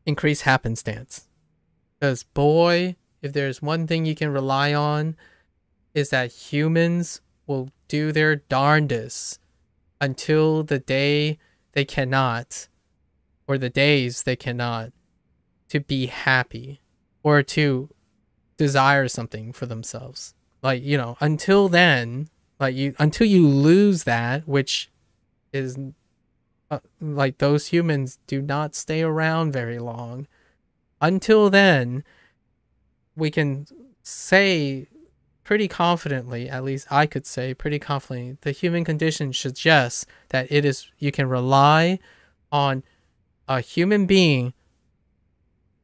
Increase happenstance. Because, boy, if there's one thing you can rely on, is that humans will do their darndest until the day they cannot, or the days they cannot, to be happy or to desire something for themselves. Like, you know, until then, like, until you lose that, which is like, those humans do not stay around very long. Until then, we can say pretty confidently, at least I could say pretty confidently, the human condition suggests that you can rely on a human being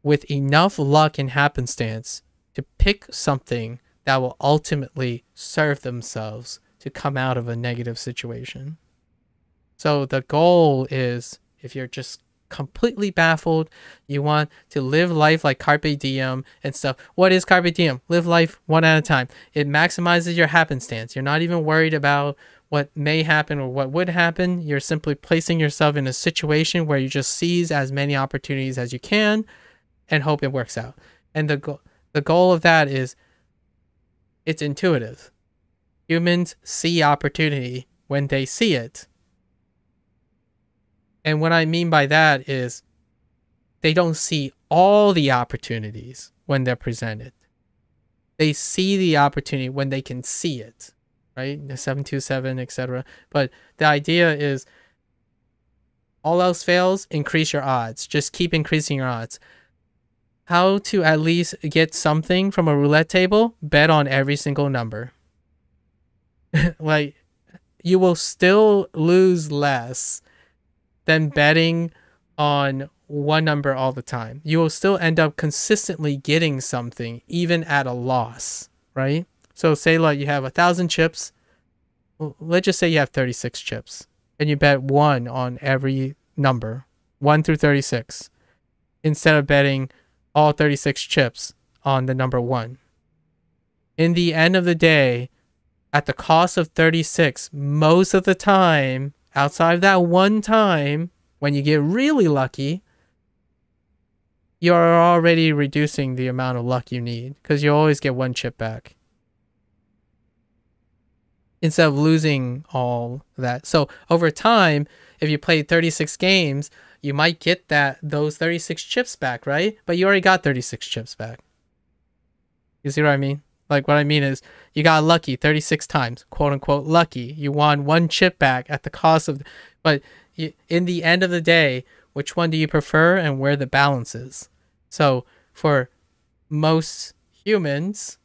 with enough luck and happenstance to pick something that will ultimately serve themselves to come out of a negative situation. So the goal is, if you're just completely baffled, you want to live life like carpe diem and stuff. What is carpe diem? Live life one at a time. It maximizes your happenstance. You're not even worried about what may happen or what would happen. You're simply placing yourself in a situation where you just seize as many opportunities as you can and hope it works out. And the goal of that is, it's intuitive. Humans see opportunity when they see it. And what I mean by that is, they don't see all the opportunities when they're presented. They see the opportunity when they can see it, right? The 727, etc. But the idea is, all else fails, increase your odds. Just keep increasing your odds. How to at least get something from a roulette table? Bet on every single number. Like, you will still lose less than betting on one number all the time. You will still end up consistently getting something, even at a loss, right? So say, like, you have 1,000 chips. Well, let's just say you have 36 chips, and you bet 1 on every number, 1 through 36, instead of betting all 36 chips on the number 1. In the end of the day, at the cost of 36, most of the time, outside of that one time, when you get really lucky, you're already reducing the amount of luck you need, because you always get 1 chip back, instead of losing all that. So over time, if you play 36 games, you might get those 36 chips back, right? But you already got 36 chips back. You see what I mean? Like, what I mean is, you got lucky 36 times, quote unquote lucky. You won 1 chip back at the cost of, but in the end of the day, which one do you prefer and where the balance is? So for most humans,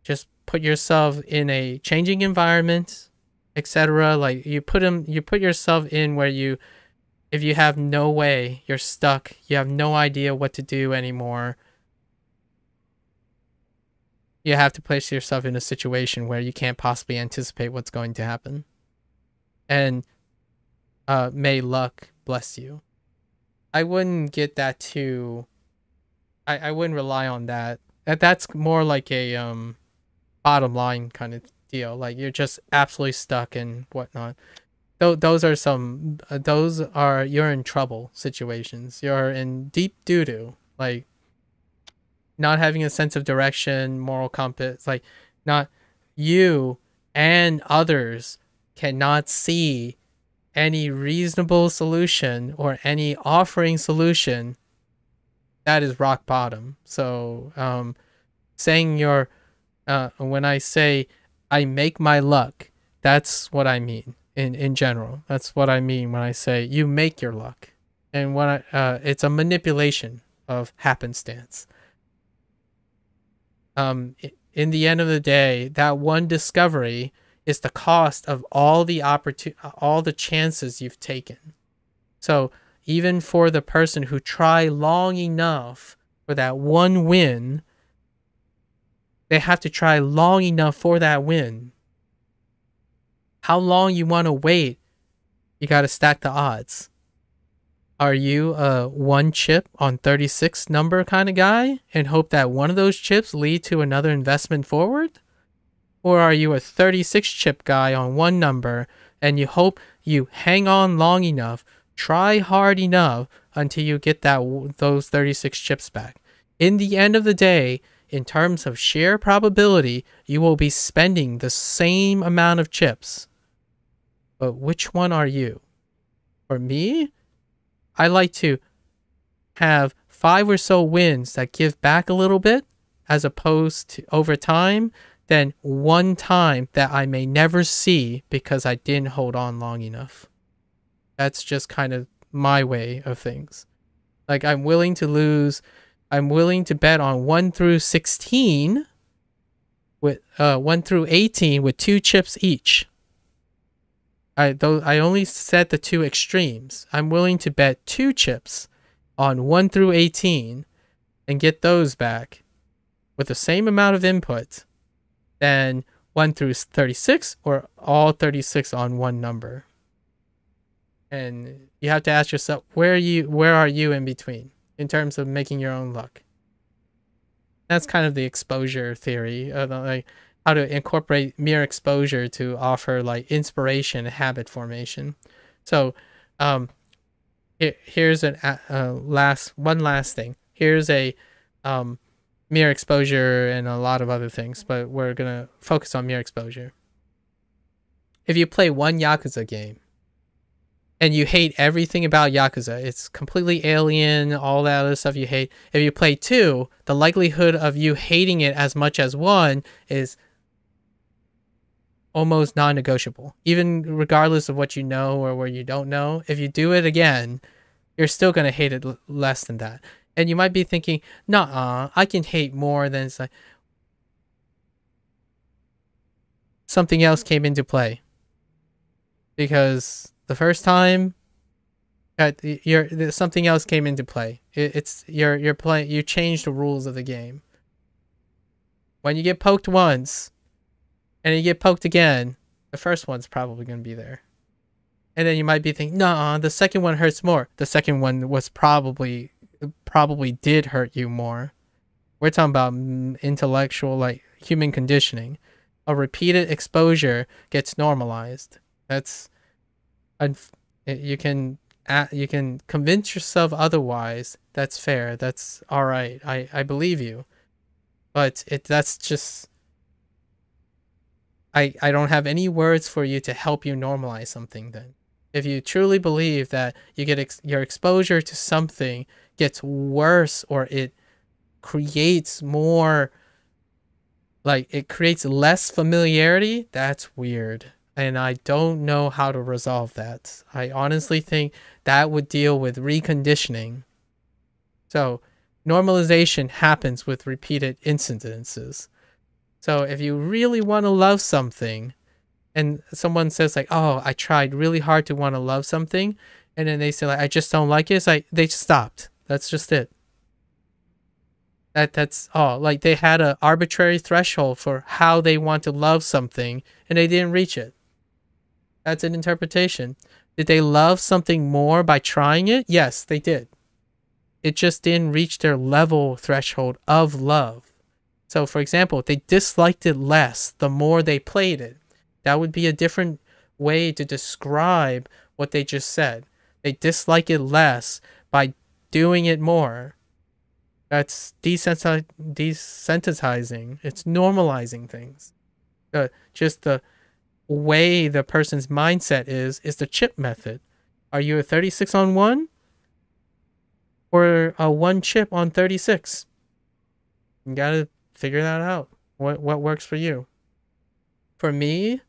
just put yourself in a changing environment, etc. Like, you put yourself in where if you have no way, you're stuck, you have no idea what to do anymore. You have to place yourself in a situation where you can't possibly anticipate what's going to happen. And may luck bless you. I wouldn't get that too. I wouldn't rely on that. That's more like a bottom line kind of deal. Like, you're just absolutely stuck and whatnot. Those are you're in trouble situations. You're in deep doo-doo. Like, not having a sense of direction, moral compass, like, not you and others cannot see any reasonable solution or any offering solution. That is rock bottom. So saying when I say I make my luck, that's what I mean in general. That's what I mean when I say you make your luck. And when it's a manipulation of happenstance. In the end of the day, that one discovery is the cost of all the chances you've taken. So even for the person who try long enough for that one win, they have to try long enough for that win. How long you want to wait, you got to stack the odds. Are you a 1 chip on 36 number kind of guy and hope that one of those chips lead to another investment forward? Or are you a 36 chip guy on 1 number and you hope you hang on long enough, try hard enough until you get those 36 chips back? In the end of the day, in terms of sheer probability, you will be spending the same amount of chips. But which one are you? For me, I like to have 5 or so wins that give back a little bit, as opposed to over time, than one time that I may never see because I didn't hold on long enough. That's just kind of my way of things. Like, I'm willing to bet on 1 through 16 with 1 through 18 with 2 chips each. I only said the 2 extremes. I'm willing to bet 2 chips on 1 through 18 and get those back with the same amount of input than 1 through 36 or all 36 on 1 number. And you have to ask yourself, where are you in between in terms of making your own luck? That's kind of the exposure theory of like how to incorporate mere exposure to offer like inspiration and habit formation. So here's one last thing. Here's a mere exposure and a lot of other things, but we're gonna focus on mere exposure. If you play one Yakuza game and you hate everything about Yakuza, it's completely alien, all that other stuff you hate. If you play 2, the likelihood of you hating it as much as 1 is almost non-negotiable. Even regardless of what you know or what you don't know, if you do it again, you're still going to hate it less than that. And you might be thinking, nah, I can hate more than it's like something else came into play. Because the first time something else came into play. You're playing, you changed the rules of the game. When you get poked once and you get poked again, the first one's probably going to be there. And then you might be thinking, nah, the second one hurts more. The second one was probably did hurt you more. We're talking about intellectual, like human conditioning. A repeated exposure gets normalized. That's you can convince yourself otherwise. That's fair. That's all right. I believe you. But that's just I don't have any words for you to help you normalize something then. If you truly believe that you get your exposure to something gets worse, or it creates more, like it creates less familiarity, that's weird. And I don't know how to resolve that. I honestly think that would deal with reconditioning. So normalization happens with repeated incidences. So if you really want to love something, and someone says like, oh, I tried really hard to want to love something, and then they say like, I just don't like it, it's like they stopped. That's just it. That's all. Like they had an arbitrary threshold for how they want to love something, and they didn't reach it. That's an interpretation. Did they love something more by trying it? Yes, they did. It just didn't reach their level threshold of love. So, for example, they disliked it less the more they played it. That would be a different way to describe what they just said. They dislike it less by doing it more. That's desensitizing. It's normalizing things. Just the way the person's mindset is the chip method. Are you a 36 on 1? Or a 1 chip on 36? You gotta figure that out. What works for you? For me,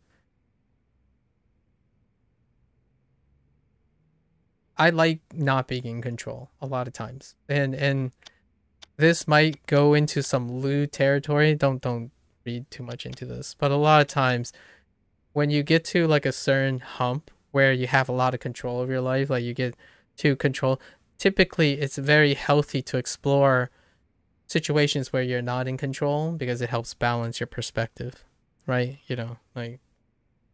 I like not being in control a lot of times. And this might go into some lewd territory. Don't read too much into this. But a lot of times when you get to like a certain hump where you have a lot of control of your life, like you get to control. Typically, it's very healthy to explore situations where you're not in control because it helps balance your perspective, right? You know, like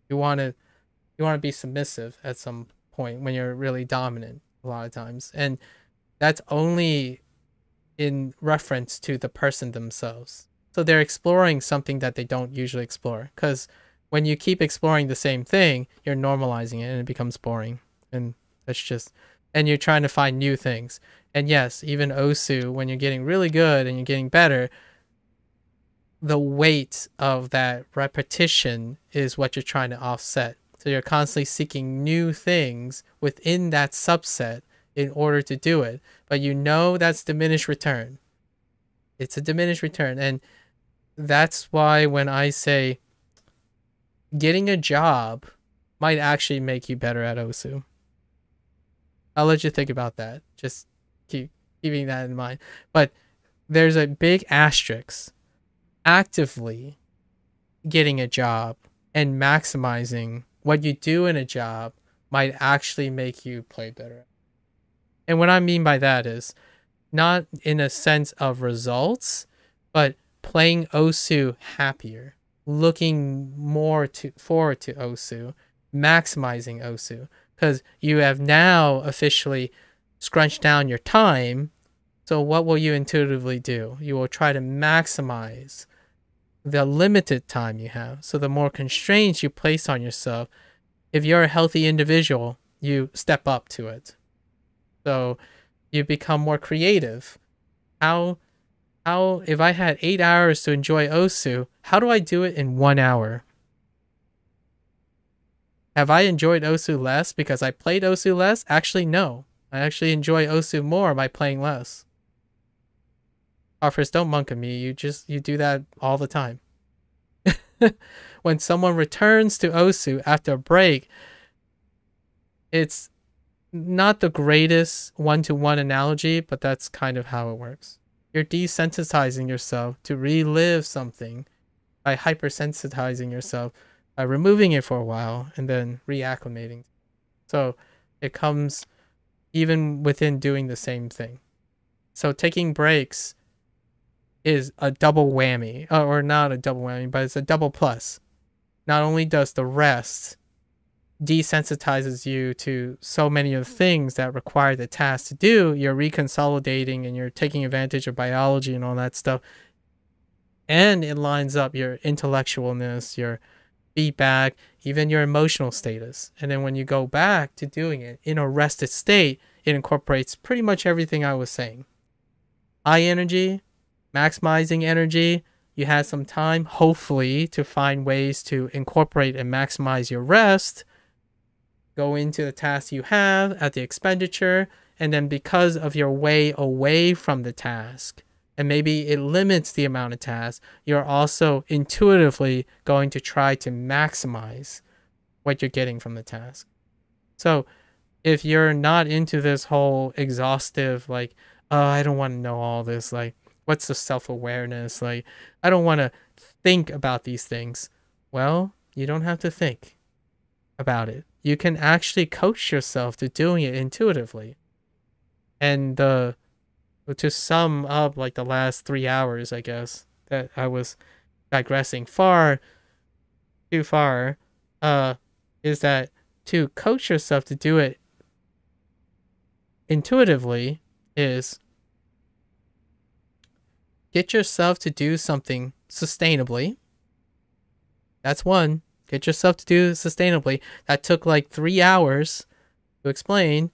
you want to be submissive at some point when you're really dominant a lot of times, and that's only in reference to the person themselves. So they're exploring something that they don't usually explore, because when you keep exploring the same thing, you're normalizing it and it becomes boring. And that's just, and you're trying to find new things. And yes, even Osu, when you're getting really good and you're getting better, the weight of that repetition is what you're trying to offset. So you're constantly seeking new things within that subset in order to do it. But you know that's diminished return. It's a diminished return. And that's why when I say getting a job might actually make you better at Osu. I'll let you think about that. Just keeping that in mind. But there's a big asterisk. Actively getting a job and maximizing what you do in a job might actually make you play better. And what I mean by that is not in a sense of results, but playing Osu happier, looking more forward to Osu, maximizing Osu, because you have now officially scrunched down your time. So what will you intuitively do? You will try to maximize the limited time you have. So the more constraints you place on yourself, if you're a healthy individual, you step up to it. So you become more creative. How if I had 8 hours to enjoy Osu, how do I do it in 1 hour? Have I enjoyed Osu less because I played Osu less? Actually, no. I actually enjoy Osu more by playing less. Offers, don't monk at me. You do that all the time. When someone returns to Osu after a break, it's not the greatest one-to-one analogy, but that's kind of how it works. You're desensitizing yourself to relive something by hypersensitizing yourself, by removing it for a while and then reacclimating. So it comes even within doing the same thing. So taking breaks is a double whammy, or not a double whammy, but it's a double plus. Not only does the rest desensitizes you to so many of the things that require the task to do, you're reconsolidating and you're taking advantage of biology and all that stuff, and it lines up your intellectualness, your feedback, even your emotional status. And then when you go back to doing it in a rested state, it incorporates pretty much everything I was saying. High energy, maximizing energy. You had some time, hopefully, to find ways to incorporate and maximize your rest. Go into the task you have at the expenditure, and then because of your way away from the task, and maybe it limits the amount of tasks, you're also intuitively going to try to maximize what you're getting from the task. So if you're not into this whole exhaustive, like, oh, I don't want to know all this, like, what's the self-awareness? Like, I don't want to think about these things. Well, you don't have to think about it. You can actually coach yourself to doing it intuitively. And to sum up, like, the last 3 hours, I guess, that I was digressing far too far, is that to coach yourself to do it intuitively is get yourself to do something sustainably. That's one. Get yourself to do sustainably. That took like 3 hours to explain,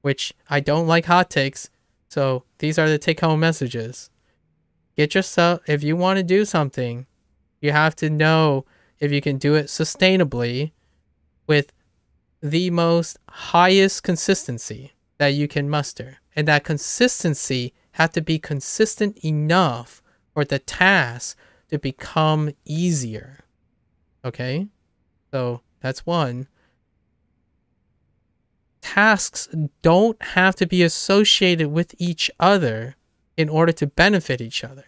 which I don't like hot takes. So these are the take-home messages. Get yourself, if you want to do something, you have to know if you can do it sustainably with the most highest consistency that you can muster. And that consistency have to be consistent enough for the task to become easier. Okay? So that's one. Tasks don't have to be associated with each other in order to benefit each other.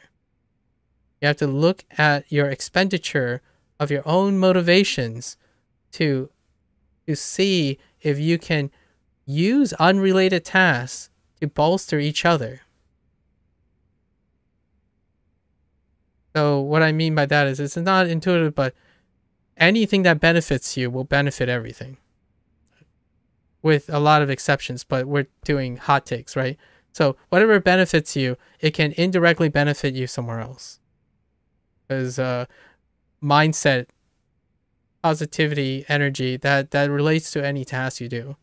You have to look at your expenditure of your own motivations to see if you can use unrelated tasks to bolster each other. So what I mean by that is it's not intuitive, but anything that benefits you will benefit everything. With a lot of exceptions, but we're doing hot takes, right? So whatever benefits you, it can indirectly benefit you somewhere else. Because mindset, positivity, energy, that relates to any task you do.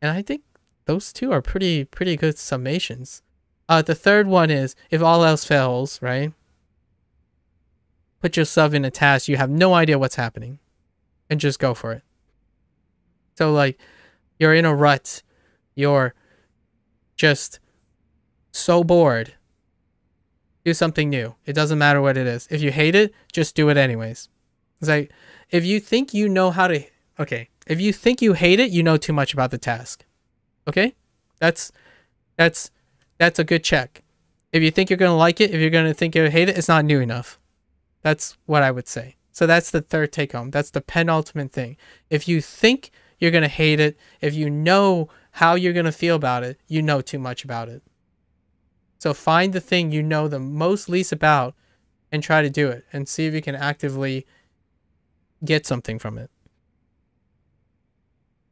And I think those two are pretty good summations. The third one is, if all else fails, right? Put yourself in a task you have no idea what's happening, and just go for it. So like, you're in a rut, you're just so bored. Do something new. It doesn't matter what it is. If you hate it, just do it anyways. It's like, if you think you know how to, okay, if you think you hate it, you know too much about the task. Okay? That's a good check. If you think you're going to like it, if you're going to think you hate it, it's not new enough. That's what I would say. So that's the third take home. That's the penultimate thing. If you think you're going to hate it, if you know how you're going to feel about it, you know too much about it. So find the thing you know the most least about and try to do it and see if you can actively get something from it.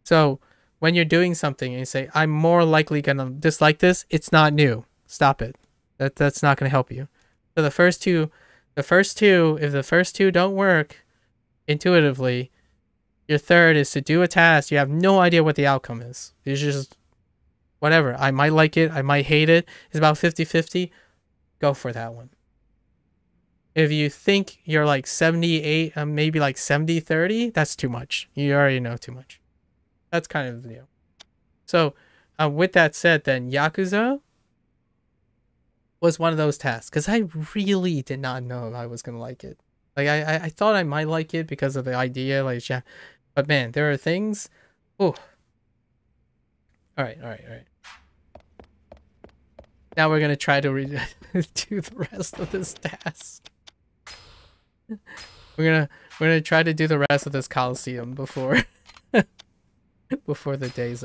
So when you're doing something and you say, I'm more likely going to dislike this, it's not new. Stop it. That's not going to help you. So if the first two don't work intuitively, your third is to do a task you have no idea what the outcome is. It's just whatever. I might like it, I might hate it. It's about 50-50. Go for that one. If you think you're like 78, maybe like 70-30, that's too much. You already know too much. That's kind of the deal. So with that said, then Yakuza was one of those tasks, because I really did not know if I was gonna like it. Like I thought I might like it because of the idea, like, yeah, but man, there are things. Oh, all right. Now we're gonna try to do the rest of this task. We're gonna try to do the rest of this Coliseum before before the day's